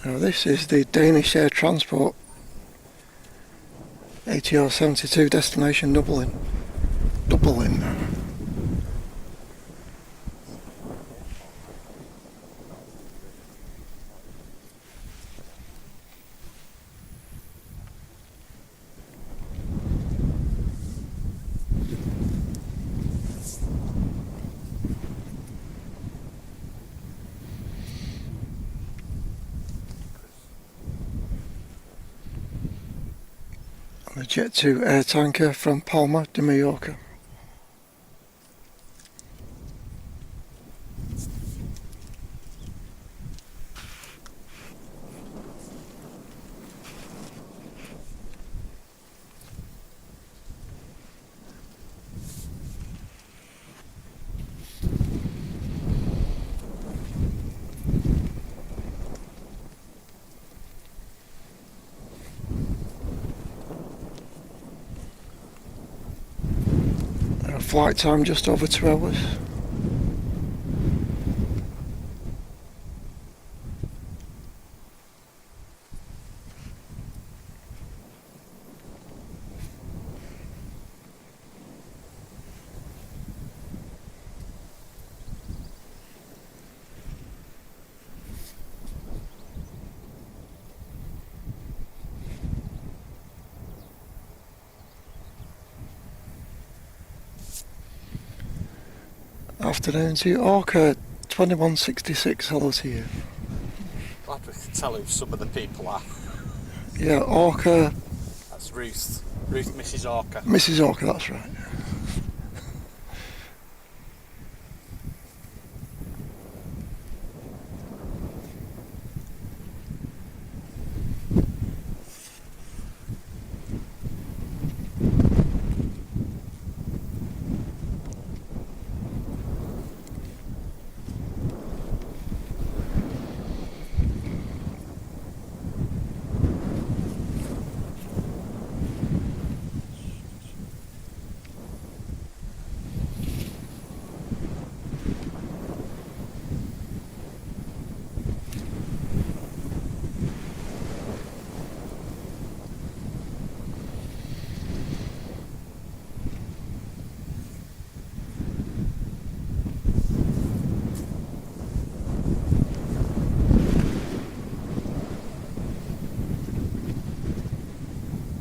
Now this is the Danish Air Transport ATR 72 destination Dublin. The Jet 2 air tanker from Palma de Mallorca. Flight time just over 2 hours. Afternoon to you. Orca 2166, hello to you. Glad we can tell who some of the people are. Yeah, Orca, That's Ruth. Ruth, Mrs. Orca. Mrs. Orca, that's right.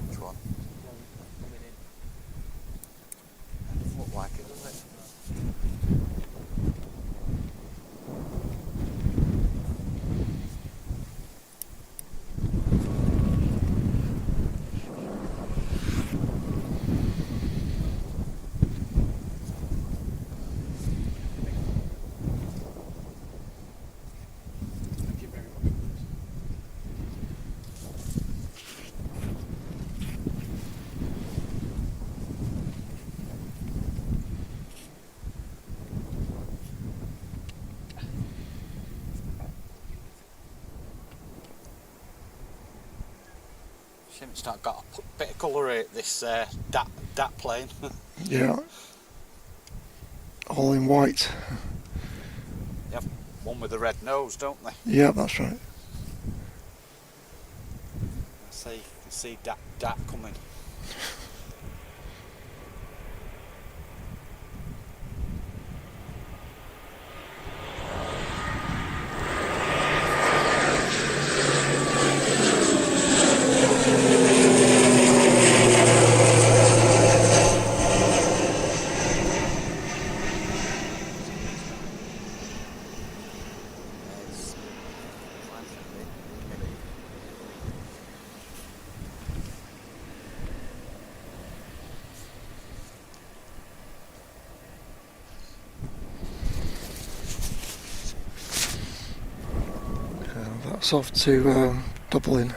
Which one? Doesn't look like it, does it? Thank you very much. Shame it's not got a bit of colour in it, this dat plane. Yeah. All in white. They have one with a red nose, don't they? Yeah, that's right. You can see dat coming. That's off to Dublin.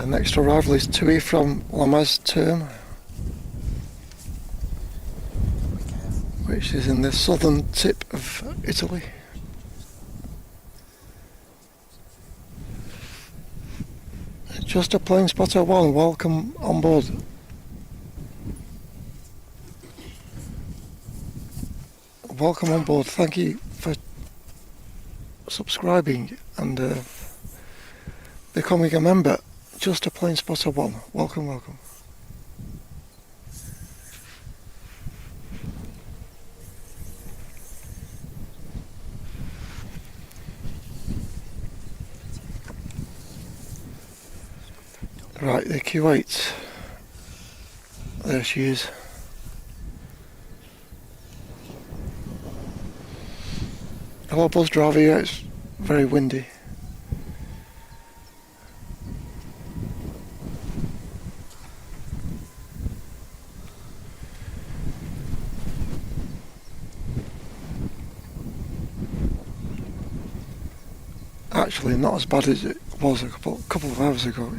Next arrival is Tui from Lamaze term, which is in the southern tip of Italy. Just a plane spotter one, welcome on board. Welcome on board, thank you for subscribing and becoming a member. Just a plane spotter one, welcome, welcome. Right, the Q8. There she is. Hello bus driver, yeah, it's very windy. Actually not as bad as it was a couple of hours ago.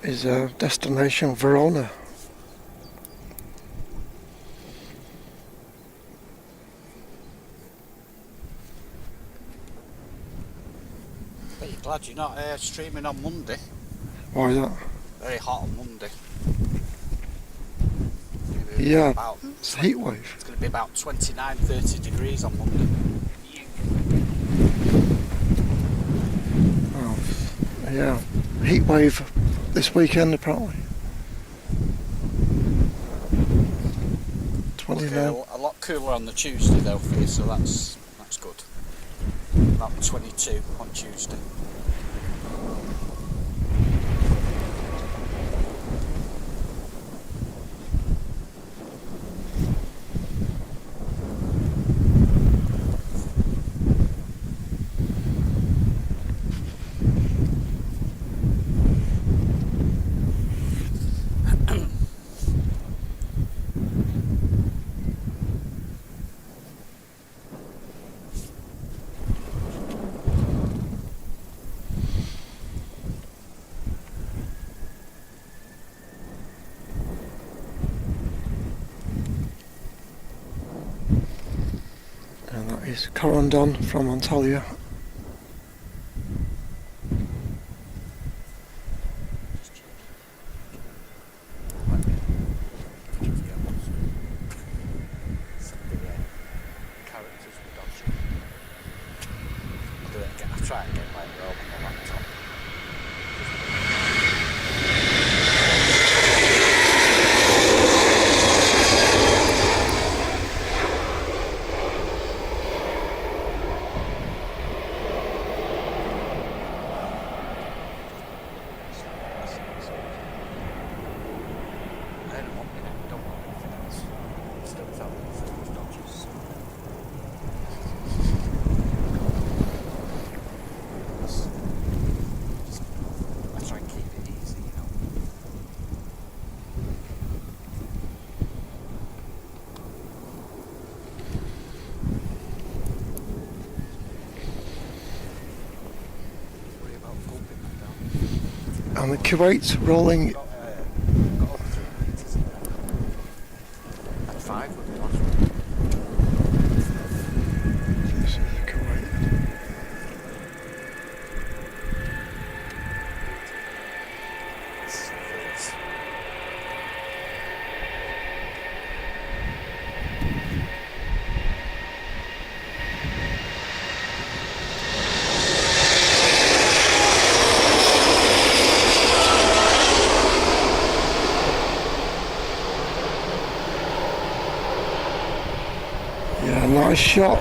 is destination Verona. Bet you're glad you're not streaming on Monday. Why is that? Very hot on Monday. Yeah, About, it's a heat wave. it's going to be about 29, 30 degrees on Monday. Oh, yeah, heat wave this weekend apparently. 29. A lot cooler on the Tuesday though for you, so that's good. About 22 on Tuesday. And that is Corendon from Antalya. I'll try and get like Rope on my laptop. I don't want anything else. Still without those dodges. I try and keep it easy, you know. Worry about gulping that down. And the Kuwait's rolling. Got over 3 meters in there. And 5 with the last one. This is the Kuwait. Yeah, nice shot.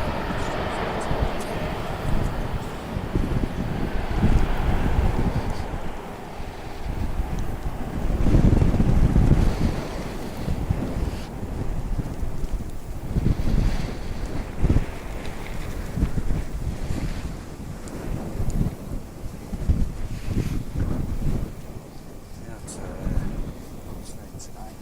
Yeah, it's 99.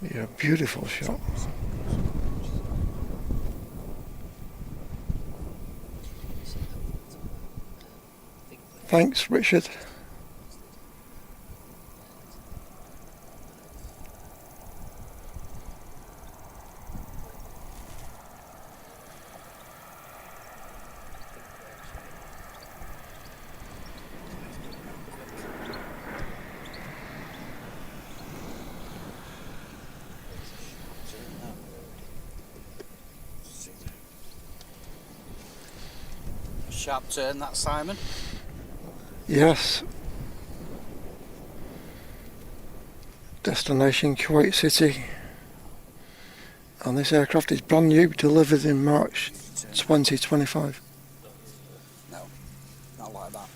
Yeah, beautiful shot. Thanks, Richard. Sharp turn that, Simon. Yes. Destination Kuwait City. And this aircraft is brand new, delivered in March 2025. No, not like that.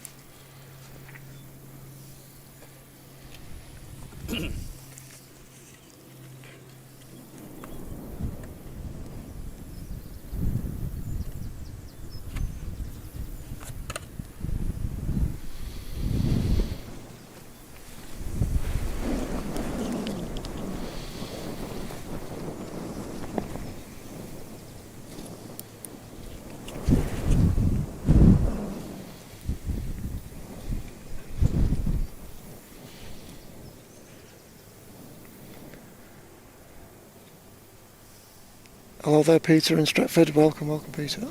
Hello there, Peter in Stretford. Welcome, welcome, Peter.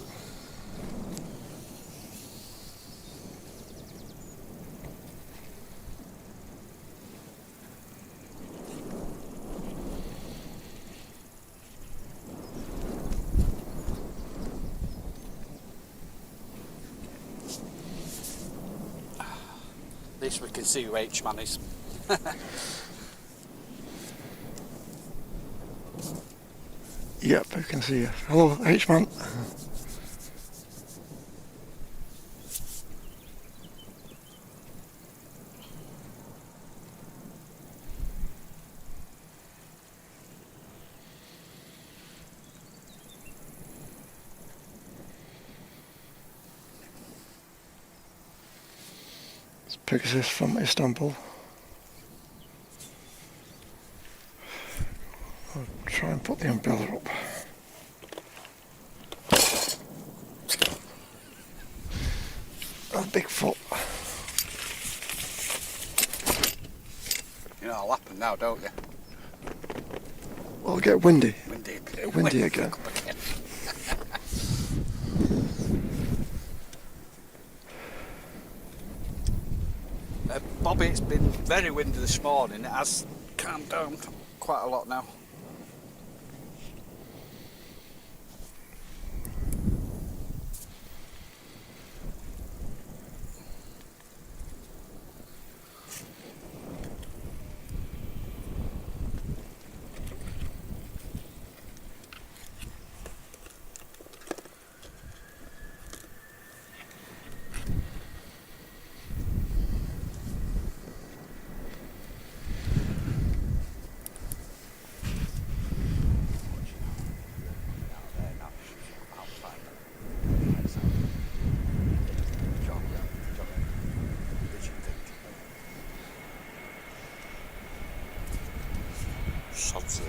At least we can see who H-man is. Yep, I can see you. Hello, H-man. It's Pegasus from Istanbul. I'll try and put the umbrella up. A big foot. You know what'll happen now, don't you? Well, it'll get windy. Windy Again. Bobby, it's been very windy this morning. It has calmed down quite a lot now. Sods here.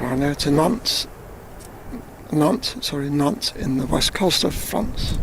Right now to Nantes in the west coast of France.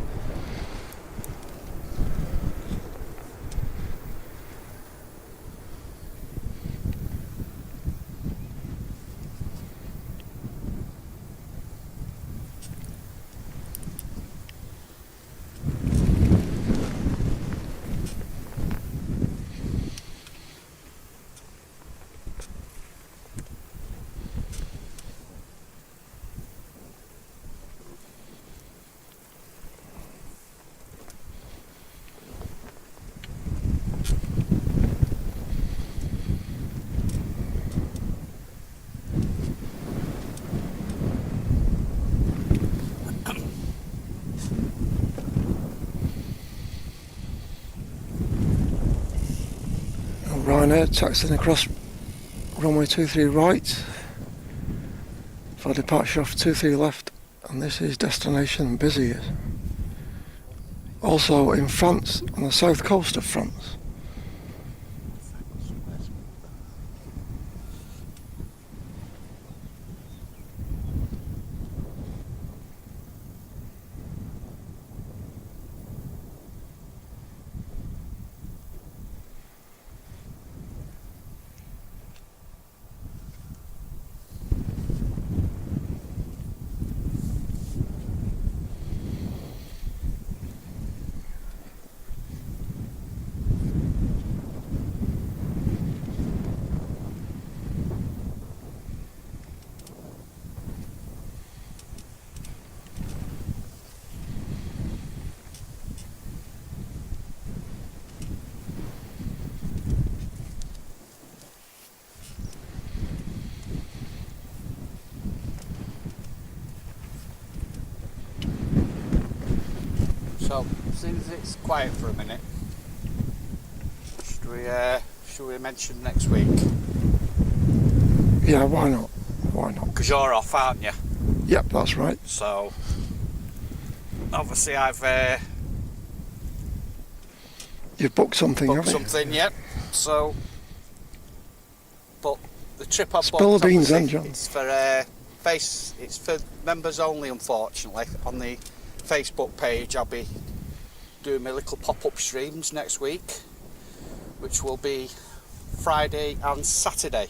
Ryanair taxiing across runway 23 right for departure off 23 left, and this is destination Béziers. Also in France, on the south coast of France. So, since it's quiet for a minute, should we mention next week? Yeah, why not? Why not? Because you're off, aren't you? Yep, that's right. So, obviously I've You've booked something, Booked haven't you? something, yep. So, but the trip I've Spill booked, the beans then, obviously, John. it's for members only, unfortunately. On the Facebook page, I'll be doing my little pop-up streams next week, which will be Friday and Saturday.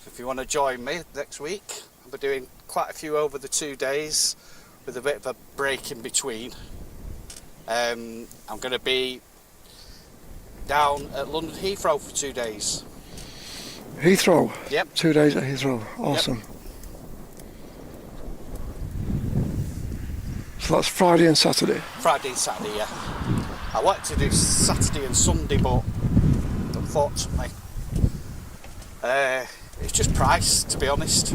So if you want to join me next week, I'll be doing quite a few over the 2 days with a bit of a break in between. I'm going to be down at London Heathrow for 2 days. Heathrow? Yep. 2 days at Heathrow. Awesome. So that's Friday and Saturday. Friday and Saturday, yeah. I wanted to do Saturday and Sunday, but unfortunately, it's just price, to be honest.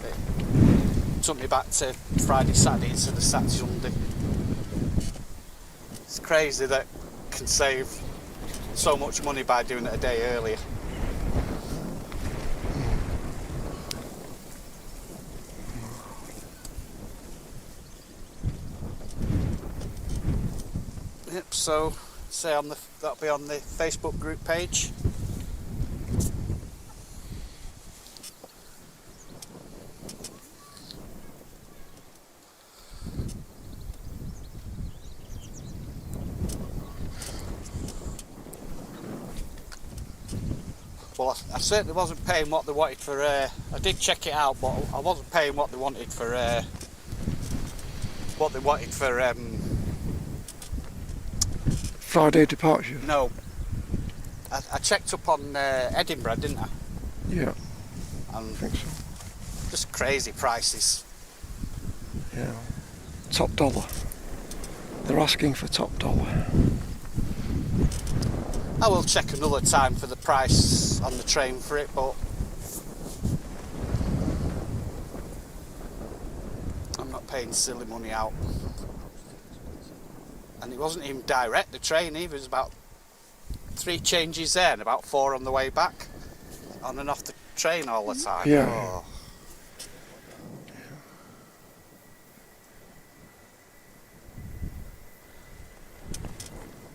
It took me back to Friday, Saturday instead of Saturday, Sunday. It's crazy that I can save so much money by doing it a day earlier. Yep, so say that'll be on the Facebook group page. Well, I certainly wasn't paying what they wanted for. I did check it out, but I wasn't paying what they wanted for. Friday departure. No, I checked up on Edinburgh, didn't I? Yeah, And I think so. just crazy prices. Yeah. Top dollar. They're asking for top dollar. I will check another time for the price on the train for it, but I'm not paying silly money out. And it wasn't even direct, the train either. It was about 3 changes there and about 4 on the way back. On and off the train all the time. Yeah. Oh.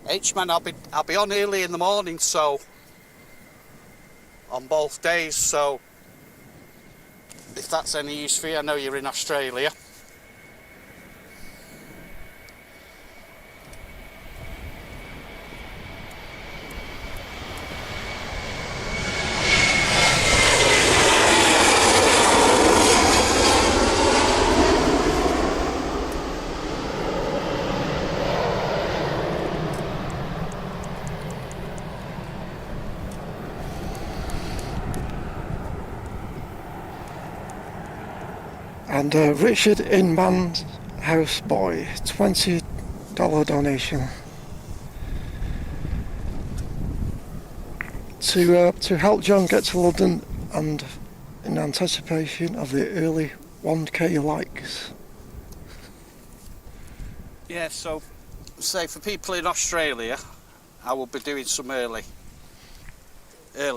H-man, I'll be on early in the morning, so on both days. So if that's any use for you, I know you're in Australia. And Richard Inman's houseboy, $20 donation to help John get to London and in anticipation of the early 1K likes. Yeah, so say for people in Australia, I will be doing some early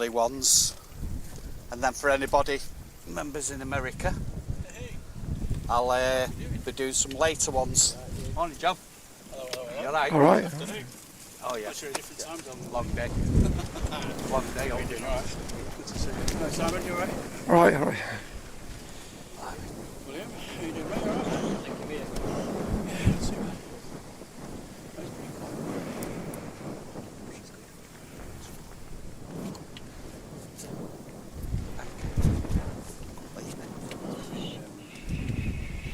ones, and then for anybody members in America, I'll be doing some later ones. Morning, John. You alright? All right. Oh yeah. Sure, different time zone. Long day. Long day. How are you doing? All right. Good to see you. No, Simon, you all right? All right, all right. William, how you doing, mate? All right? Thank you, mate. Yeah, not too bad. That's pretty cool. Which is good.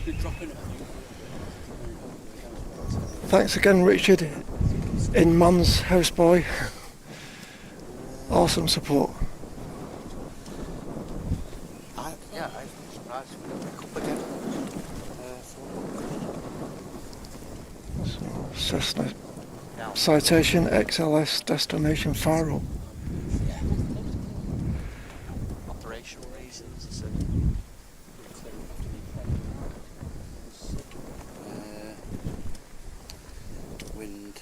Good drop in it, I think. Thanks again, Richard Inman's houseboy. Awesome support. I'm surprised we got a couple again. So, Cessna Citation XLS destination Faro. Yeah. Operational reasons, I said. Wind.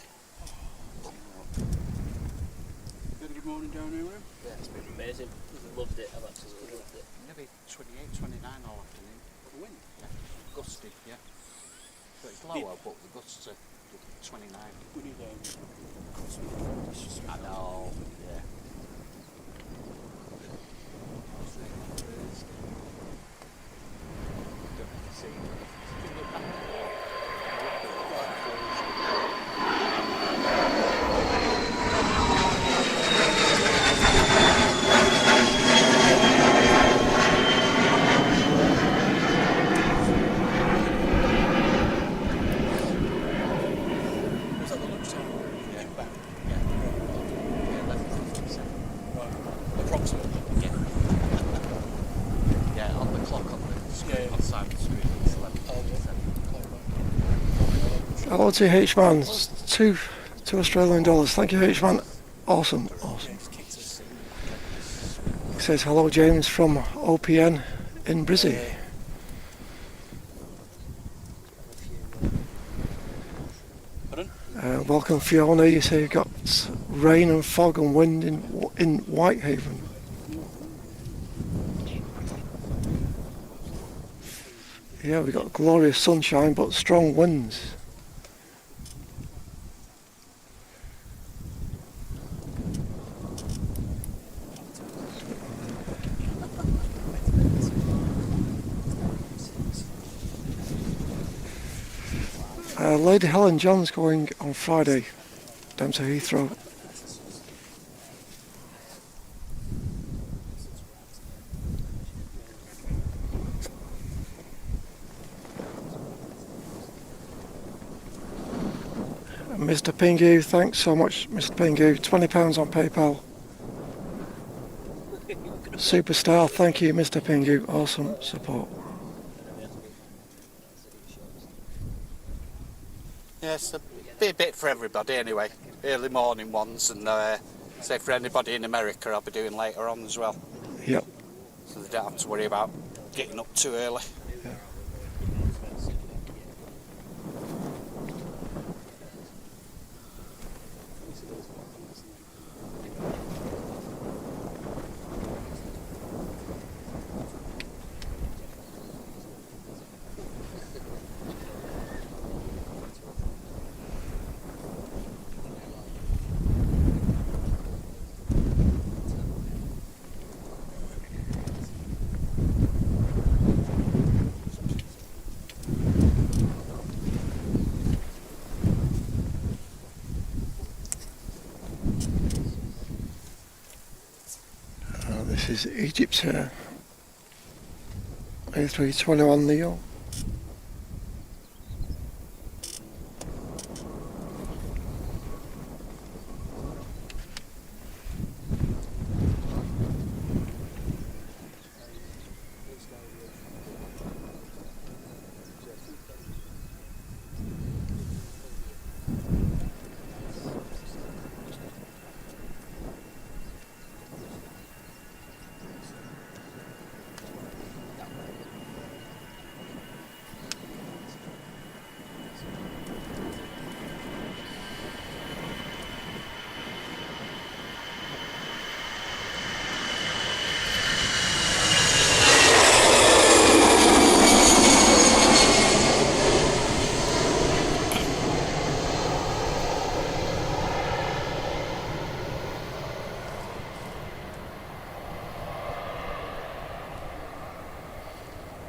You had a good morning down here, William? Yeah, it's been amazing. Loved it. I've absolutely loved it. Maybe 28, 29 all afternoon. The wind. Yeah. Gusty, yeah. So it's lower, but the gusts are 29. We need I know. Yeah. Was that the lunchtime? Yeah. Back. Yeah. Yeah, 11:57. Right. Approximately. Yeah. Yeah, on the clock on the screen, Yeah. on Simon's screen, it's 11:57. Hello to H-Man, two Australian dollars. Thank you, H-Man. Awesome, awesome. He says hello, James from OPN in Brizzy. Pardon? Welcome, Fiona. You say you got rain and fog and wind in Whitehaven. Yeah, we got glorious sunshine but strong winds. Lady Helen John's going on Friday down to Heathrow. Mr. Pingu, thanks so much, Mr. Pingu. £20 on PayPal. Superstar, thank you, Mr. Pingu. Awesome support. Yes, be a bit for everybody anyway. Early morning ones, and say for anybody in America, I'll be doing later on as well. Yep. So they don't have to worry about getting up too early. This is Egypt here. A321 Neo.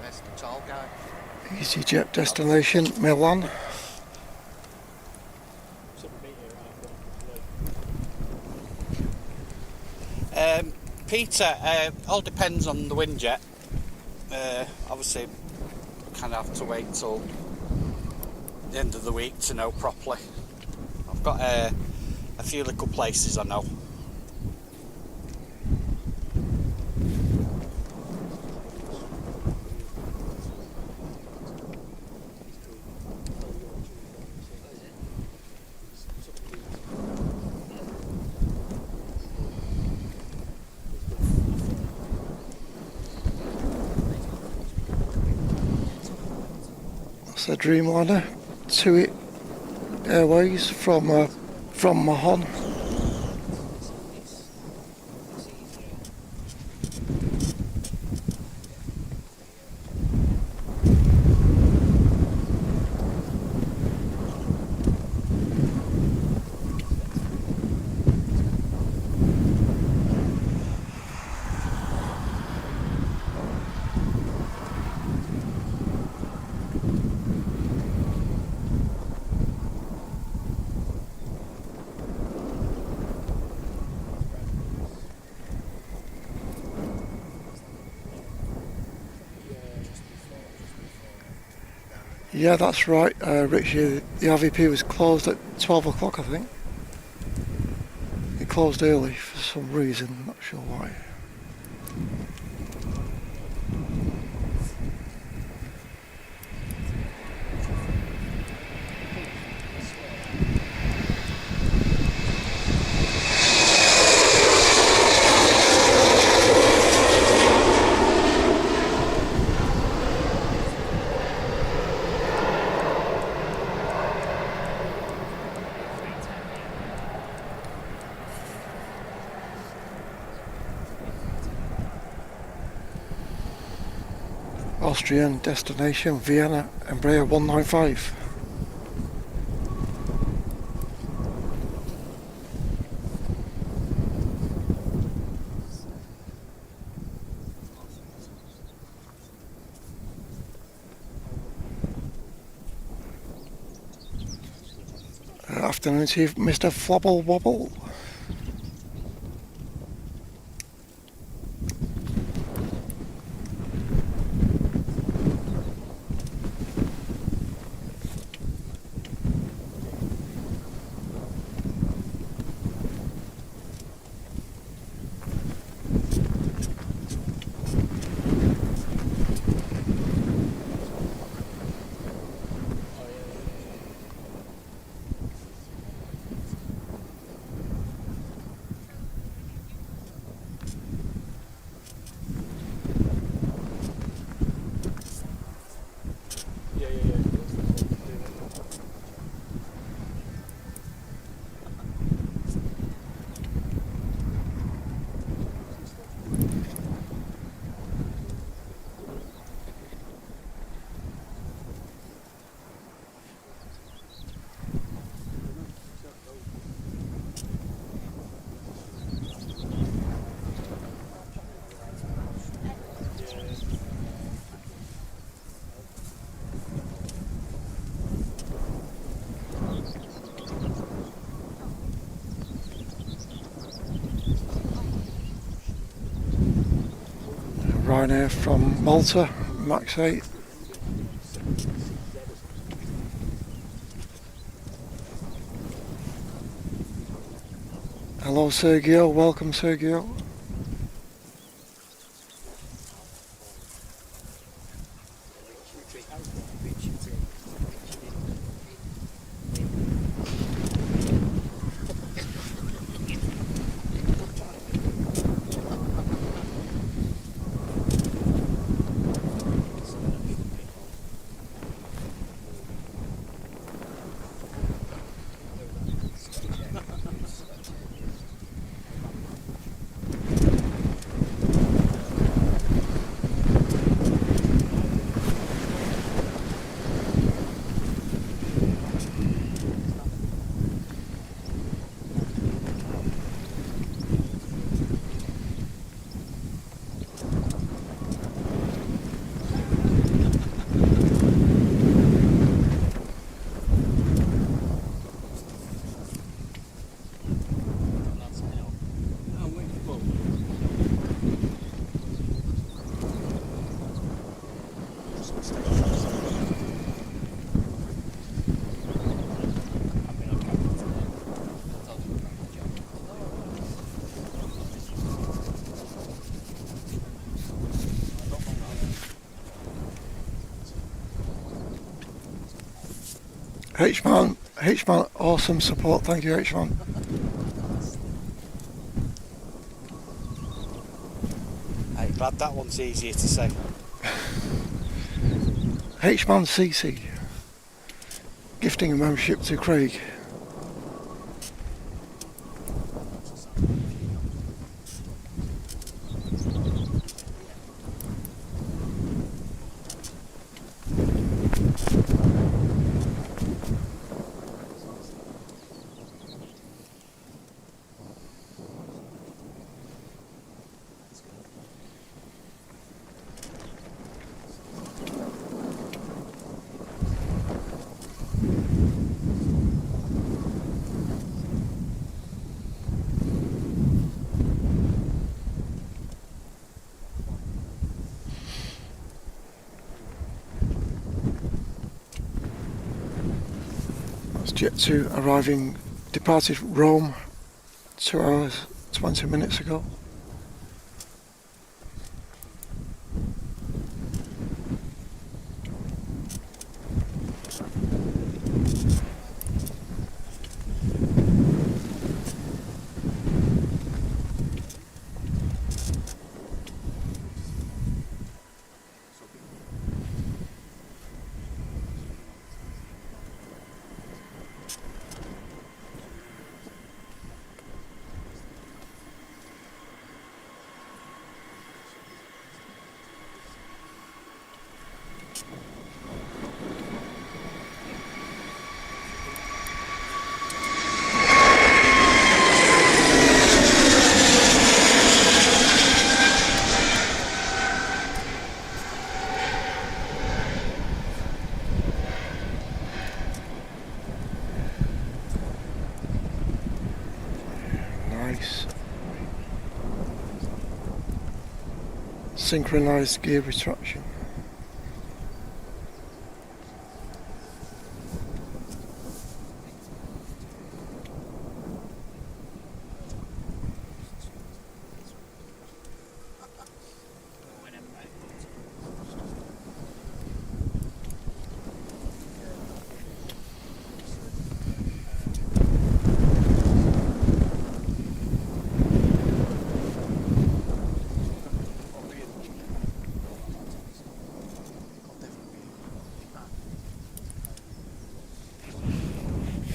There's the tall guy. EasyJet destination Milan. Peter, all depends on the wind jet. Obviously, kind of have to wait till the end of the week to know properly. I've got a few little places I know. That's a Dreamliner, TUI Airways from Mahon. Yeah, that's right, Richie. The RVP was closed at 12 o'clock, I think. It closed early for some reason, not sure why. Austrian destination Vienna, Embraer 195. Afternoon to you, Mr. Flobble Wobble. Ryanair from Malta, Max 8. Hello Sergio, welcome Sergio. H-Man, awesome support, thank you H-Man. I'm glad that one's easier to say. H-Man CC, gifting a membership to Craig. jet 2 departed Rome 2 hours 20 minutes ago. Nice. Synchronized gear retraction.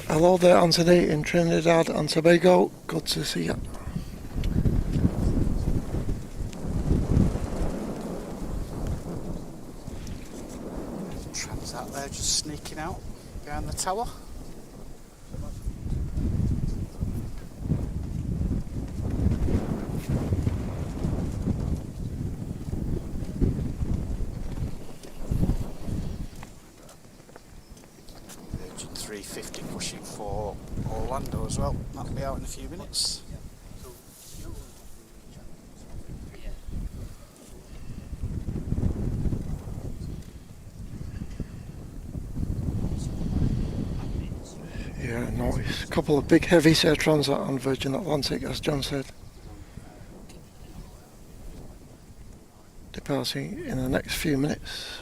Hello there, Anthony in Trinidad and Tobago. Good to see you. Tram's out there just sneaking out behind the tower. Virgin 350 pushing for Orlando as well. That'll be out in a few minutes. Yeah, notice a couple of big heavy Sertrons on Virgin Atlantic, as John said. Departing in the next few minutes.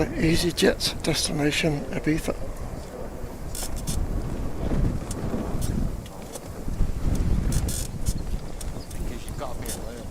lovely EasyJet destination Ibiza. Because you've got to be alert.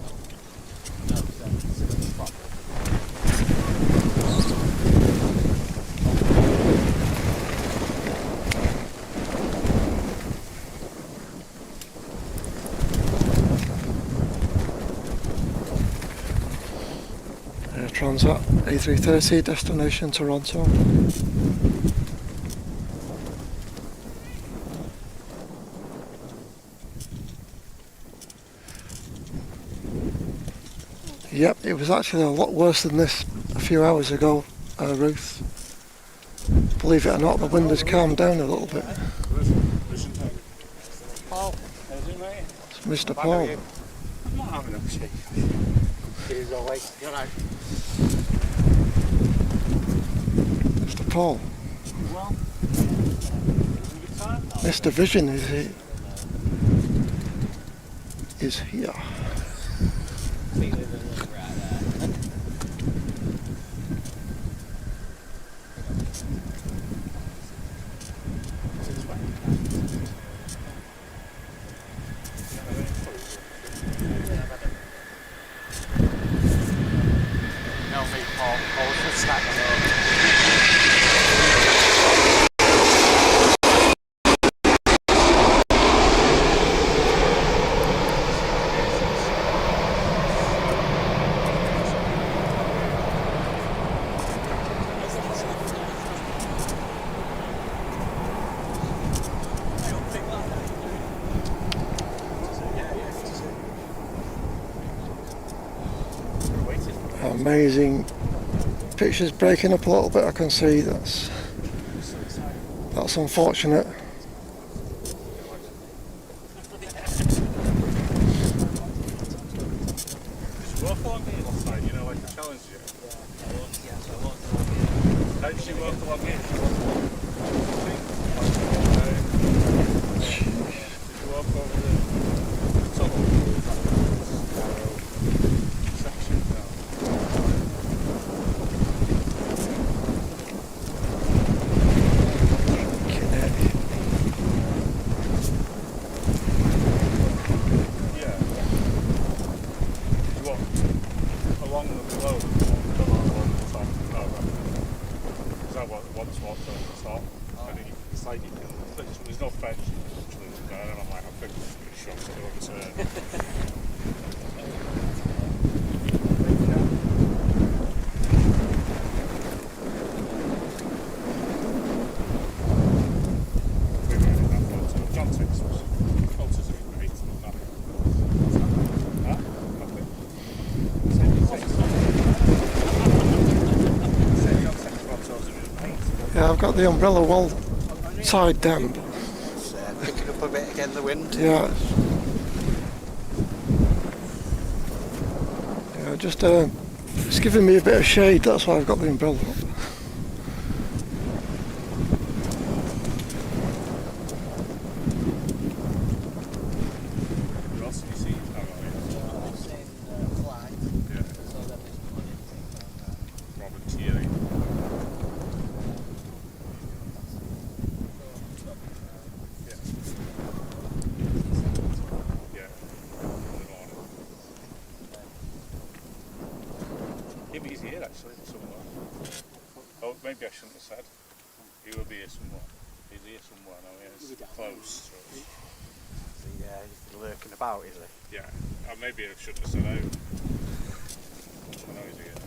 Transat A330 destination Toronto. Yep, it was actually a lot worse than this a few hours ago, Ruth. Believe it or not, the wind has calmed down a little bit. Paul, How's it, mate? It's Mr. Bye, Paul. you. I'm not having a shake. Cheers always. You're right. Mr. Paul. Well, having a good time. Mr. Vision is here. Is here. Feeling the look right there. No, me, Paul. Paul's just snack alone. Amazing. Picture's breaking up a little bit, I can see. That's unfortunate. Did you walk along here last night? You know, like I challenged you. How did you walk along here? Did you walk over the tunnel? Section? No. Yeah. Did you walk along the Lowe? Along the top? No, right. Is that what once walked over the top? And then it's like you can, there's no fence literally there, and I'm like, I'm pretty sure I'm going to turn. We were in that photo. John takes us. Photos are great. Huh? Nothing. Say John takes photos are great. Yeah, I've got the umbrella well tied down. It's picking up a bit again, the wind. Yeah. Yeah, just it's giving me a bit of shade, that's why I've got the umbrella up. Who else have you seen? Yeah. Robert Thierry. Yeah. Yeah. In the morning. Yeah, but he's here actually, somewhere. Oh, maybe I shouldn't have said. He will be here somewhere. He's here somewhere now, yeah. It's close. So. Yeah, he's lurking about, is he? Yeah. Maybe I shouldn't have said out. I know he's here.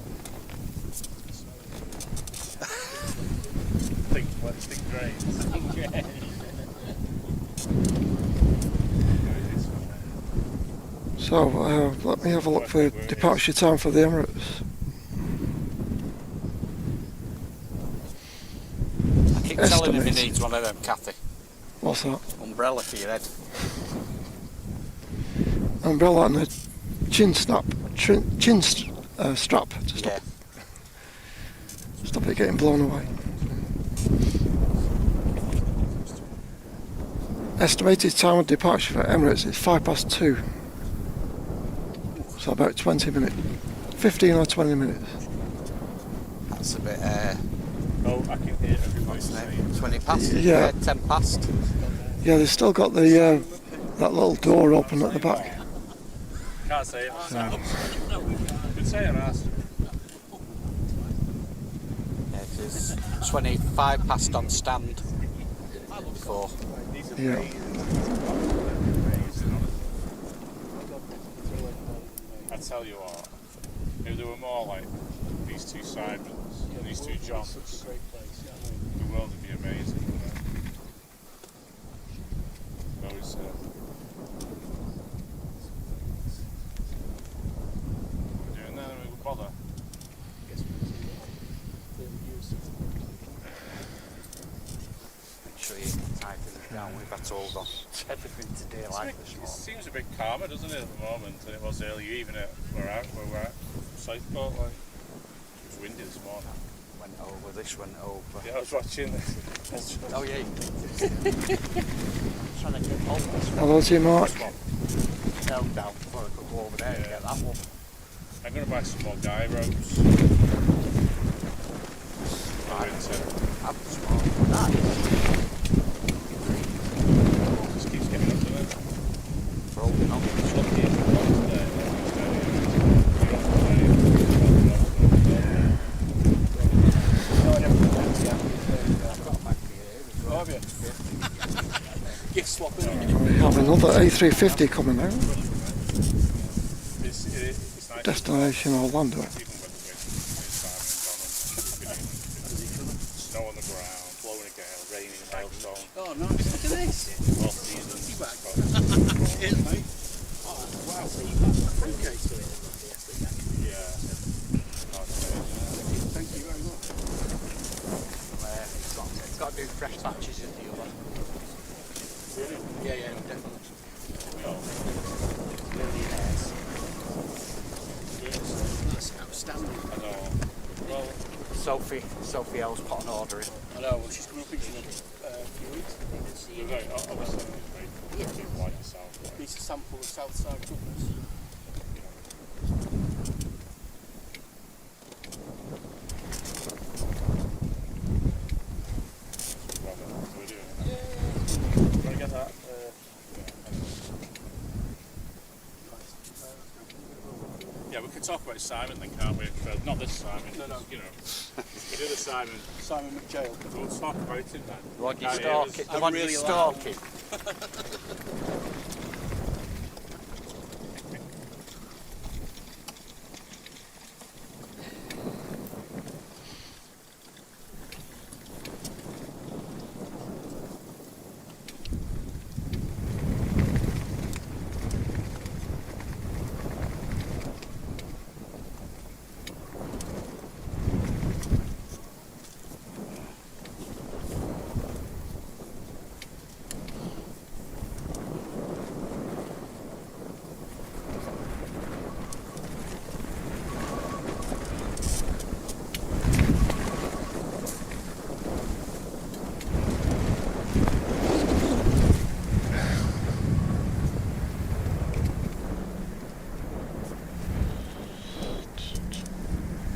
Let's think great. So let me have a look for departure time for the Emirates. I keep telling him he Estimated. needs one of them, Kathy. What's that? Umbrella for your head. Umbrella and a chin strap to stop Yeah. stop it getting blown away. Estimated time of departure for Emirates is 2:05. So about 20 minutes. 15 or 20 minutes. It's a bit, Oh, I can hear everybody saying. 20 past? Yeah. 10 past. Yeah, they've still got the that little door open at the back. Can't say it myself. Could say it myself. Yeah, it is 25 past on stand. Before. Yeah. I tell you what, if there were more like these two Simons and these two Johns, the world would be amazing. You know? Those, we're doing that, we would bother. Make sure you type things down. We've had to hold on to everything today like this It morning. seems a bit calmer, doesn't it, at the moment than it was earlier, even at where we're at Southport. Like, it was windy this morning. Went over. Yeah, I was watching this. Oh yeah. Trying to get hold of this Hello to you, Mark. fell down before I could go over there and get that one. I'm going to buy some more guy ropes. I'm small. Nice. Just keeps getting up to it. Rolling on. It's lucky it's not today. Gift swapping. We have another A350 coming out. It's nice. Destination Orlando. Even with the snow on the ground, blowing a gale, raining, hailstone. Oh, nice. Look at this. All seasons. Cheers, mate. Oh, wow. So you got a fruitcake to it? Yeah. Thank you very much. It's got to do fresh batches in the oven. Yeah, definitely. Millionaires. That's outstanding. I know. Well, Sophie L's put an order in. I know, well, she's coming up in a few weeks. we're very, obviously, very like yourself. Like, Needs a sample of Southside cookies. we're doing it. Want to get that? Yeah, we could talk about Simon then, can't we? Not this Simon. No. You know, the other Simon. Simon McJail. We'll talk about him then. The one you Can't hear us. stalking. The I'm one really you're loud. stalking.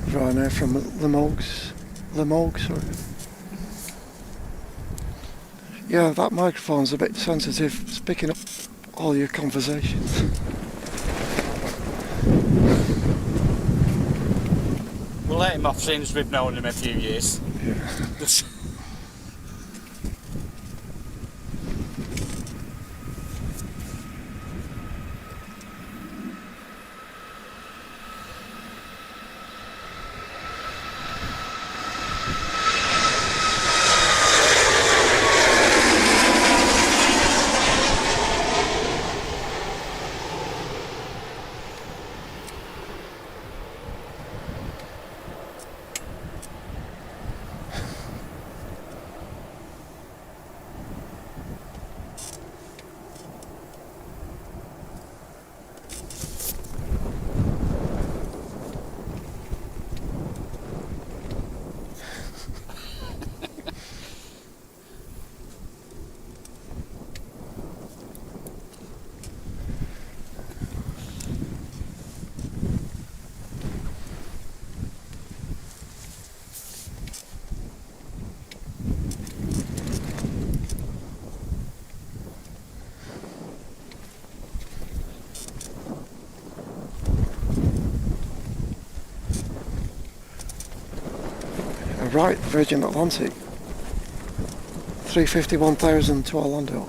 Ryanair from Limoges, sorry. Yeah, that microphone's a bit sensitive. It's picking up all your conversations. We'll let him off since we've known him a few years. Yeah. right, Virgin Atlantic. 351,000 to Orlando.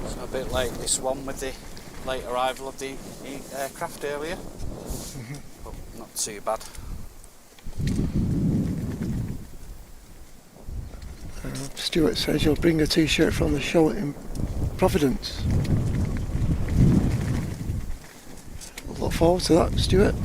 So a bit like this one with the late arrival of the aircraft earlier, but not too bad. Stuart says you'll bring a t-shirt from the show in Providence. Look forward to that, Stuart.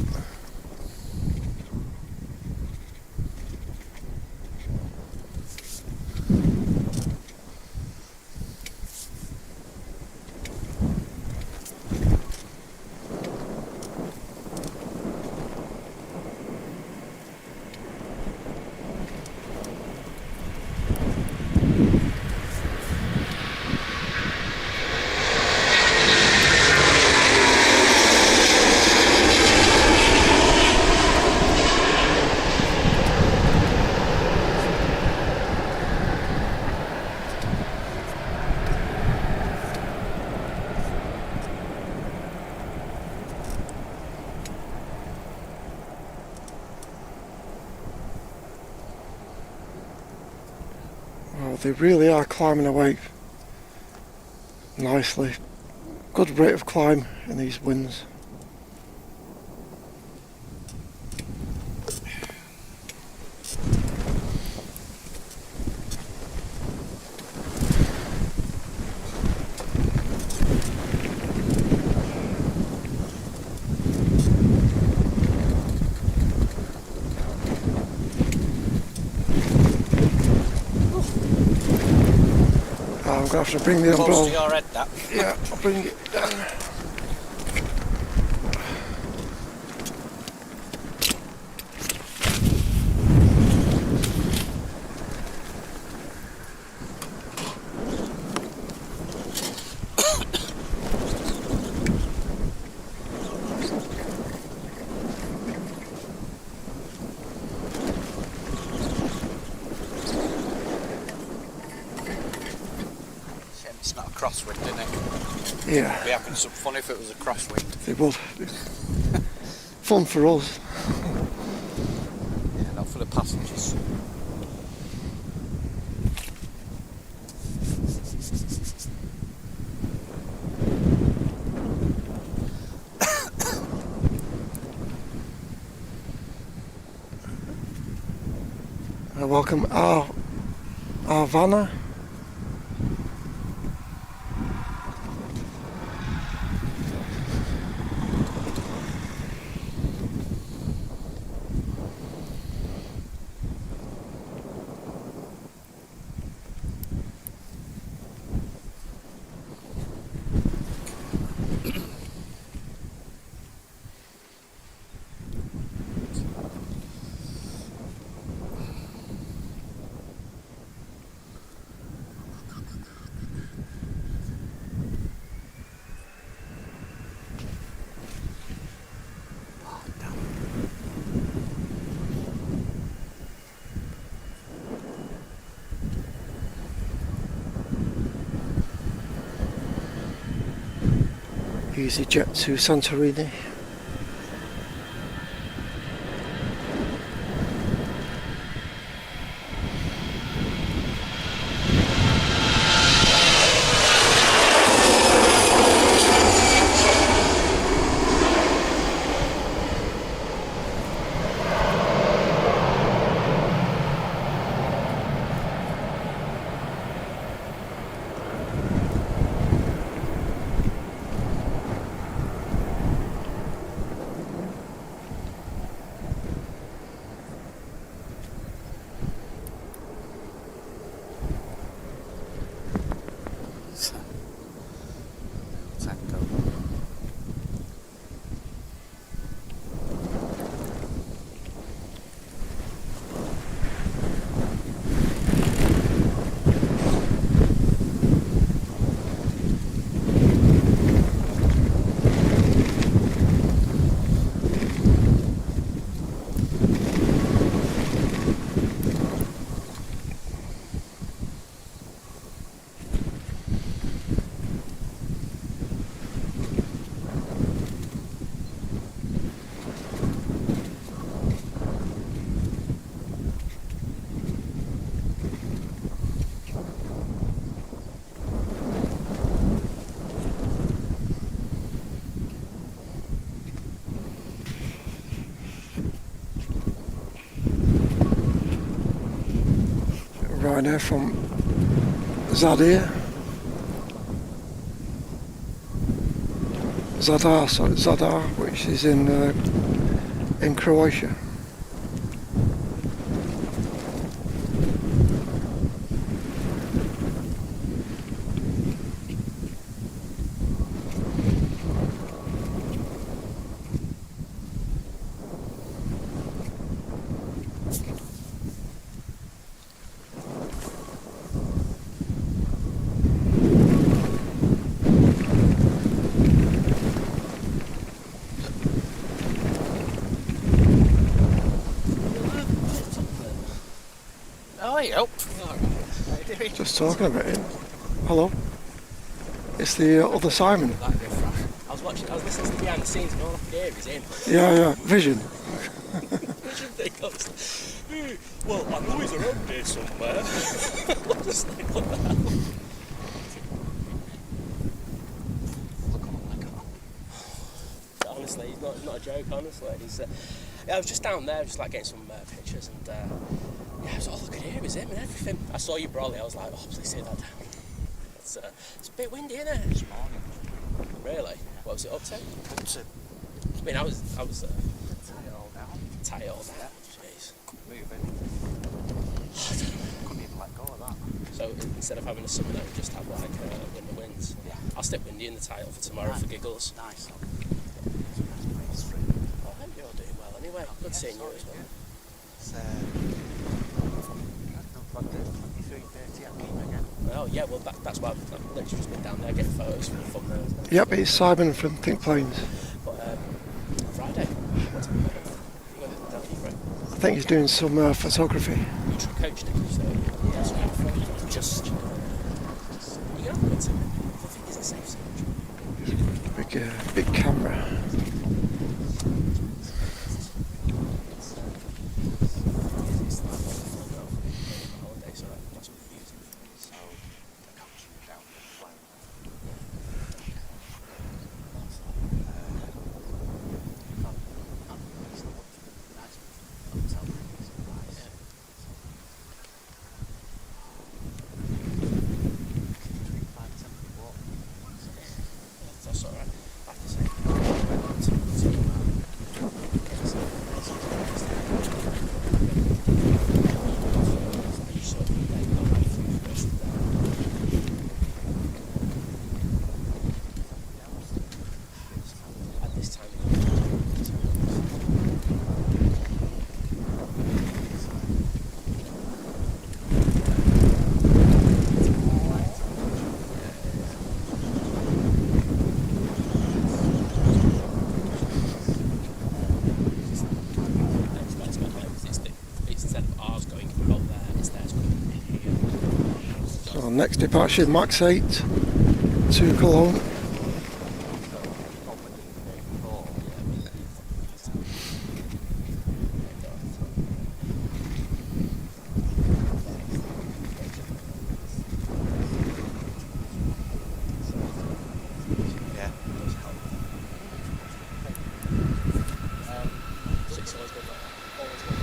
Well, they really are climbing away nicely. Good rate of climb in these winds. I'm going to have to bring the Close umbrella. to your head, that. Yeah, I'll bring it down. It's not a crosswind, isn't it? Yeah, It'd be having some fun if it was a crosswind. it would. Fun for us. Yeah, not for the passengers. Welcome Arvana. EasyJet to Santorini. Ryanair from Zadar, which is in Croatia. Oh, Just talking about it. Hello. It's the other Simon. I was listening to the behind the scenes and all I could hear is in. Yeah, Vision. Vision thing. Well, I know he's around here somewhere. Just like, what the hell? Honestly, he's not a joke, honestly. I was just down there, just like getting some pictures, and yeah, it was all I could hear was him and everything. I saw you Brawley, I was like, oh, please take that down. It's a bit windy, isn't it? this morning. Really? What was it up to? Up to I mean, I was tie it all down. tie it all down. Jeez. Couldn't move it. Couldn't even let go of that. So instead of having a summer night, we just have like winter winds. Yeah. I'll stick windy in the title for tomorrow for giggles. Nice. Oh, I hope you're doing well anyway. Good seeing you as well. It's 23:30 I keep again. Oh yeah, well that's why I've literally just been down there getting photos for the thumbnails. Yep, it's Simon from Think Planes. But Friday, what's it? You going down Heathrow? I think he's doing some photography. You should coach Nick, so yeah, just you know, it's I think it's a safe search. Big camera. That's all right. I have to at this time. Instead of ours going out there, it's theirs going here. So next departure, Max 8 to Cologne. Yeah. 6 always good, always good.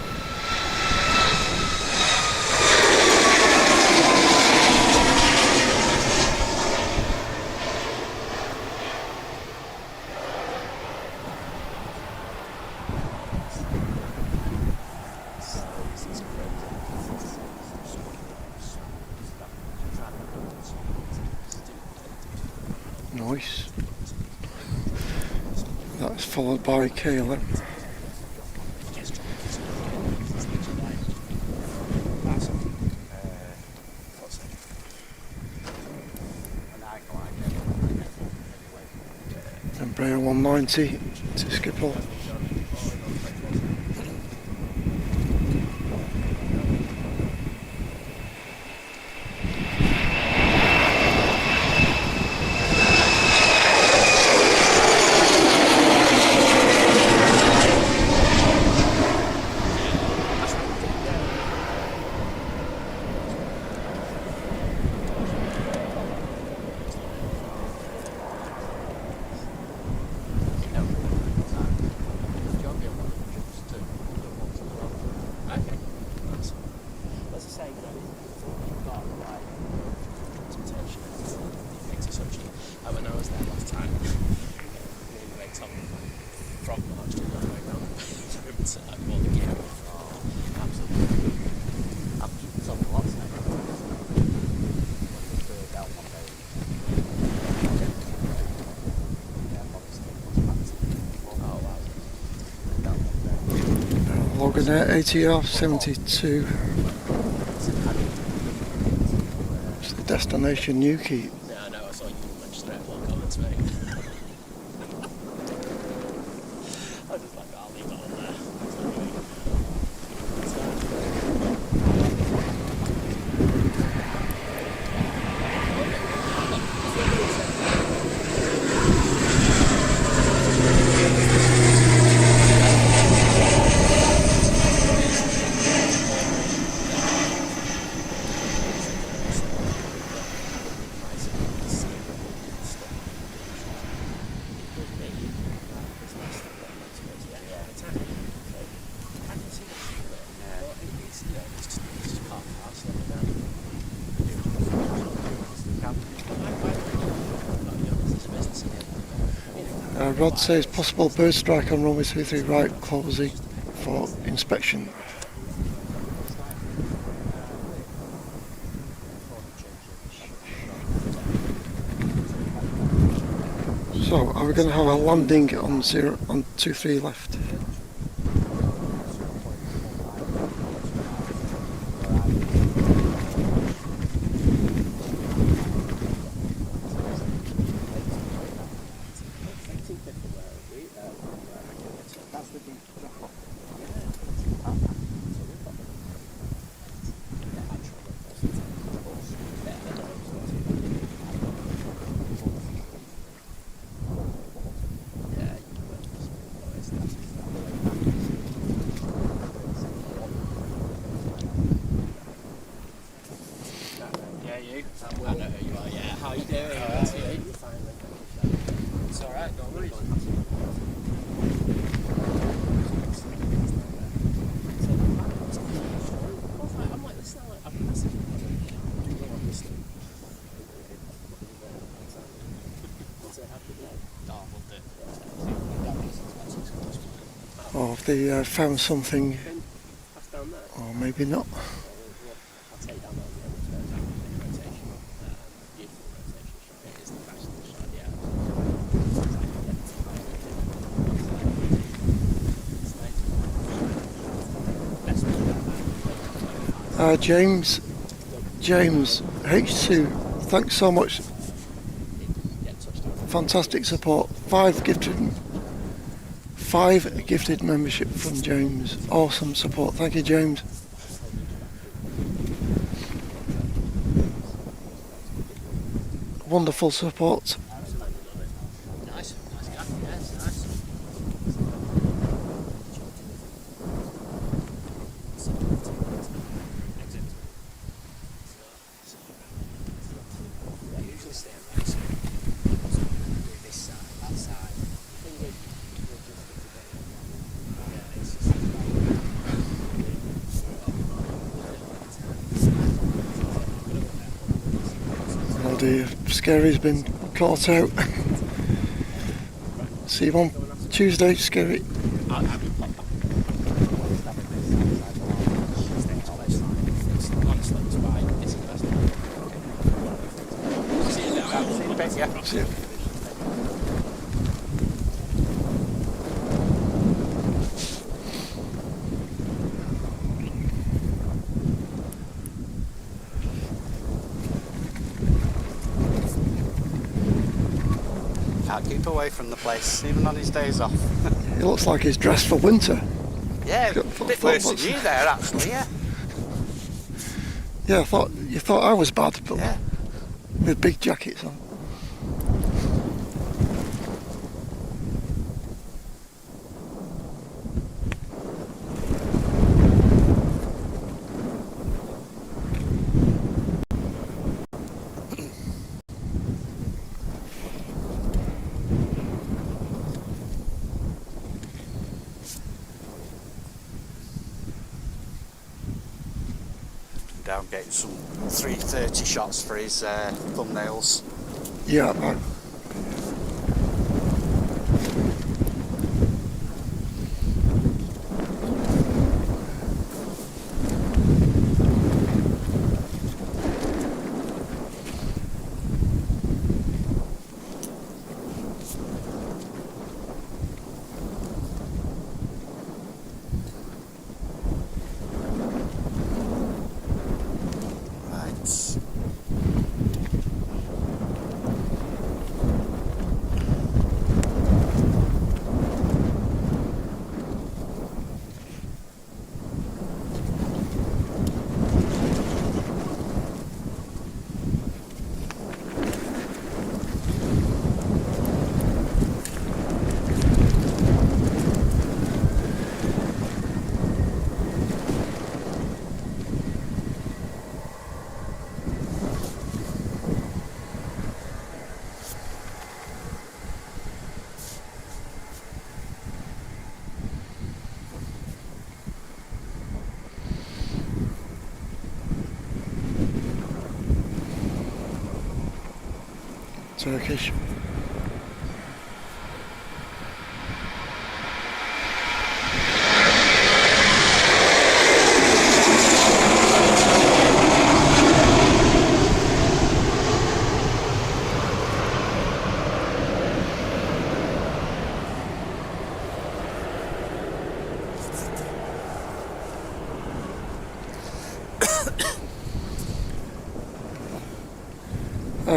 Nice. That's followed by KLM. Embraer 190 to Schiphol. Wagonaire ATR 72. It's the destination Newquay. Yeah, I know, I saw you mention it while coming to me. I was just like, I'll leave it on there. Rod says possible bird strike on runway 23 right, closing for inspection. So, are we going to have a landing on 23 left? Or if they found something, or maybe not. James H2, thanks so much. Fantastic support. 5 gifted membership from James. Awesome support. Thank you, James. Wonderful support. Nice guy. Yes, nice. Oh dear, Scary's been caught out. See you on Tuesday, Scary. See you. Can't keep away from the place, even on his days off. He looks like he's dressed for winter. Yeah, a bit worse than you there, actually, yeah. Yeah, you thought I was bad, but Yeah. with big jackets on. Down getting some 330 shots for his thumbnails. Yeah, Turkish.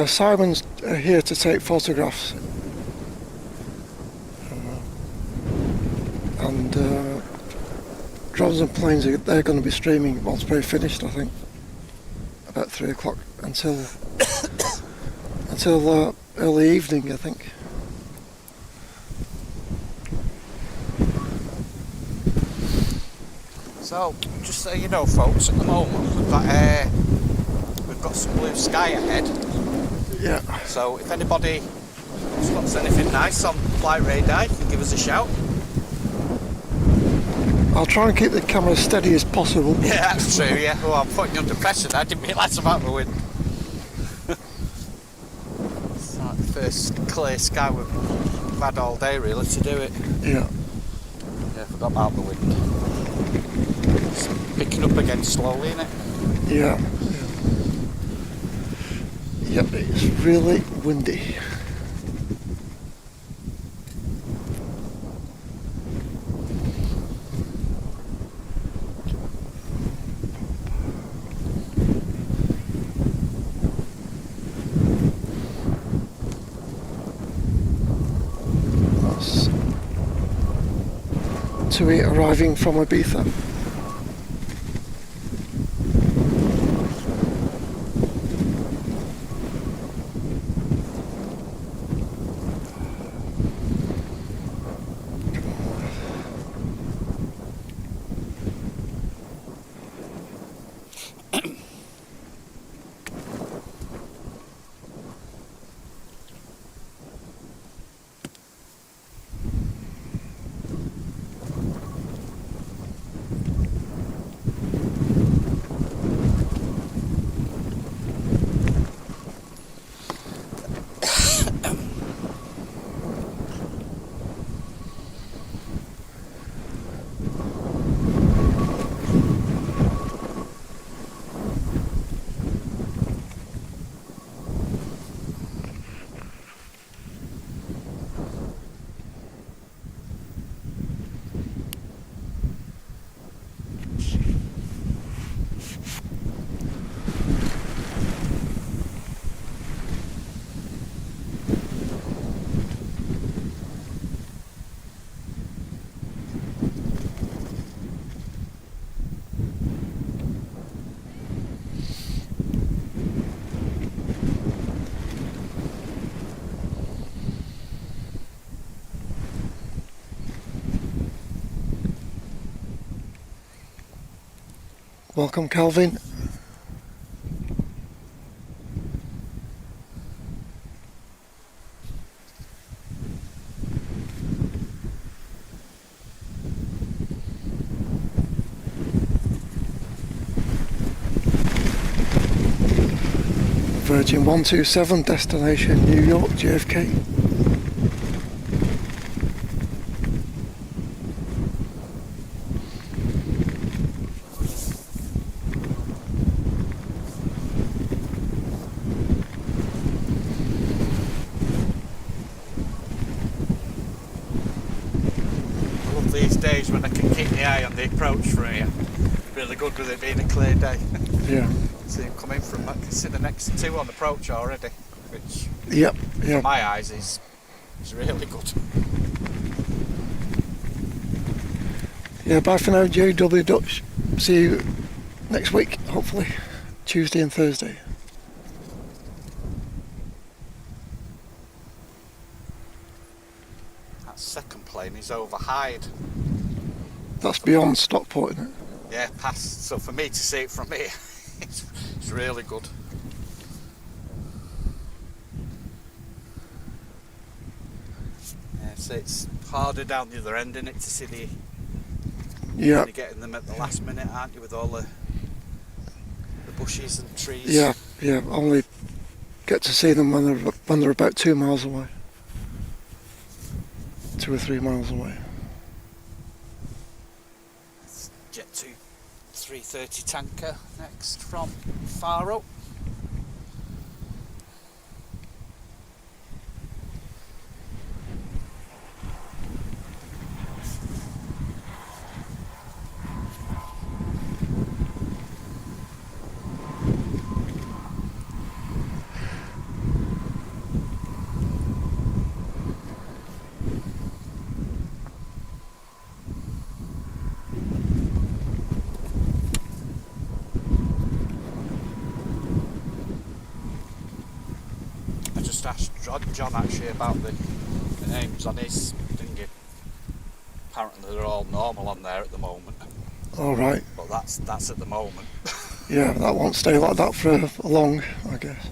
Simon's here to take photographs, and Drones and Planes, they're going to be streaming once we're finished, I think, about 3 o'clock until early evening, I think. So, just so you know, folks, at the moment we've got some blue sky ahead. Yeah. So if anybody spots anything nice on flight radar, you can give us a shout. I'll try and keep the camera as steady as possible. Yeah, that's true, yeah. Oh, I'm putting you under pressure now. I didn't realise about the wind. It's like the first clear sky we've had all day, really, to do it. Yeah. Yeah, I forgot about the wind. It's picking up again slowly, isn't it? Yeah. Yep, it's really windy. That's Tui arriving from Ibiza. Welcome, Calvin. Virgin 127, destination New York, JFK. These days when I can keep the eye on the approach from here. Really good with it being a clear day. Yeah. See him coming from, I can see the next two on approach already, which Yep. for my eyes is really good. Yeah, bye for now, JW Dutch. See you next week, hopefully. Tuesday and Thursday. That second plane is over Hyde. That's beyond Stockport, isn't it? Yeah, past. So for me to see it from here, it's really good. Yeah, so it's harder down the other end, isn't it, to see the. Yeah. You're getting them at the last minute, aren't you, with all the bushes and trees? Yeah, yeah. Only get to see them when they're about 2 miles away. 2 or 3 miles away. Jet 2 330 tanker next from Faro. I just asked John actually about the names on his thingy. Apparently they're all normal on there at the moment. All right. But that's at the moment. Yeah, that won't stay like that for long, I guess.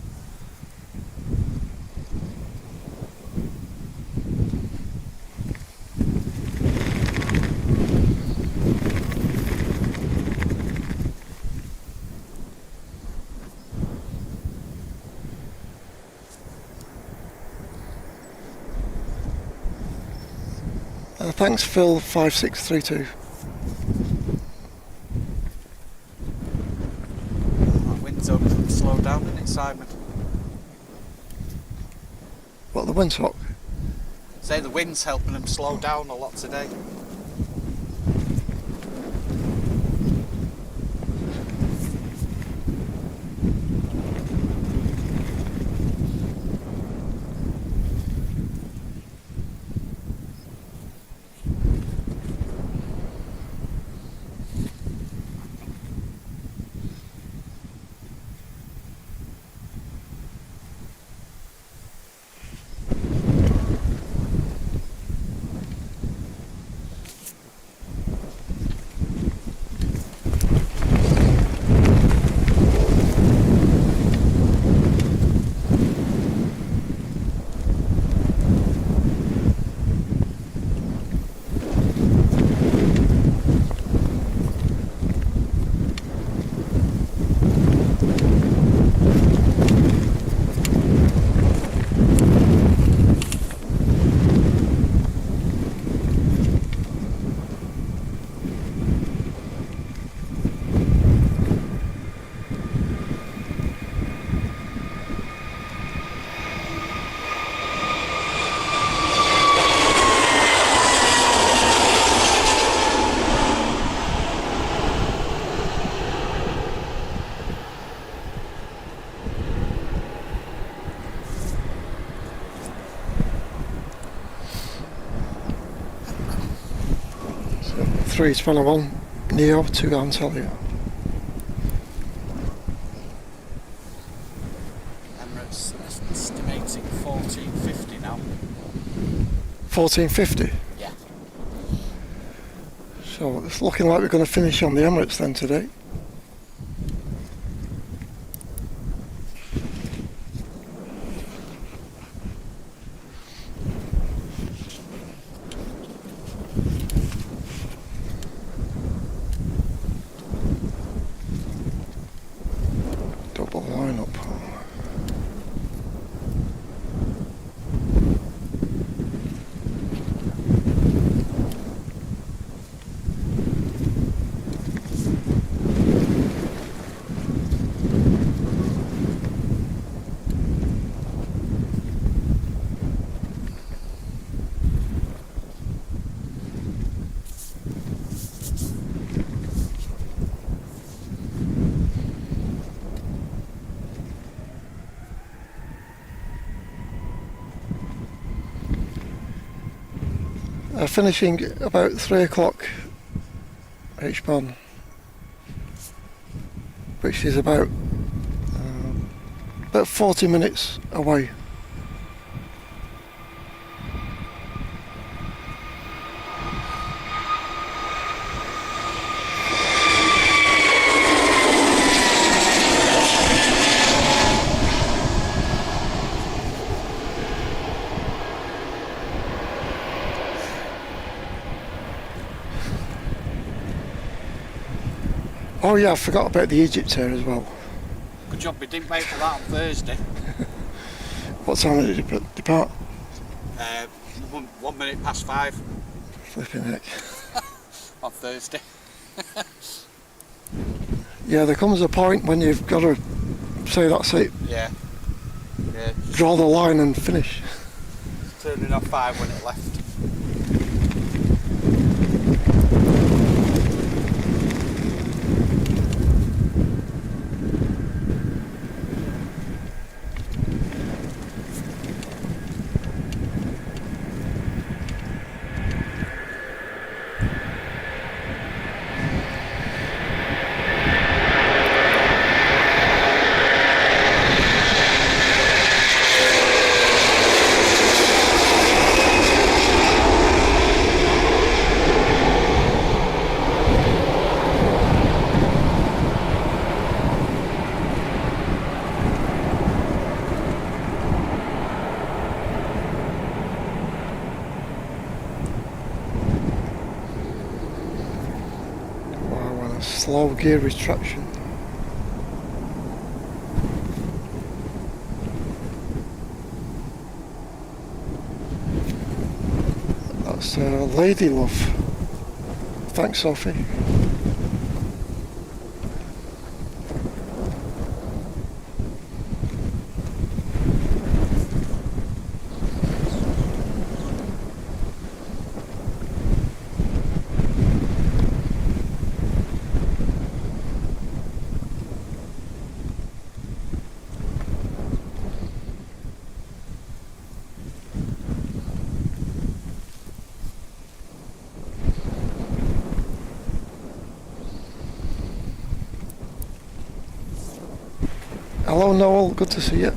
Thanks, Phil 5632. That wind's up. Slow down, isn't it, Simon? What, the windsock? Say the wind's helping them slow down a lot today. So 321 Neo to Antalya. Emirates estimating 1450 now. 1450. Yeah. So it's looking like we're going to finish on the Emirates then today. Double line up. Finishing about 3 o'clock H-band, which is about 40 minutes away. Oh yeah, I forgot about the Egypt here as well. Good job we didn't wait for that on Thursday. What time did you depart? 1 minute past 5 Flipping heck. on Thursday. Yeah, there comes a point when you've got to say that's it. Yeah. Yeah. Draw the line and finish. Turning off 5 when it left. Slow gear retraction. That's Lady Love. Thanks, Sophie. Hello Noel, good to see you.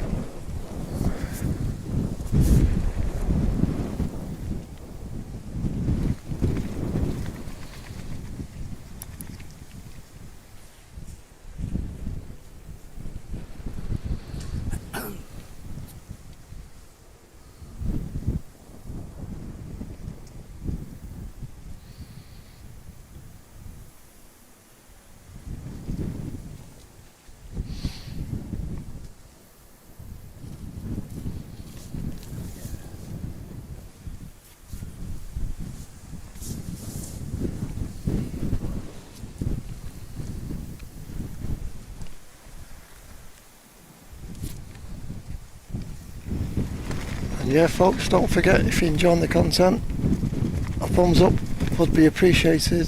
Yeah folks, don't forget, if you're enjoying the content, a thumbs up would be appreciated.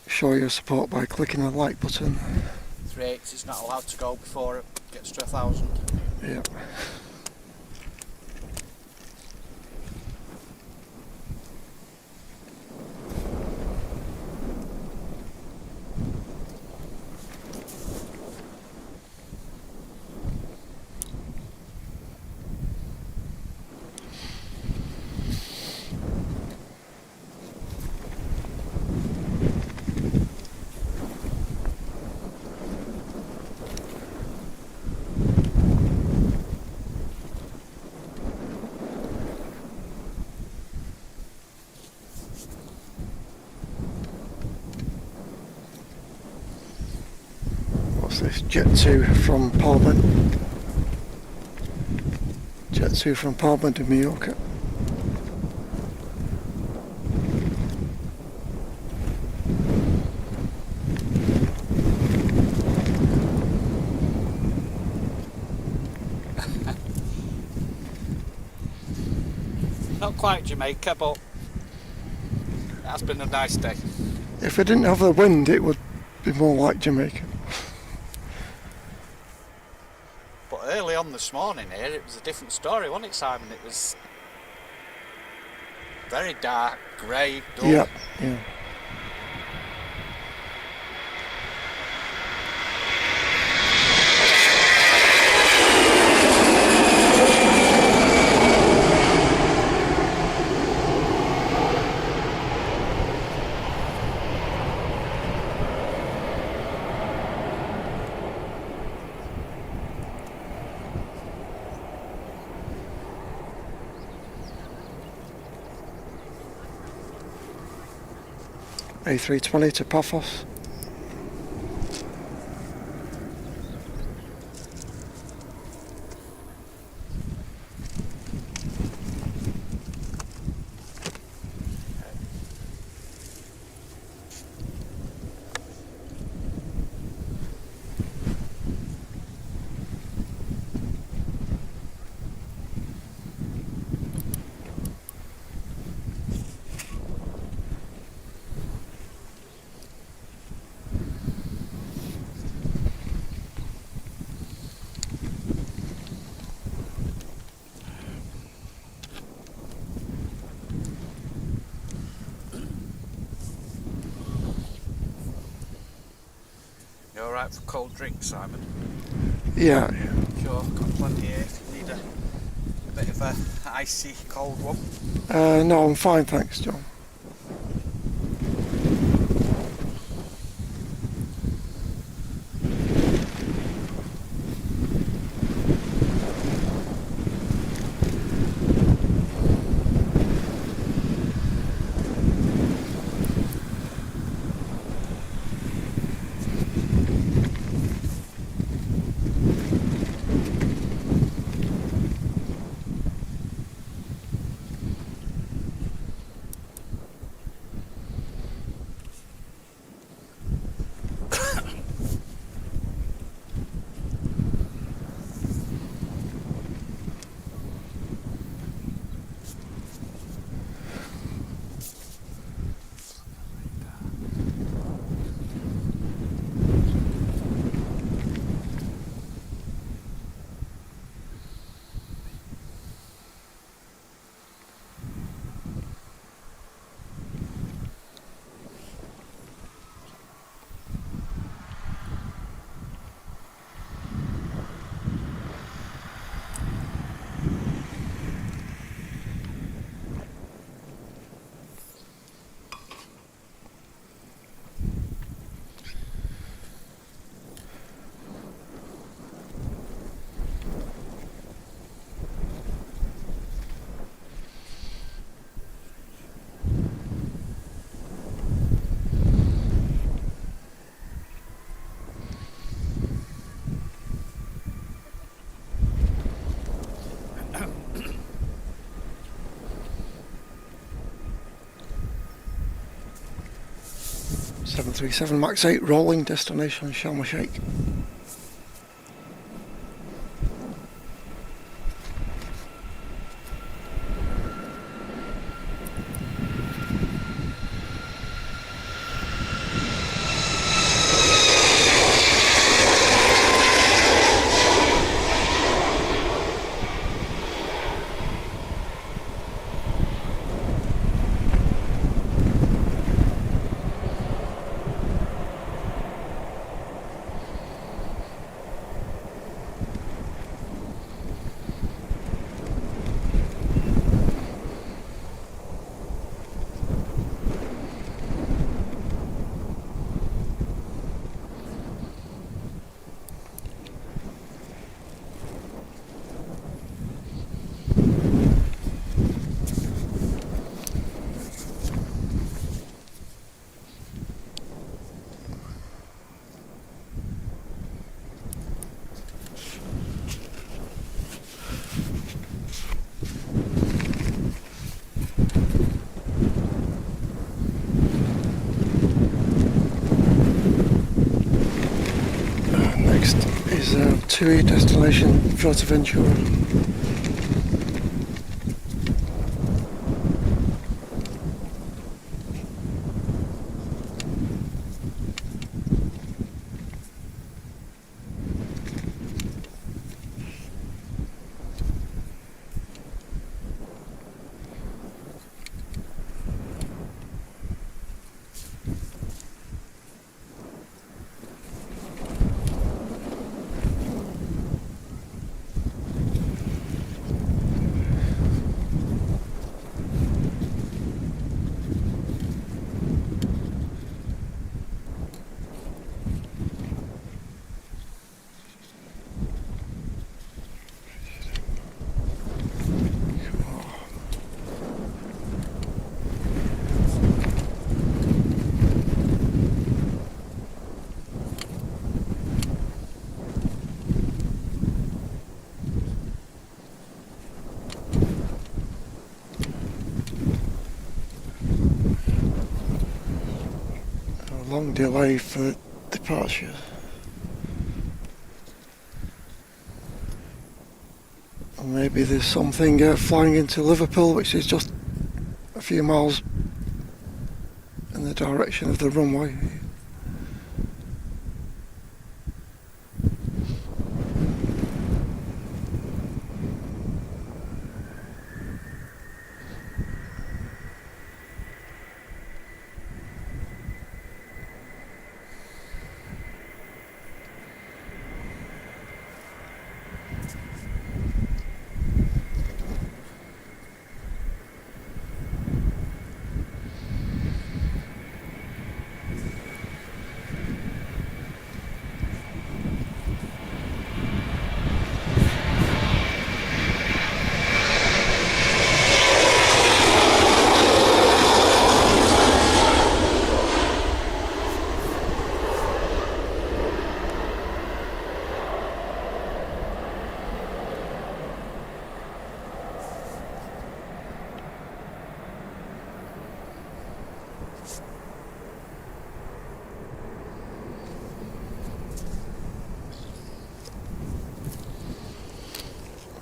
Show your support by clicking the like button. 3/8 is not allowed to go before it gets to 1,000. Yeah. What's this? Jet 2 from Parliament. Jet 2 from Parliament to Mallorca. Not quite Jamaica, but it has been a nice day. If it didn't have the wind, it would be more like Jamaica. But early on this morning here, it was a different story, wasn't it, Simon? It was very dark, grey, dull. Yeah, yeah. A320 to Paphos. alright for cold drinks, Simon? Yeah. Sure, got plenty here if you need a bit of a icy cold one. No, I'm fine, thanks, John. Seven 737 Max 8 rolling, destination Sharm el Sheikh. Next is a TUI destination, Fuerteventura. Long delay for departure. And maybe there's something flying into Liverpool, which is just a few miles in the direction of the runway.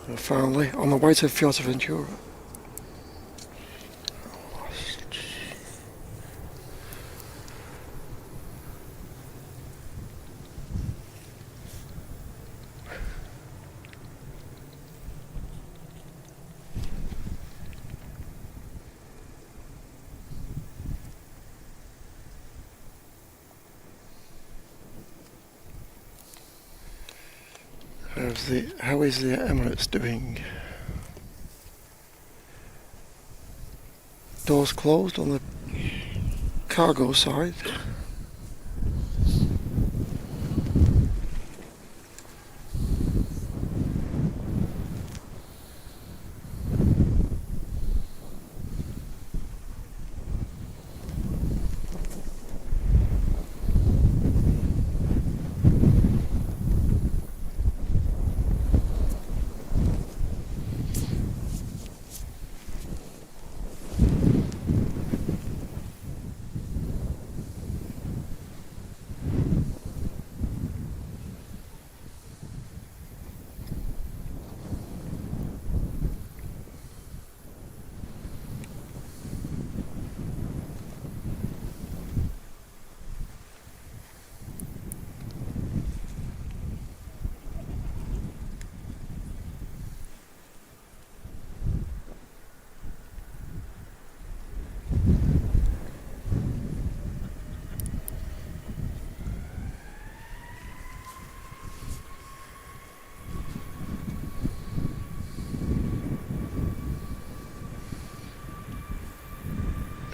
And finally, on the way to Fuerteventura. How is the Emirates doing? Doors closed on the cargo side.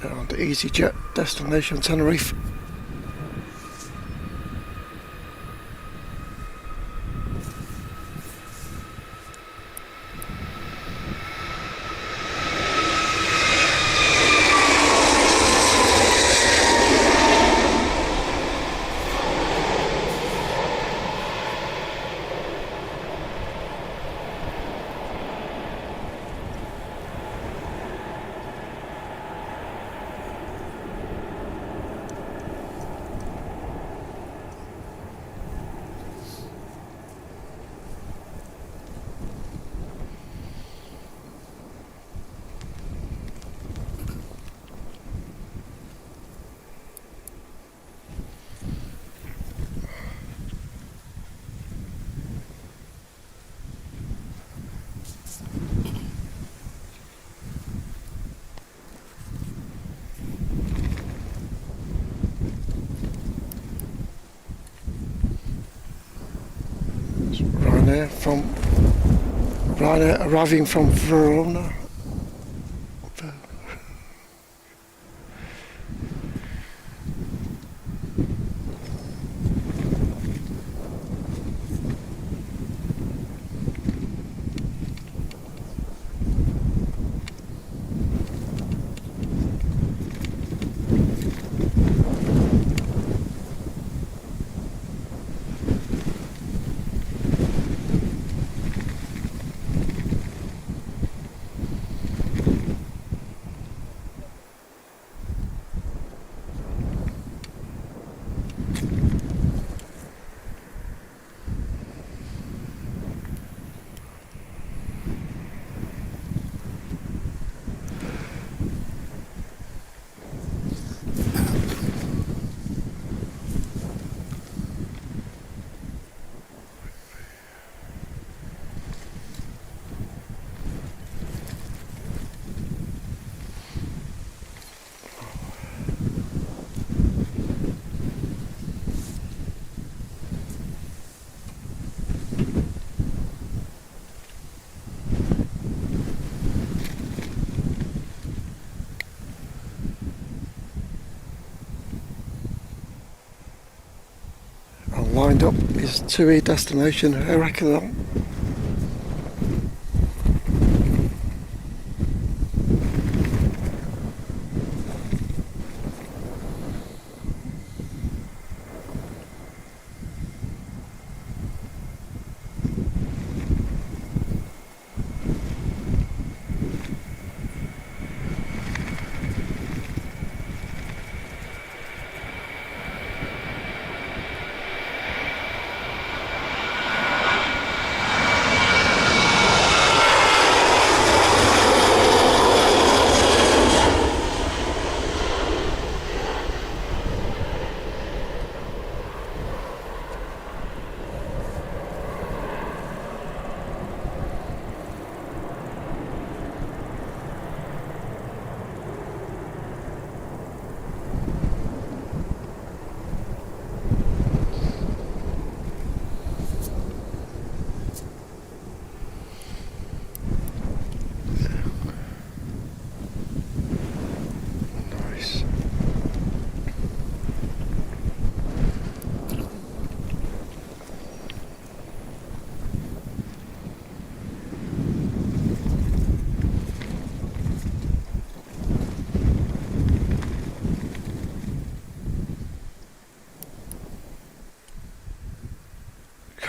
Down to EasyJet destination Tenerife. Ryanair arriving from Verona. Lined up is to a destination, Heraclon.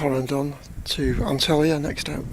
Corendon to Antalya next out.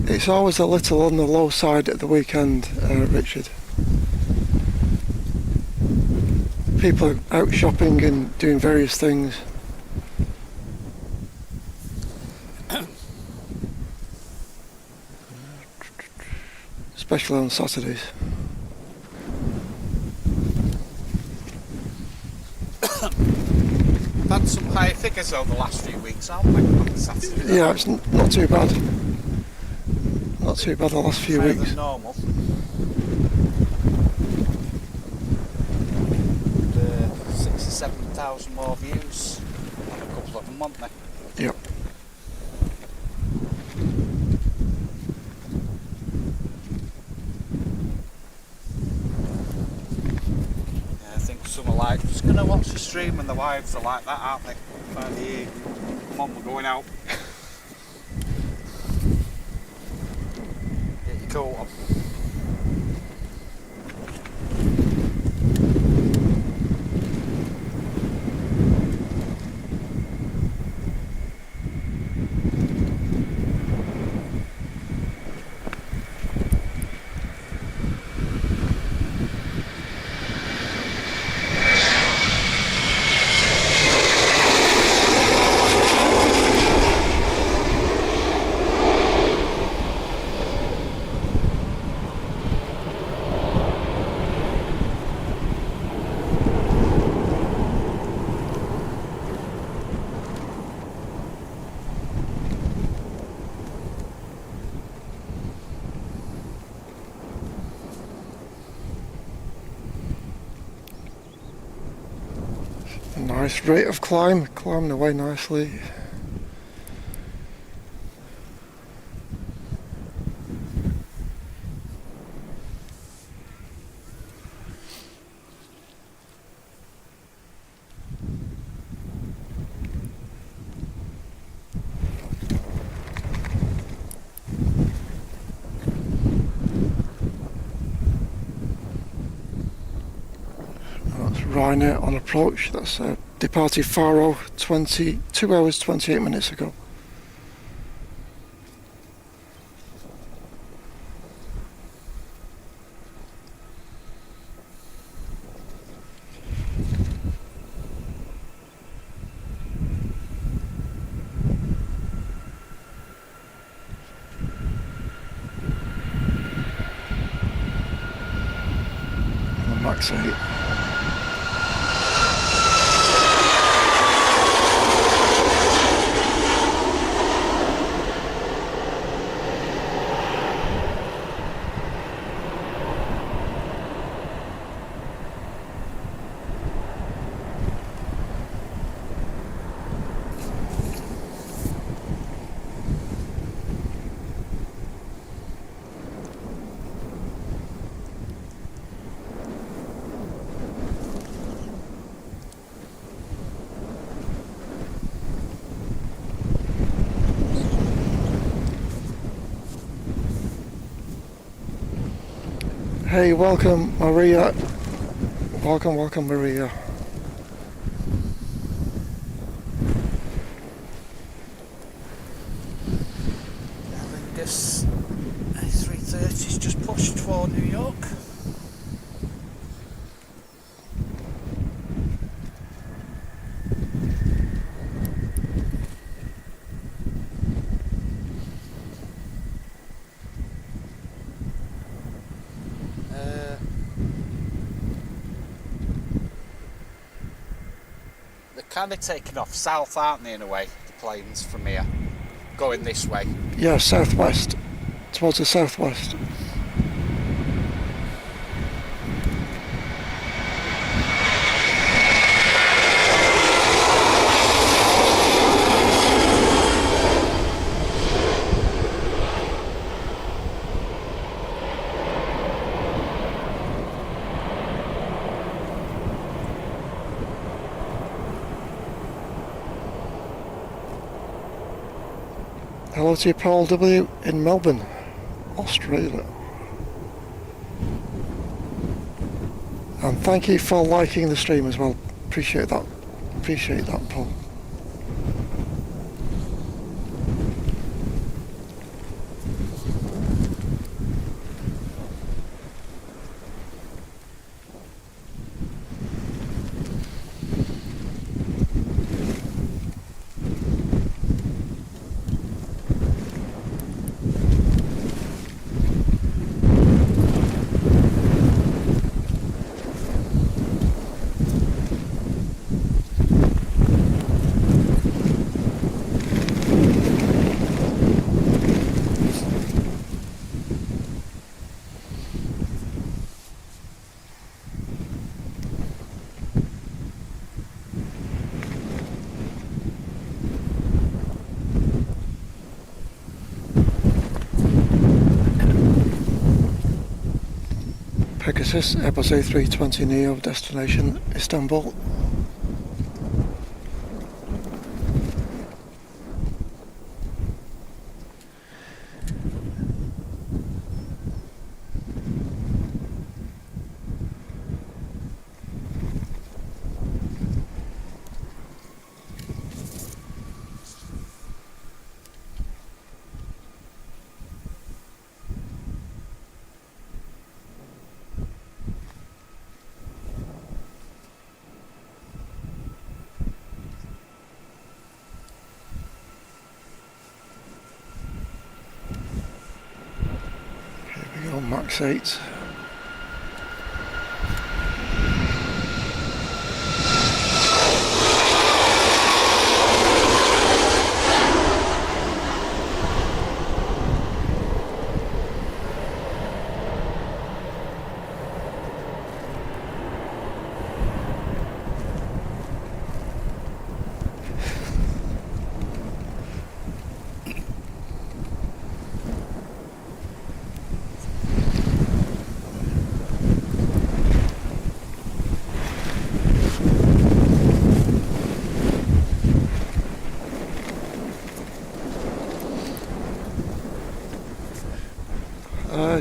It's always a little on the low side at the weekend, Richard. People are out shopping and doing various things. Especially on Saturdays. We've had some higher figures over the last few weeks, haven't we, on Saturday? Yeah, it's not too bad. Not too bad the last few Higher weeks. than normal. 6,000 or 7,000 more views on a couple of them, weren't they? Yep. Yeah, I think some are like, just going to watch the stream, and the wives are like that, aren't they? By the evening. Come on, we're going out. Get your coat on. Nice rate of climb, climbing away nicely. That's Ryanair on approach. That's departed Faro 2 hours 28 minutes ago. On the max 8. Hey, welcome Maria. Welcome Maria. I think this A330's just pushed for New York. Kind of taking off south, aren't they, in a way, the planes from here, going this way. Yeah, southwest, towards the southwest. Hello to you, Paul W. in Melbourne, Australia. And thank you for liking the stream as well. Appreciate that. Appreciate that, Paul. Pegasus, Airbus A320 Neo, destination Istanbul. Max 8.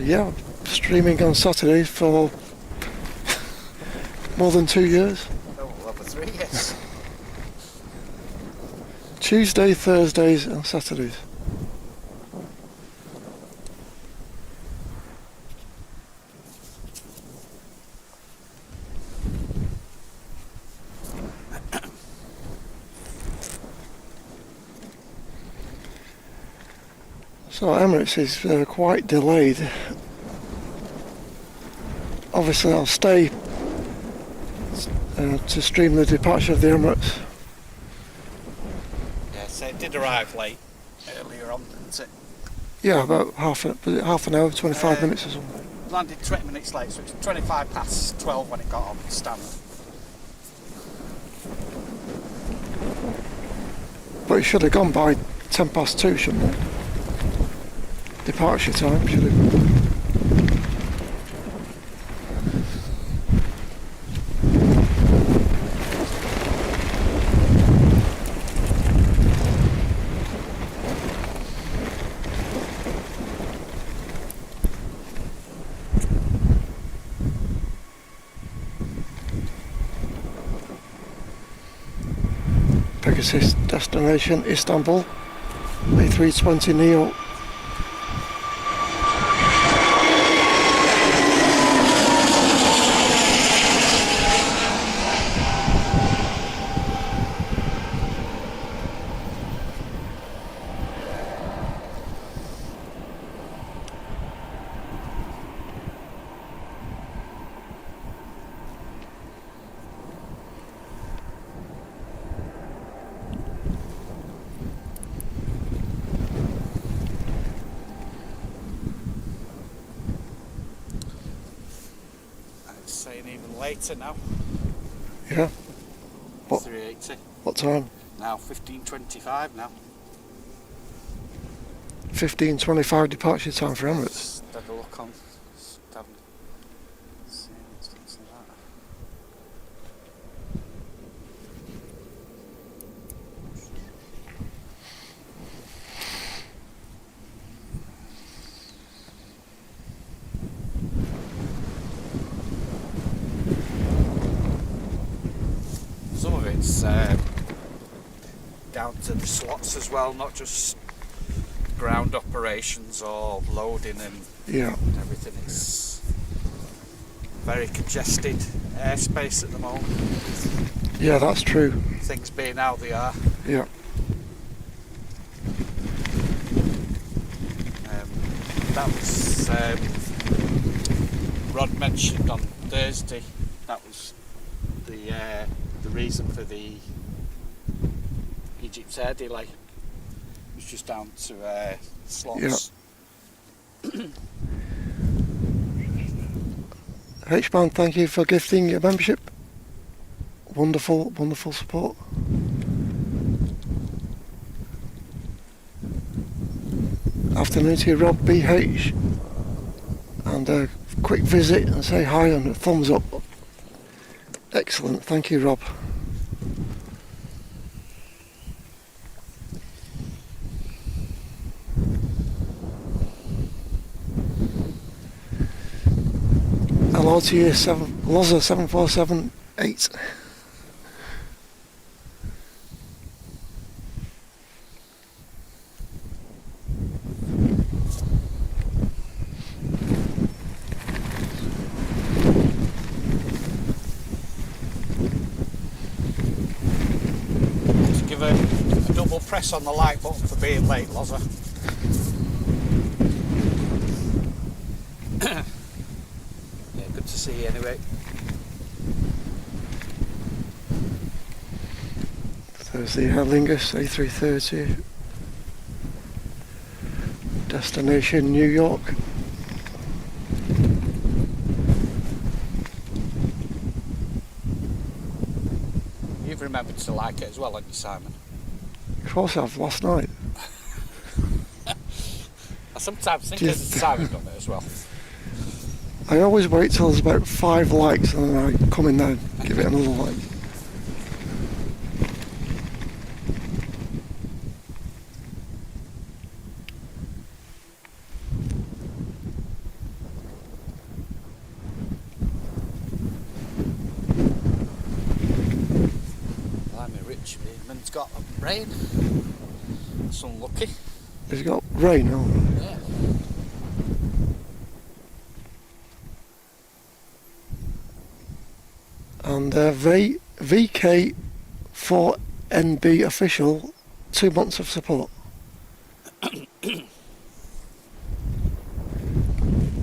Yeah, streaming on Saturdays for more than 2 years. Oh, over 3 years. Tuesday, Thursdays and Saturdays. So Emirates is quite delayed. Obviously I'll stay to stream the departure of the Emirates. Yeah, so it did arrive late earlier on, didn't it? Yeah, about half an hour, 25 minutes or something. Landed 20 minutes late, so it's 25 past 12 when it got on standard. But it should have gone by 10 past 2, shouldn't it? Departure time, should have. Pegasus, destination Istanbul, A320 Neo. Saying even later now. Yeah. What? 380. What time? Now 15:25 now. 15:25 departure time for Emirates. Just had a look on. See what's that. it's down to the slots as well, not just ground operations or loading and Yeah. everything. It's very congested airspace at the moment. Yeah, that's true. Things being how they are. Yeah. That was Rod mentioned on Thursday. That was the reason for the Egypt's air delay. It was just down to slots. H-Man, thank you for gifting your membership. Wonderful, wonderful support. Afternoon to you, Rob BH. And a quick visit and say hi and a thumbs up. Excellent, thank you, Rob. Hello to you, Loza 7478. Just give a double press on the like button for being late, Loza. Good to see you anyway. Thursday Aer Lingus A330. Destination New York. You've remembered to like it as well, haven't you, Simon? Of course I've, last night. I sometimes think that Simon done it as well. I always wait till there's about 5 likes and then I come in there and give it another like. Blimey, Rich Man's got rain. That's unlucky. It's got rain on. Yeah. And VK4NB official, 2 months of support.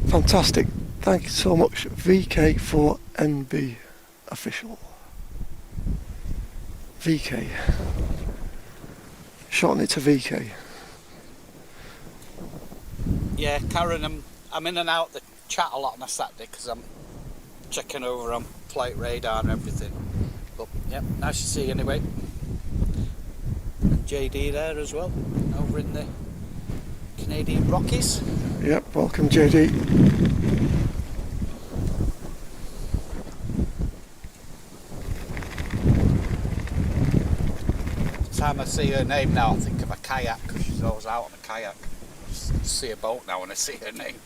Fantastic. Thank you so much, VK4NB official. VK. Shorten it to VK. Yeah, Karen, I'm in and out the chat a lot on a Saturday because I'm checking over on flight radar and everything. But yeah, nice to see you anyway. And JD there as well, over in the Canadian Rockies. Yep, welcome JD. Time I see her name now, I think of a kayak because she's always out on a kayak. Just see a boat now when I see her name.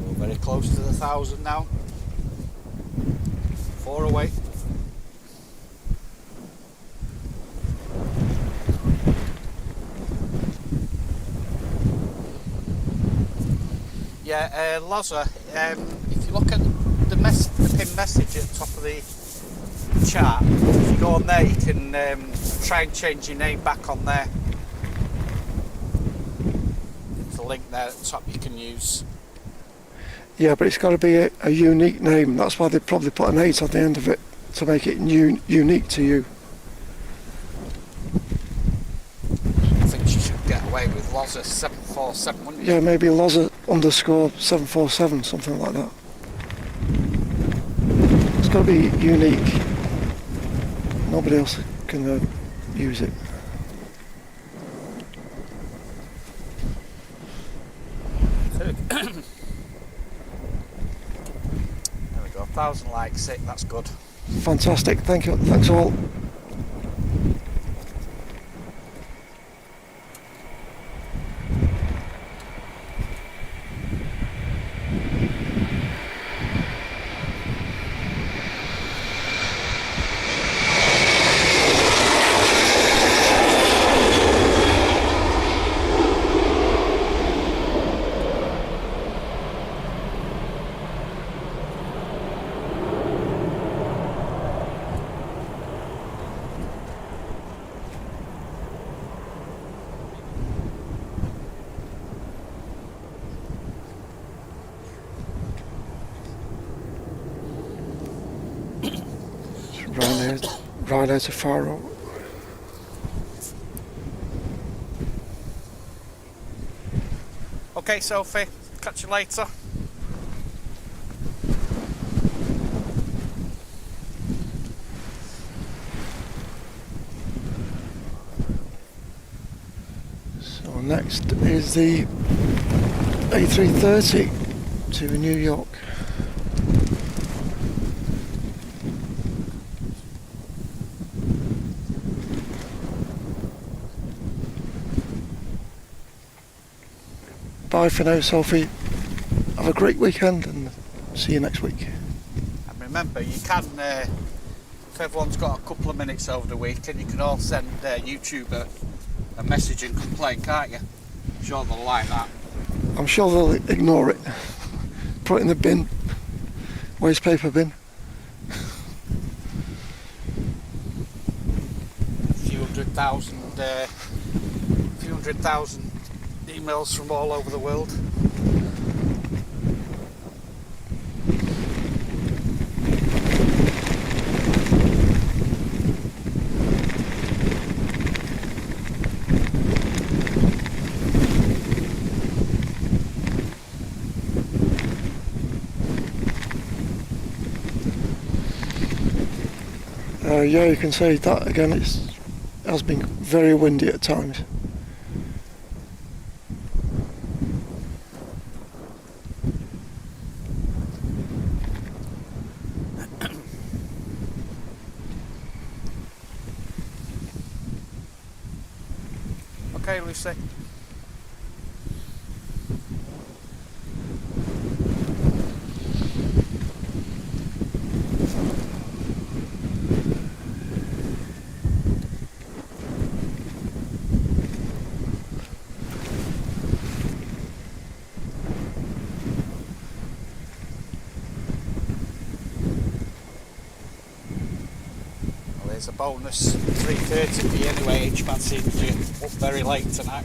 We're very close to the 1,000 now. 4 away. Yeah, Loza, if you look at the pinned message at the top of the chart, if you go on there, you can try and change your name back on there. There's a link there at the top you can use. Yeah, but it's got to be a unique name. That's why they probably put an 8 on the end of it, to make it unique to you. I think she should get away with Loza 747, wouldn't you? Yeah, maybe Loza _747, something like that. It's got to be unique. Nobody else can use it. There we go, 1,000 likes it, that's good. Fantastic, thank you, thanks all. Right out of Faro. Okay, Sophie, catch you later. So next is the A330 to New York. Bye for now, Sophie. Have a great weekend and see you next week. And remember, you can, if everyone's got a couple of minutes over the weekend, you can all send YouTube a message and complain, can't you? I'm sure they'll like that. I'm sure they'll ignore it. Put it in the bin. Waste paper bin. A few hundred thousand emails from all over the world. Yeah, you can say that again. It has been very windy at times. Okay, Lucy. There's a bonus 3:30 for you anyway. Each man seems you up very late tonight.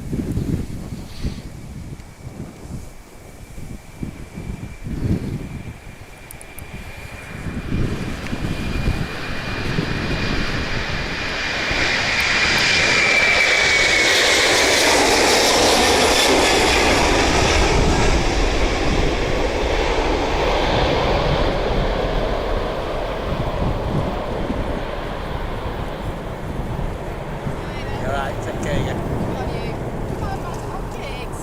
Alright, take care, yeah. Love you. Come on, gigs.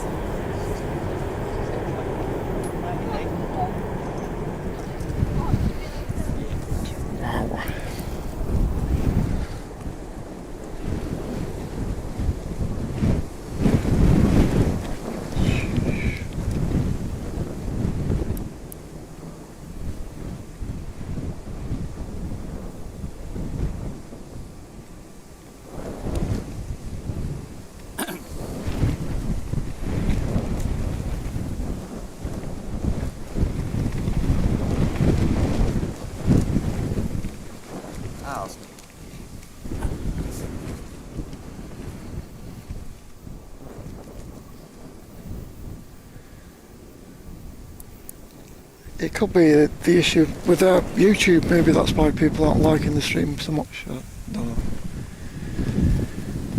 It could be the issue with YouTube. Maybe that's why people aren't liking the stream so much. I don't know.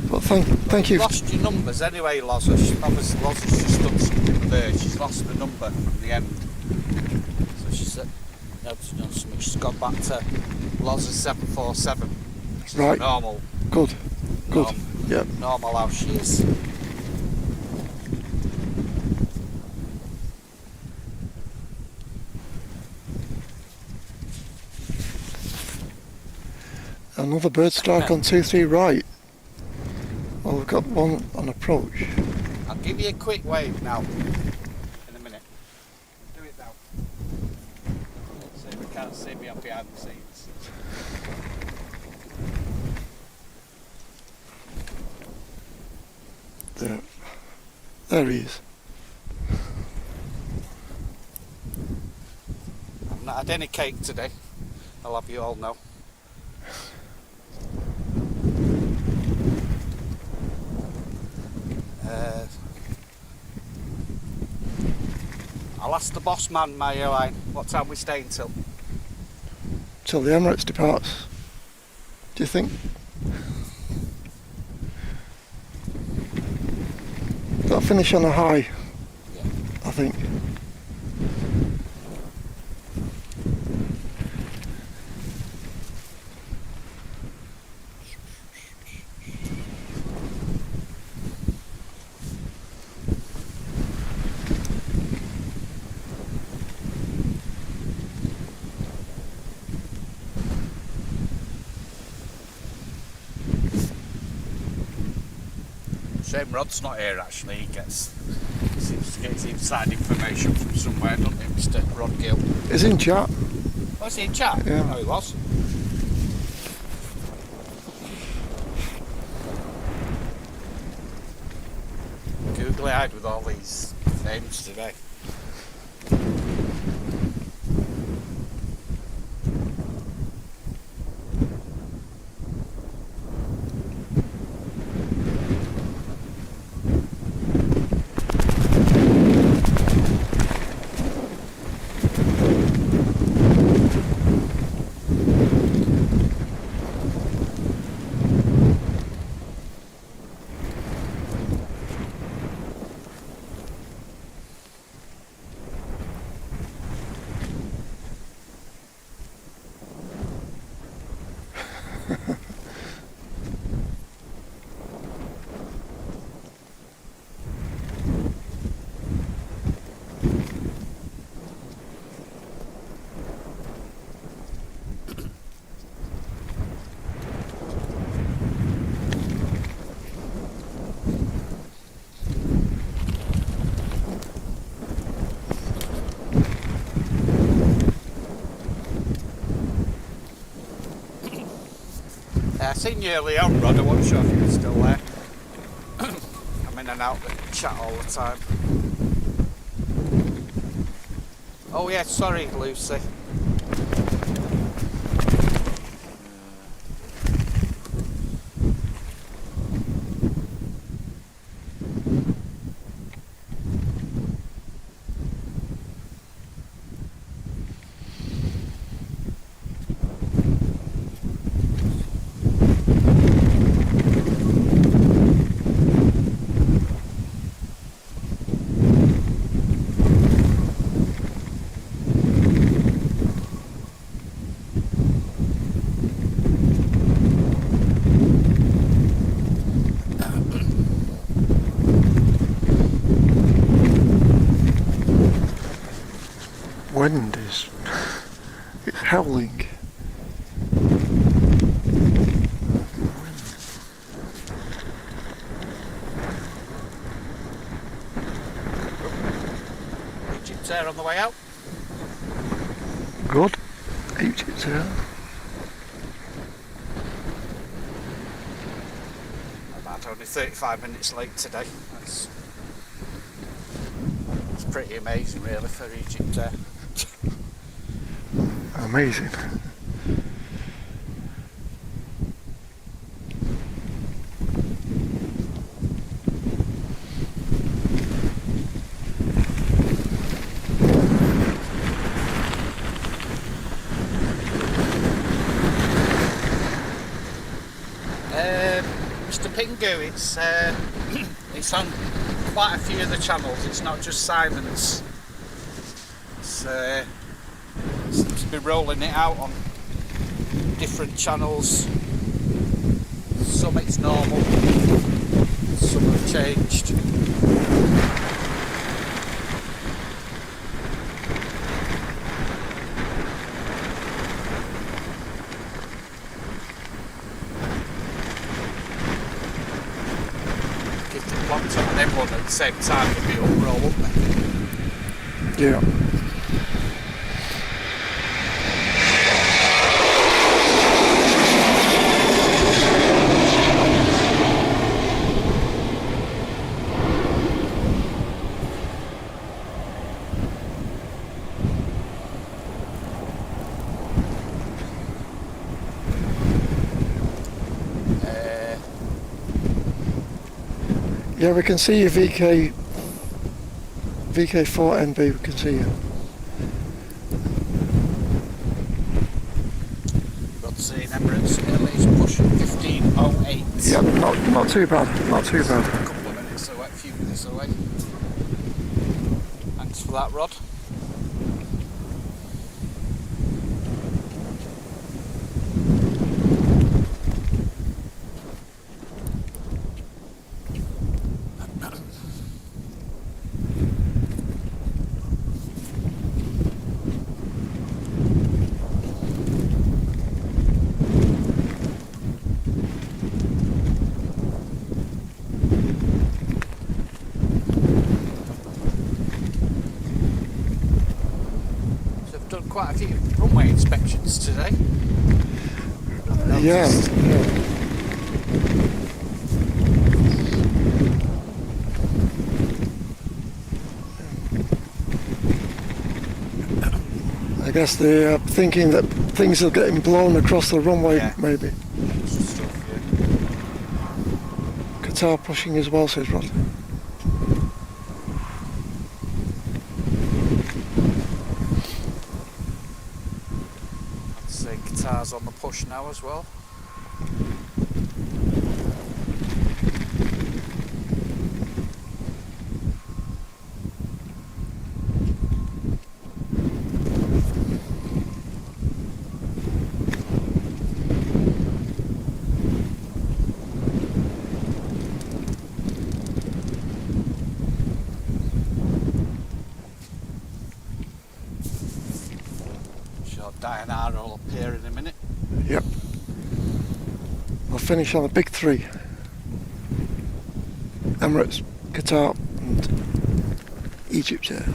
But thank you. You've lost your numbers anyway, Loza. Obviously, Loza's just done something with her. She's lost the number from the end. So she said, no, she's gone back to Loza's 747. Which is Right. normal. Good. Yeah. Normal how she is. Another bird strike on 2-3 right. Well, we've got one on approach. I'll give you a quick wave now. In a minute. Do it now. So we can't see me up behind the scenes. There he is. I've not had any cake today. I'll have you all know. I'll ask the boss man, my airline, what time we staying till. Till the Emirates departs. Do you think? That'll finish on a high, I think. Shame Rod's not here actually, he seems to get his inside information from somewhere, doesn't he, Mr. Rod Gill? It's in chat. Was he in chat? Yeah. Oh, he was. Googly-eyed with all these names today. I seen you earlier on, Rod, I wasn't sure if you were still there. I'm in and out the chat all the time. Oh yeah, sorry Lucy. Wind is howling. Egypt Air on the way out. Good. Egypt Air. About only 35 minutes late today. It's pretty amazing really for Egypt Air. Amazing. Mr. Pingu, it's on quite a few of the channels, it's not just Simon's. Seems to be rolling it out on different channels. Some it's normal, some have changed. If they plonked on everyone at the same time, it'd be uproar, wouldn't they? Yeah. Yeah, we can see your VK4NB, we can see you. Got to see Emirates, Italy's push 15:08. Yeah, not too bad. Not too bad. A couple of minutes away, a few minutes away. Thanks for that, Rod. Done quite a few runway inspections today. Yeah. I guess they're thinking that things are getting blown across the runway, Yeah. maybe. Stuff, yeah. Guitar pushing as well, says Rod. I'd say guitars on the push now as well. Diana will appear in a minute. Yep. I'll finish on a big three. Emirates, Qatar and Egypt here.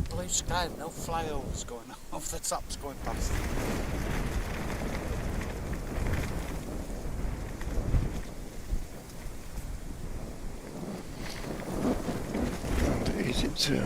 Blue sky, no flyovers going off the tops going past. And Egypt too.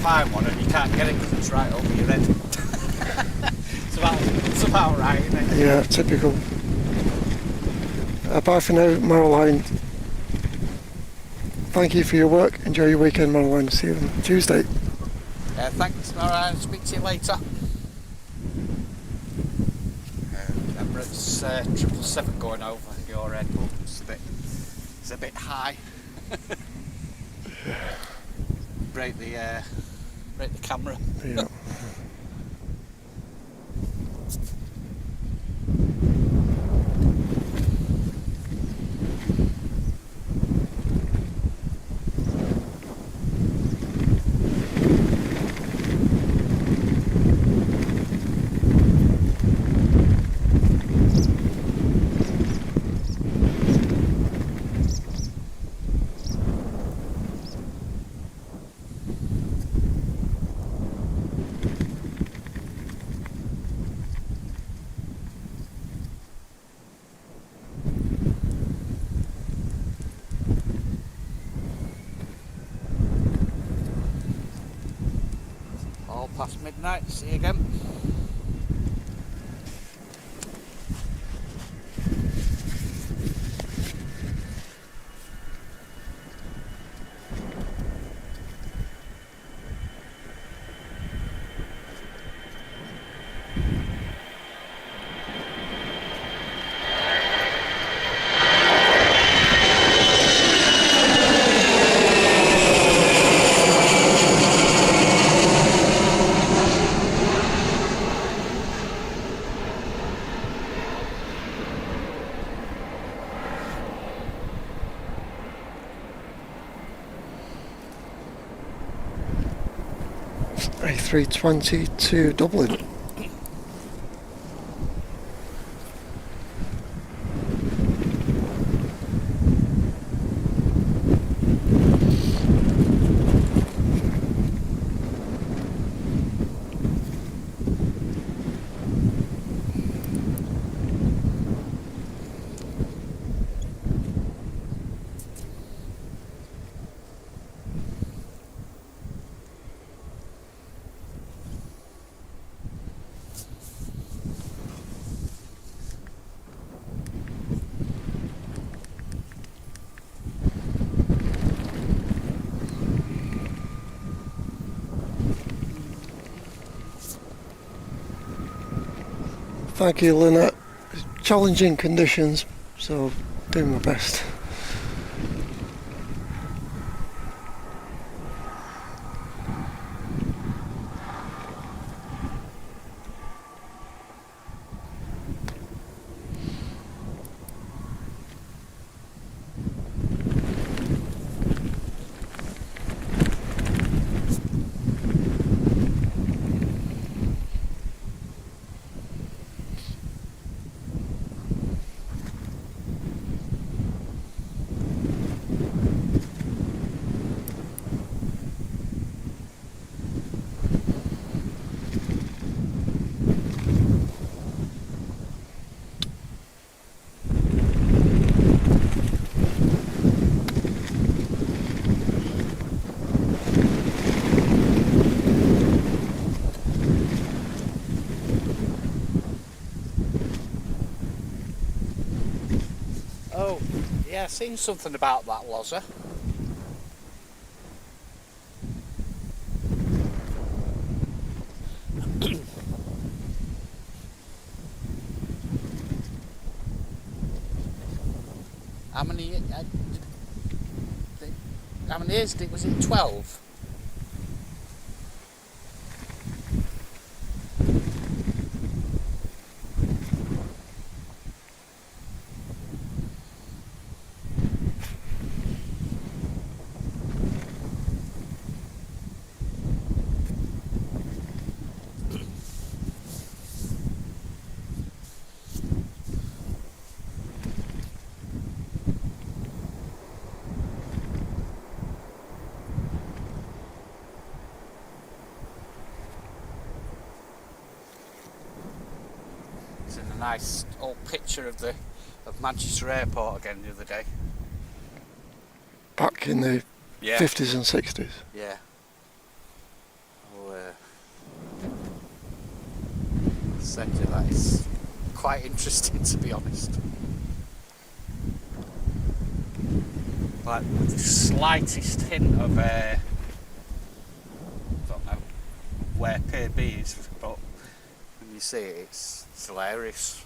Find one and you can't get it because it's right over your head. it's about right, isn't it? Yeah, typical. Bye for now, Marilyn. Thank you for your work. Enjoy your weekend, Marilyn. See you on Tuesday. Thanks, Marilyn. Speak to you later. Emirates 777 going over your head, but it's a bit high. Break the camera. Yeah. midnight. See you again. A320 to Dublin. Thank you, Lynette. Challenging conditions, so doing my best. Oh, yeah, I've seen something about that Loza. How many years did, was it 12? A nice old picture of Manchester Airport again the other day. Back in the 50s and 60s. Yeah. I'll send you that. It's quite interesting, to be honest. Like with the slightest hint of I don't know where Pier B is, but when you see it, it's hilarious.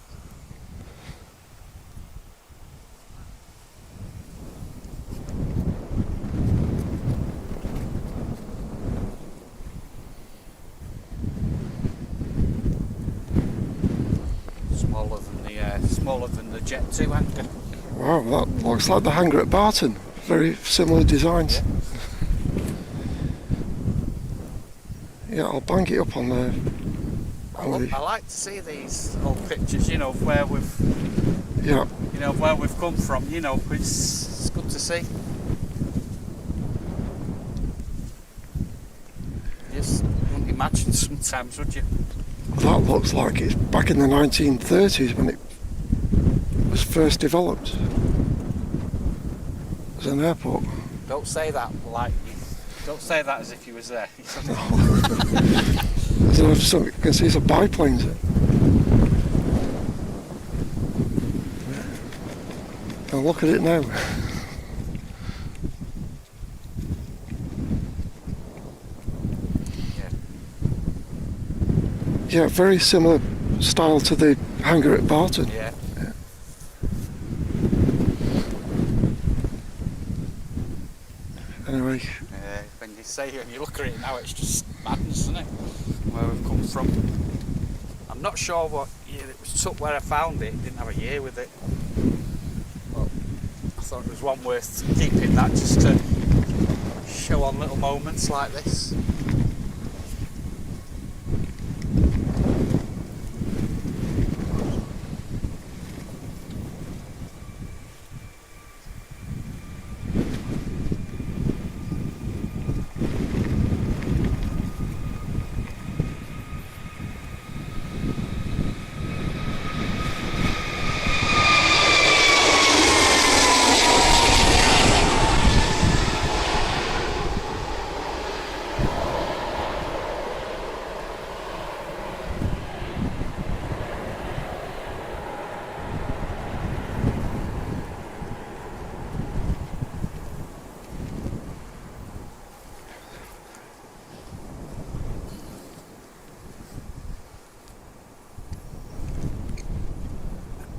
Smaller than the Jet 2 hangar. Wow, that looks like the hangar at Barton. Very similar designs. Yeah, I'll bang it up on there. I like to see these old pictures, you know, of where we've come from, you know, it's good to see. You just wouldn't imagine sometimes, would you? That looks like it's back in the 1930s when it was first developed as an airport. Don't say that as if you was there. I don't know if some, you can see some biplanes. And look at it now. Yeah, very similar style to the hangar at Barton. Yeah. Anyway, When you look at it now, it's just madness, isn't it? Where we've come from. I'm not sure what year it was took where I found it. Didn't have a year with it. But I thought it was one worth keeping that just to show on little moments like this.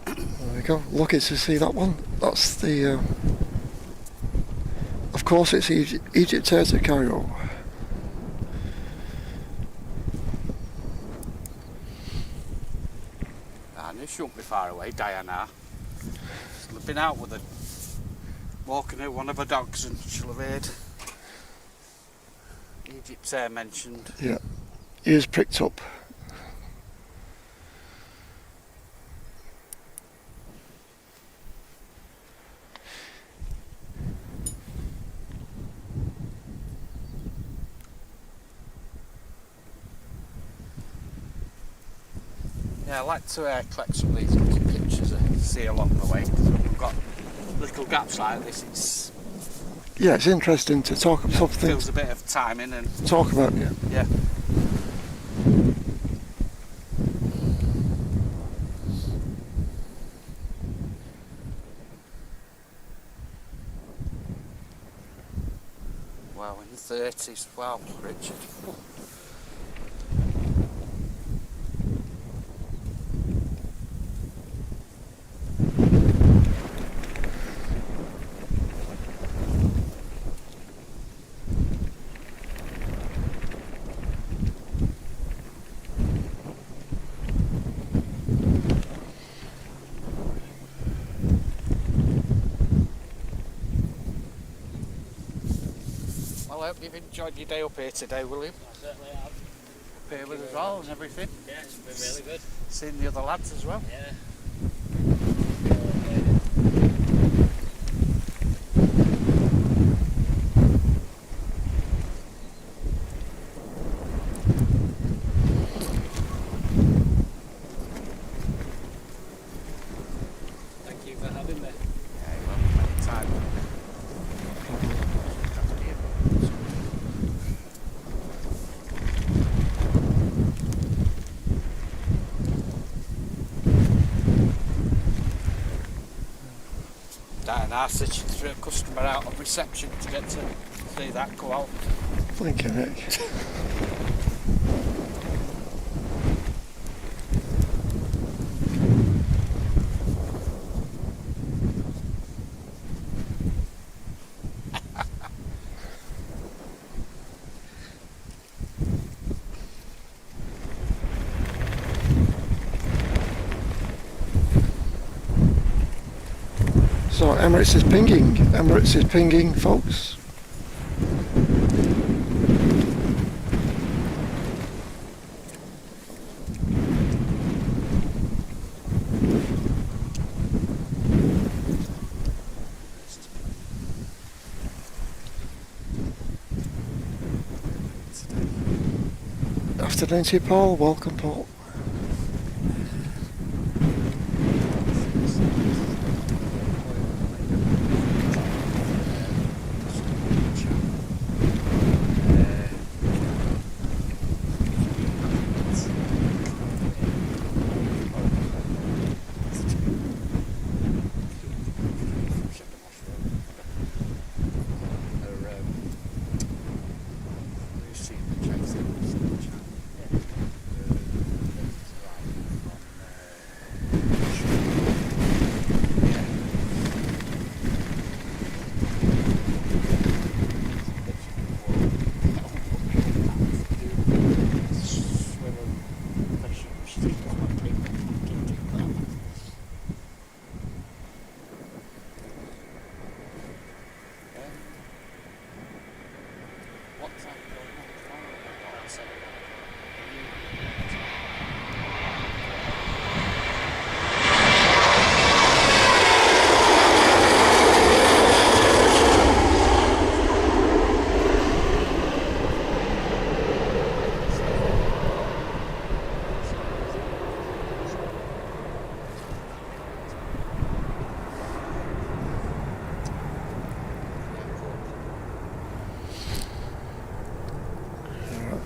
there we go. Lucky to see that one. That's the. Of course, it's Egyptair to Cairo. And it shouldn't be far away, Diana. She'll have been out with her, walking with one of her dogs, and she'll have heard Egyptair mentioned. Yeah, ears pricked up. Yeah, I like to collect some of these looking pictures I see along the way. 'Cause we've got little gaps like this. Yeah, it's interesting to talk about something. Feels a bit of timing and Talk about, yeah. yeah. Well, in the 30s, wow, Richard. Well, I hope you've enjoyed your day up here today, William. I certainly have. Up here with us all and everything. Yeah, it's been really good. Seeing the other lads as well. Yeah. Thank you for having me. Yeah, you're welcome anytime. Diana said she threw a customer out of reception to get to see that go out. Blinking heck. So Emirates is pinging. Emirates is pinging, folks. Afternoon to you, Paul. Welcome, Paul.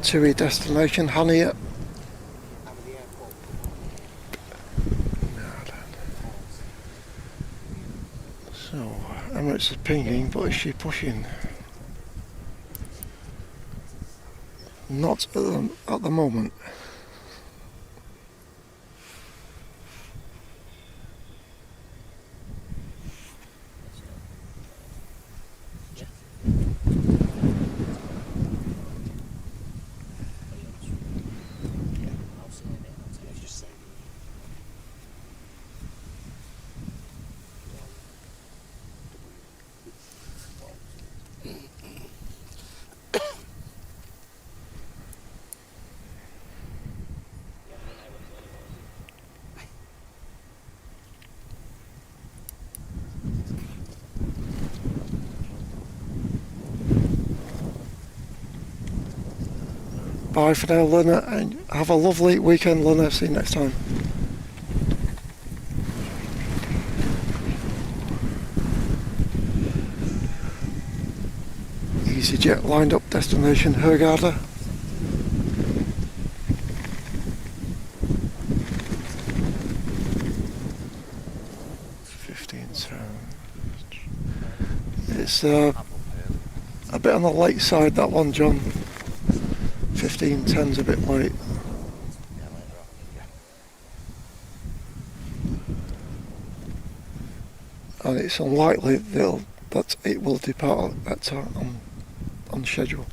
to your destination, Hania. So, Emirates is pinging, but is she pushing? Not at the moment. Bye for now, Lena, and have a lovely weekend, Lena. See you next time. EasyJet lined up destination Hurghada. It's a bit on the late side, that one, John. 15:10's a bit late. And it's unlikely that it will depart at that time on schedule.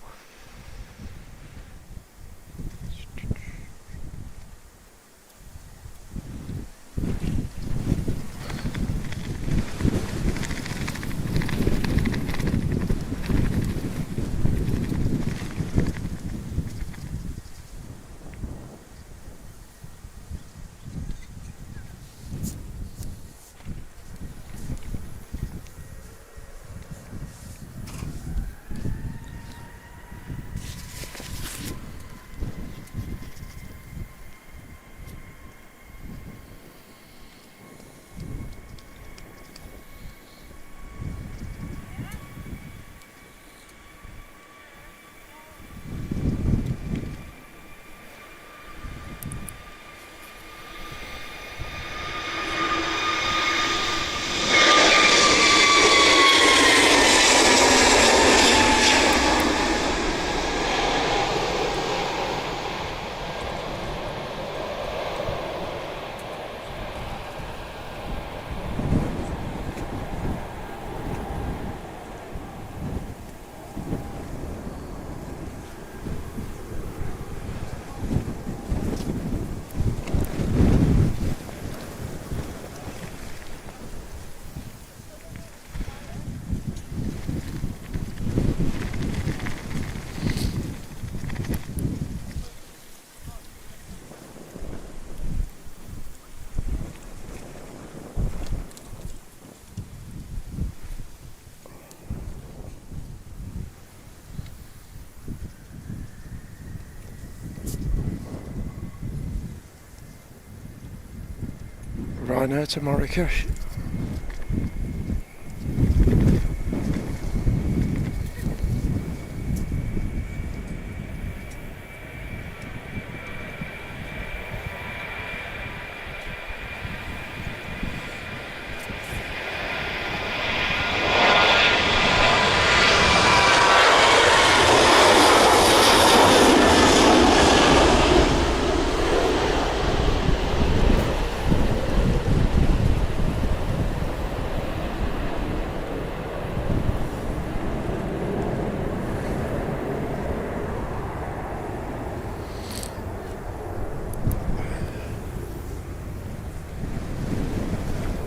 Right now to Marrakesh.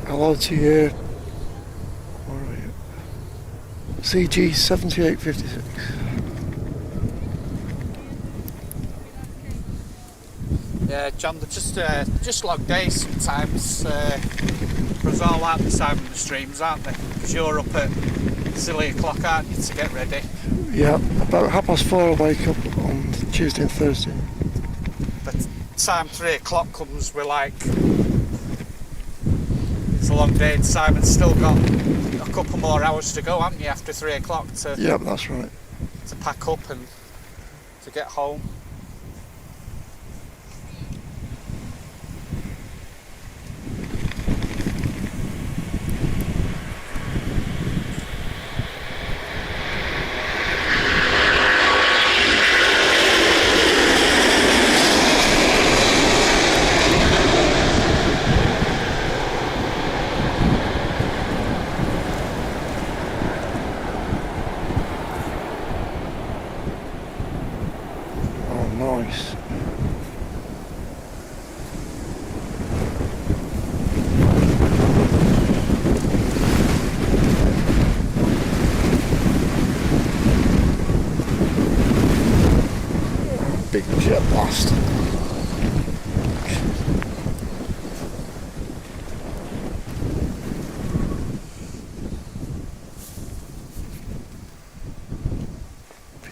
Hello to you. Where are you? CG7856. Yeah, John, they're just long days sometimes. For us all out this time of the streams, aren't they? Because you're up at silly o'clock, aren't you, to get ready? Yeah, about 4:30 I wake up on Tuesday and Thursday. By the time 3 o'clock comes, we're like, it's a long day, and Simon's still got a couple more hours to go, haven't you, after 3 o'clock Yeah, that's right. to pack up and to get home.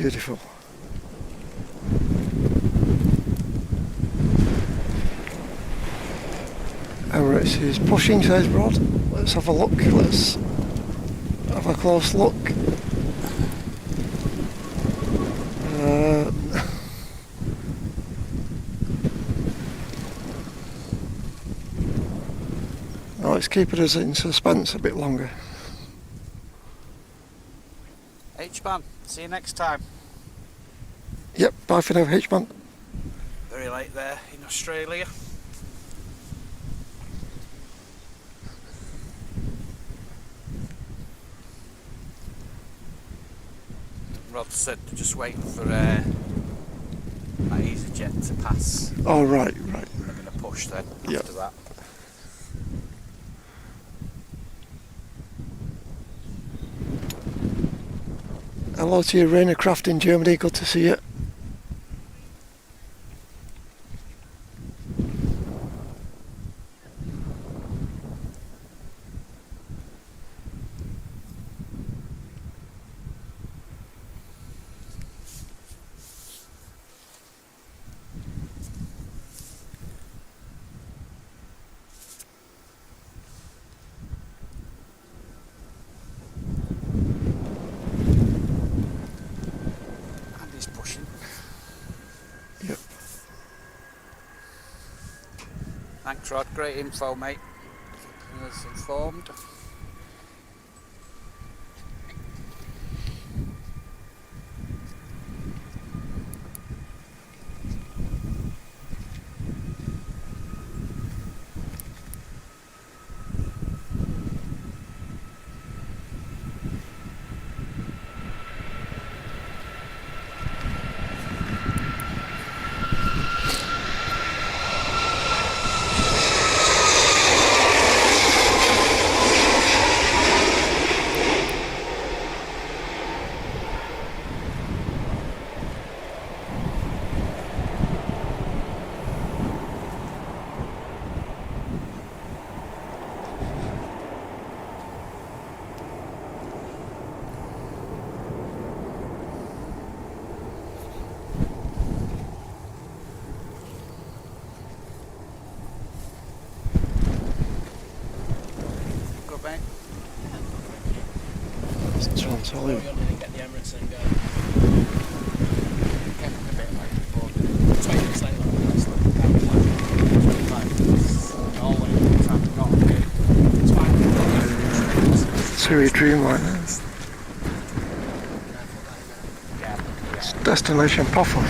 Beautiful. Emirates is pushing, says Rod. Let's have a look. Let's have a close look. No, it's keeping us in suspense a bit longer. H-Man, see you next time. Yep, bye for now, H-Man. Very late there in Australia. Rod said they're just waiting for that EasyJet to pass. Oh, right. They're going to push then Yep. after that. Hello to you, Rainer Craft in Germany. Good to see you. Yep. Thanks, Rod. Great info, mate. Keeping us informed. Mate. Transol. Get the Emirates and go. Came a bit late before. 20 minutes later, that's like 25. Norway, time got okay. it's fine. Siri Dreamliner. Yeah. It's destination Puffer.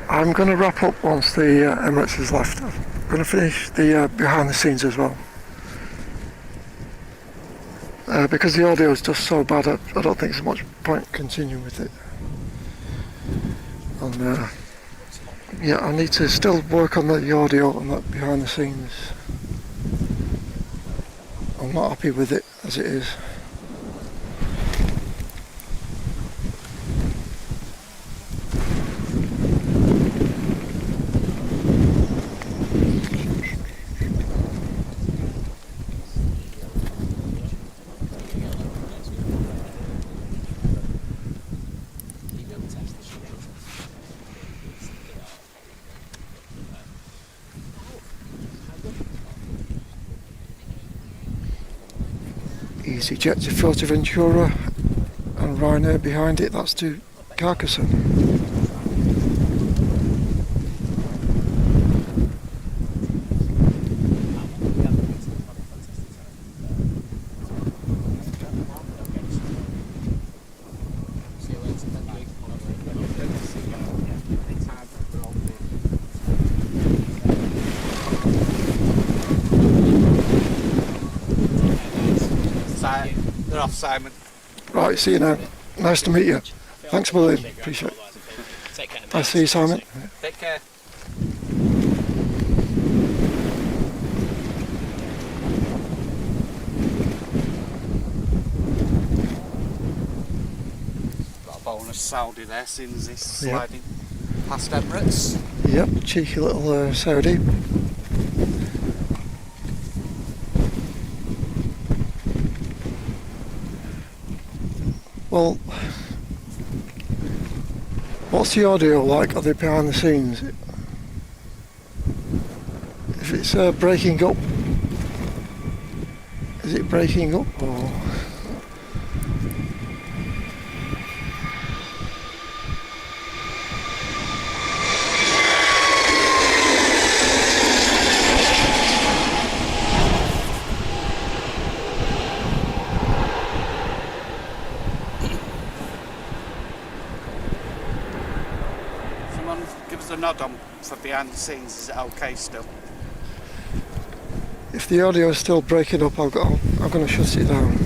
I'm going to wrap up once the Emirates is left. I'm going to finish the behind the scenes as well. Because the audio is just so bad, I don't think there's much point continuing with it. And yeah, I need to still work on the audio and that behind the scenes. I'm not happy with it as it is. EasyJet to Fuerteventura and Ryanair behind it, that's to Carcassonne. They're off, Simon. Right, see you now. Nice to meet you. Thanks a million, appreciate it. Take care. I'll see you, Simon. Take care. Got a bonus Saudi there since he's sliding past Emirates. Yep, cheeky little Saudi. Well, what's the audio like? Are they behind the scenes? If it's breaking up, is it breaking up or? Give us a nod on for behind the scenes. Is it okay still? If the audio is still breaking up, I'm going to shut it down.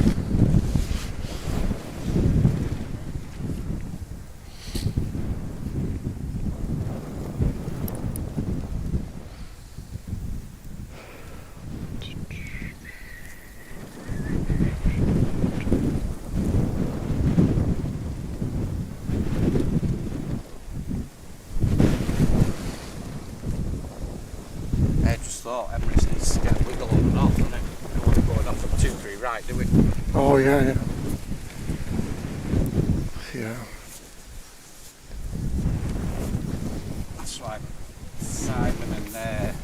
I just thought Emirates needs to get a wiggle on and off, doesn't it? We don't want to go off at 2-3 right, do we? Oh yeah. Yeah. That's right. Simon and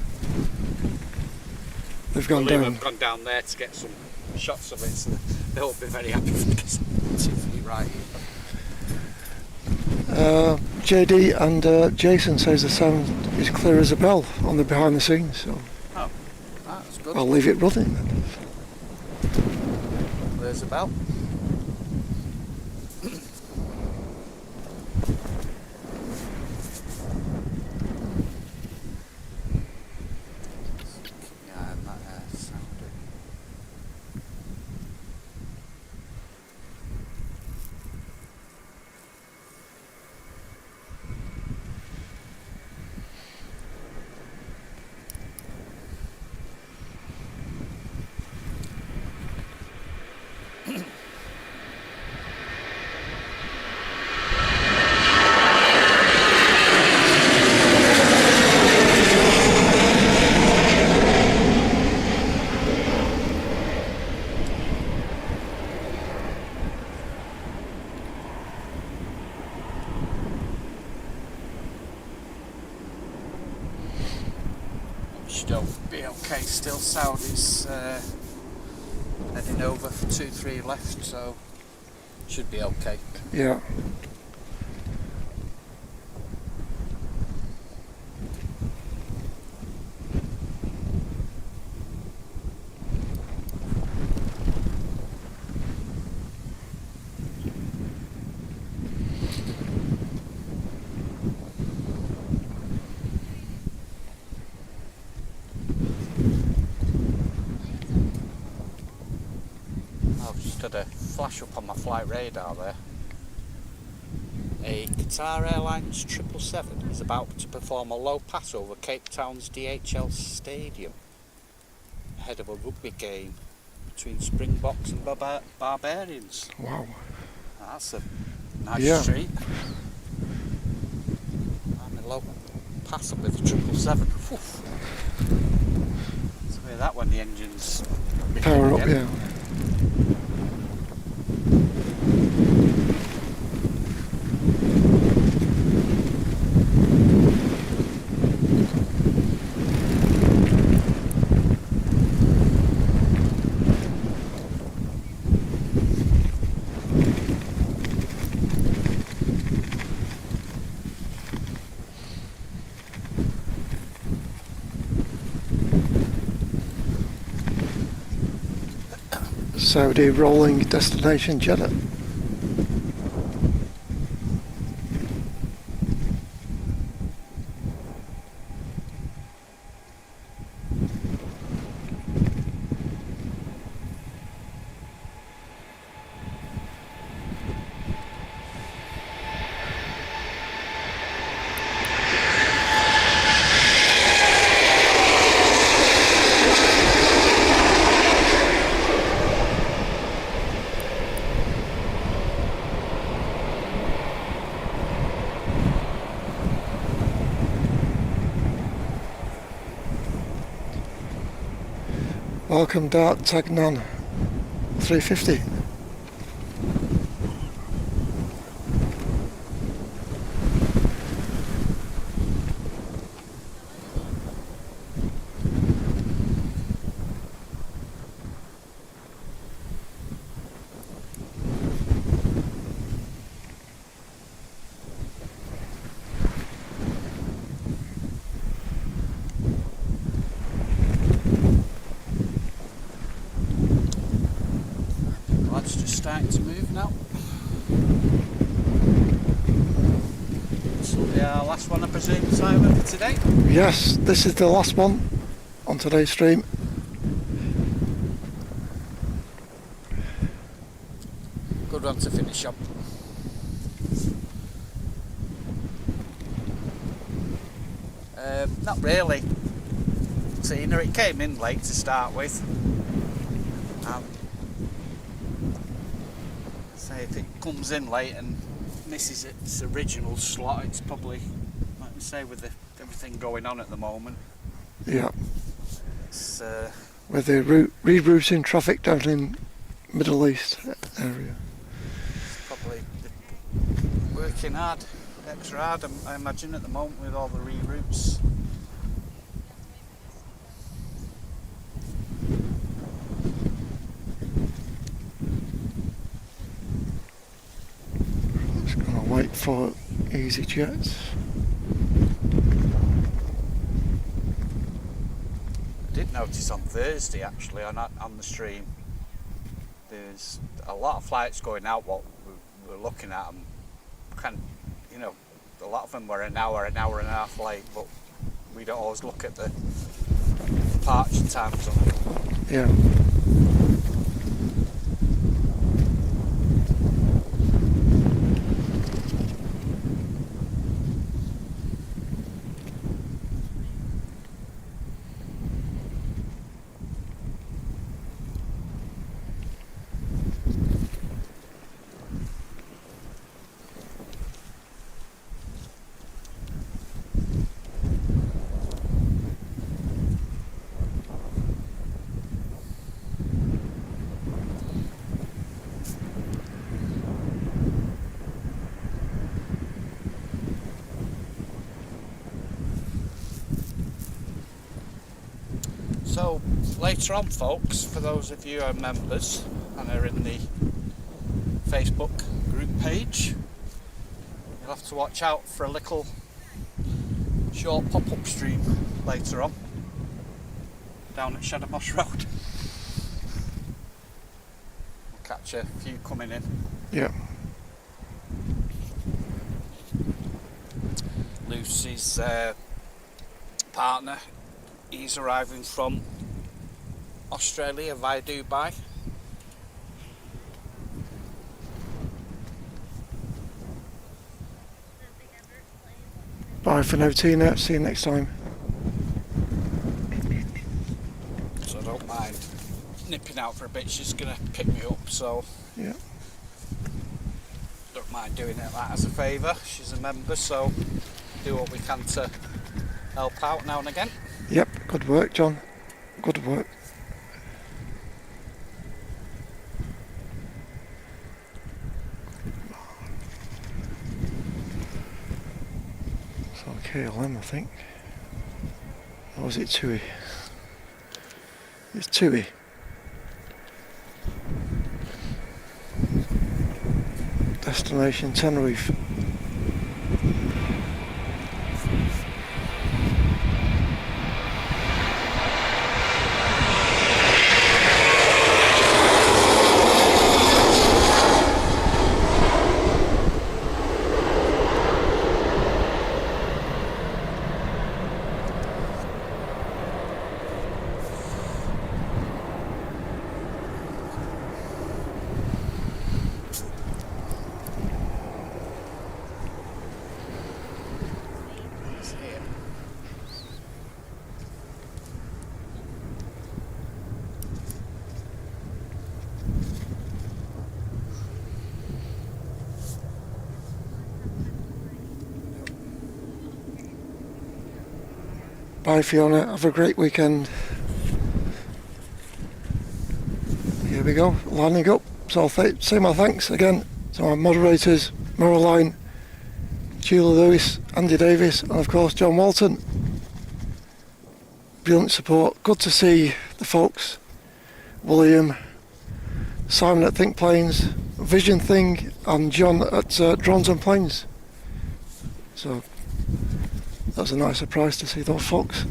They've gone William down. have gone down there to get some shots of it, so they won't be very happy with this 2-3 right. JD and Jason says the sound is clear as a bell on the behind the scenes, so Oh, that's good. I'll leave it running then. There's a bell. Yeah, and that sounded. Should be okay still. Saudi's heading over for 2-3 left, so should be okay. Yeah. I've just had a flash up on my flight radar there. A Qatar Airlines 777 is about to perform a low pass over Cape Town's DHL Stadium ahead of a rugby game between Springboks and Barbarians. Wow. That's a nice Yeah. street. I'm in Lowe. Pass up with the 777. Whew. So hear that when the engine's Power up, again. yeah. Saudi rolling destination Jeddah. Welcome Dart Tagnan 350. Lads just starting to move now. This will be our last one, I presume, Simon, for today. Yes, this is the last one on today's stream. Good one to finish up. Not really. Tina, it came in late to start with. Say if it comes in late and misses its original slot, it's probably, like you say, with everything going on at the moment. Yeah, It's with the rerouting traffic down in Middle East area. probably working hard, extra hard, I imagine, at the moment with all the reroutes. Just gonna wait for EasyJets. I did notice on Thursday, actually, on the stream, there's a lot of flights going out. What we're looking at them, a lot of them were an hour and a half late, but we don't always look at the departure times on it. Yeah. So later on, folks, for those of you who are members and are in the Facebook group page, you'll have to watch out for a little short pop-up stream later on down at Shadowmoss Road. We'll catch a few coming in. Yeah. Lucy's partner, he's arriving from Australia via Dubai. Bye for now, Tina. See you next time. So don't mind. nipping out for a bit. She's going to pick me up, so Yeah. don't mind doing it that as a favour. She's a member, so do what we can to help out now and again. Yep. Good work, John. Good work. So KLM, I think. Or was it TUI? It's TUI. Destination Tenerife. Bye Fiona, have a great weekend. Here we go, lining up. So I'll say my thanks again to our moderators, Marilyn, Julie Lewis, Andy Davis, and of course John Walton. Brilliant support. Good to see the folks, William, Simon at Think Planes, Vision Thing, and John at Drones and Planes. So that was a nice surprise to see those folks.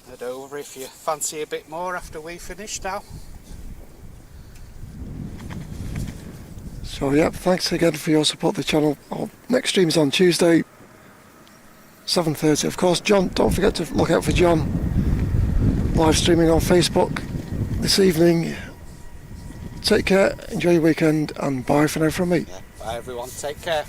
Head over if you fancy a bit more after we finish now. So yeah, thanks again for your support of the channel. Our next stream is on Tuesday, 7:30. Of course, John, don't forget to look out for John live streaming on Facebook this evening. Take care, enjoy your weekend, and bye for now from me. Yeah, bye everyone, take care.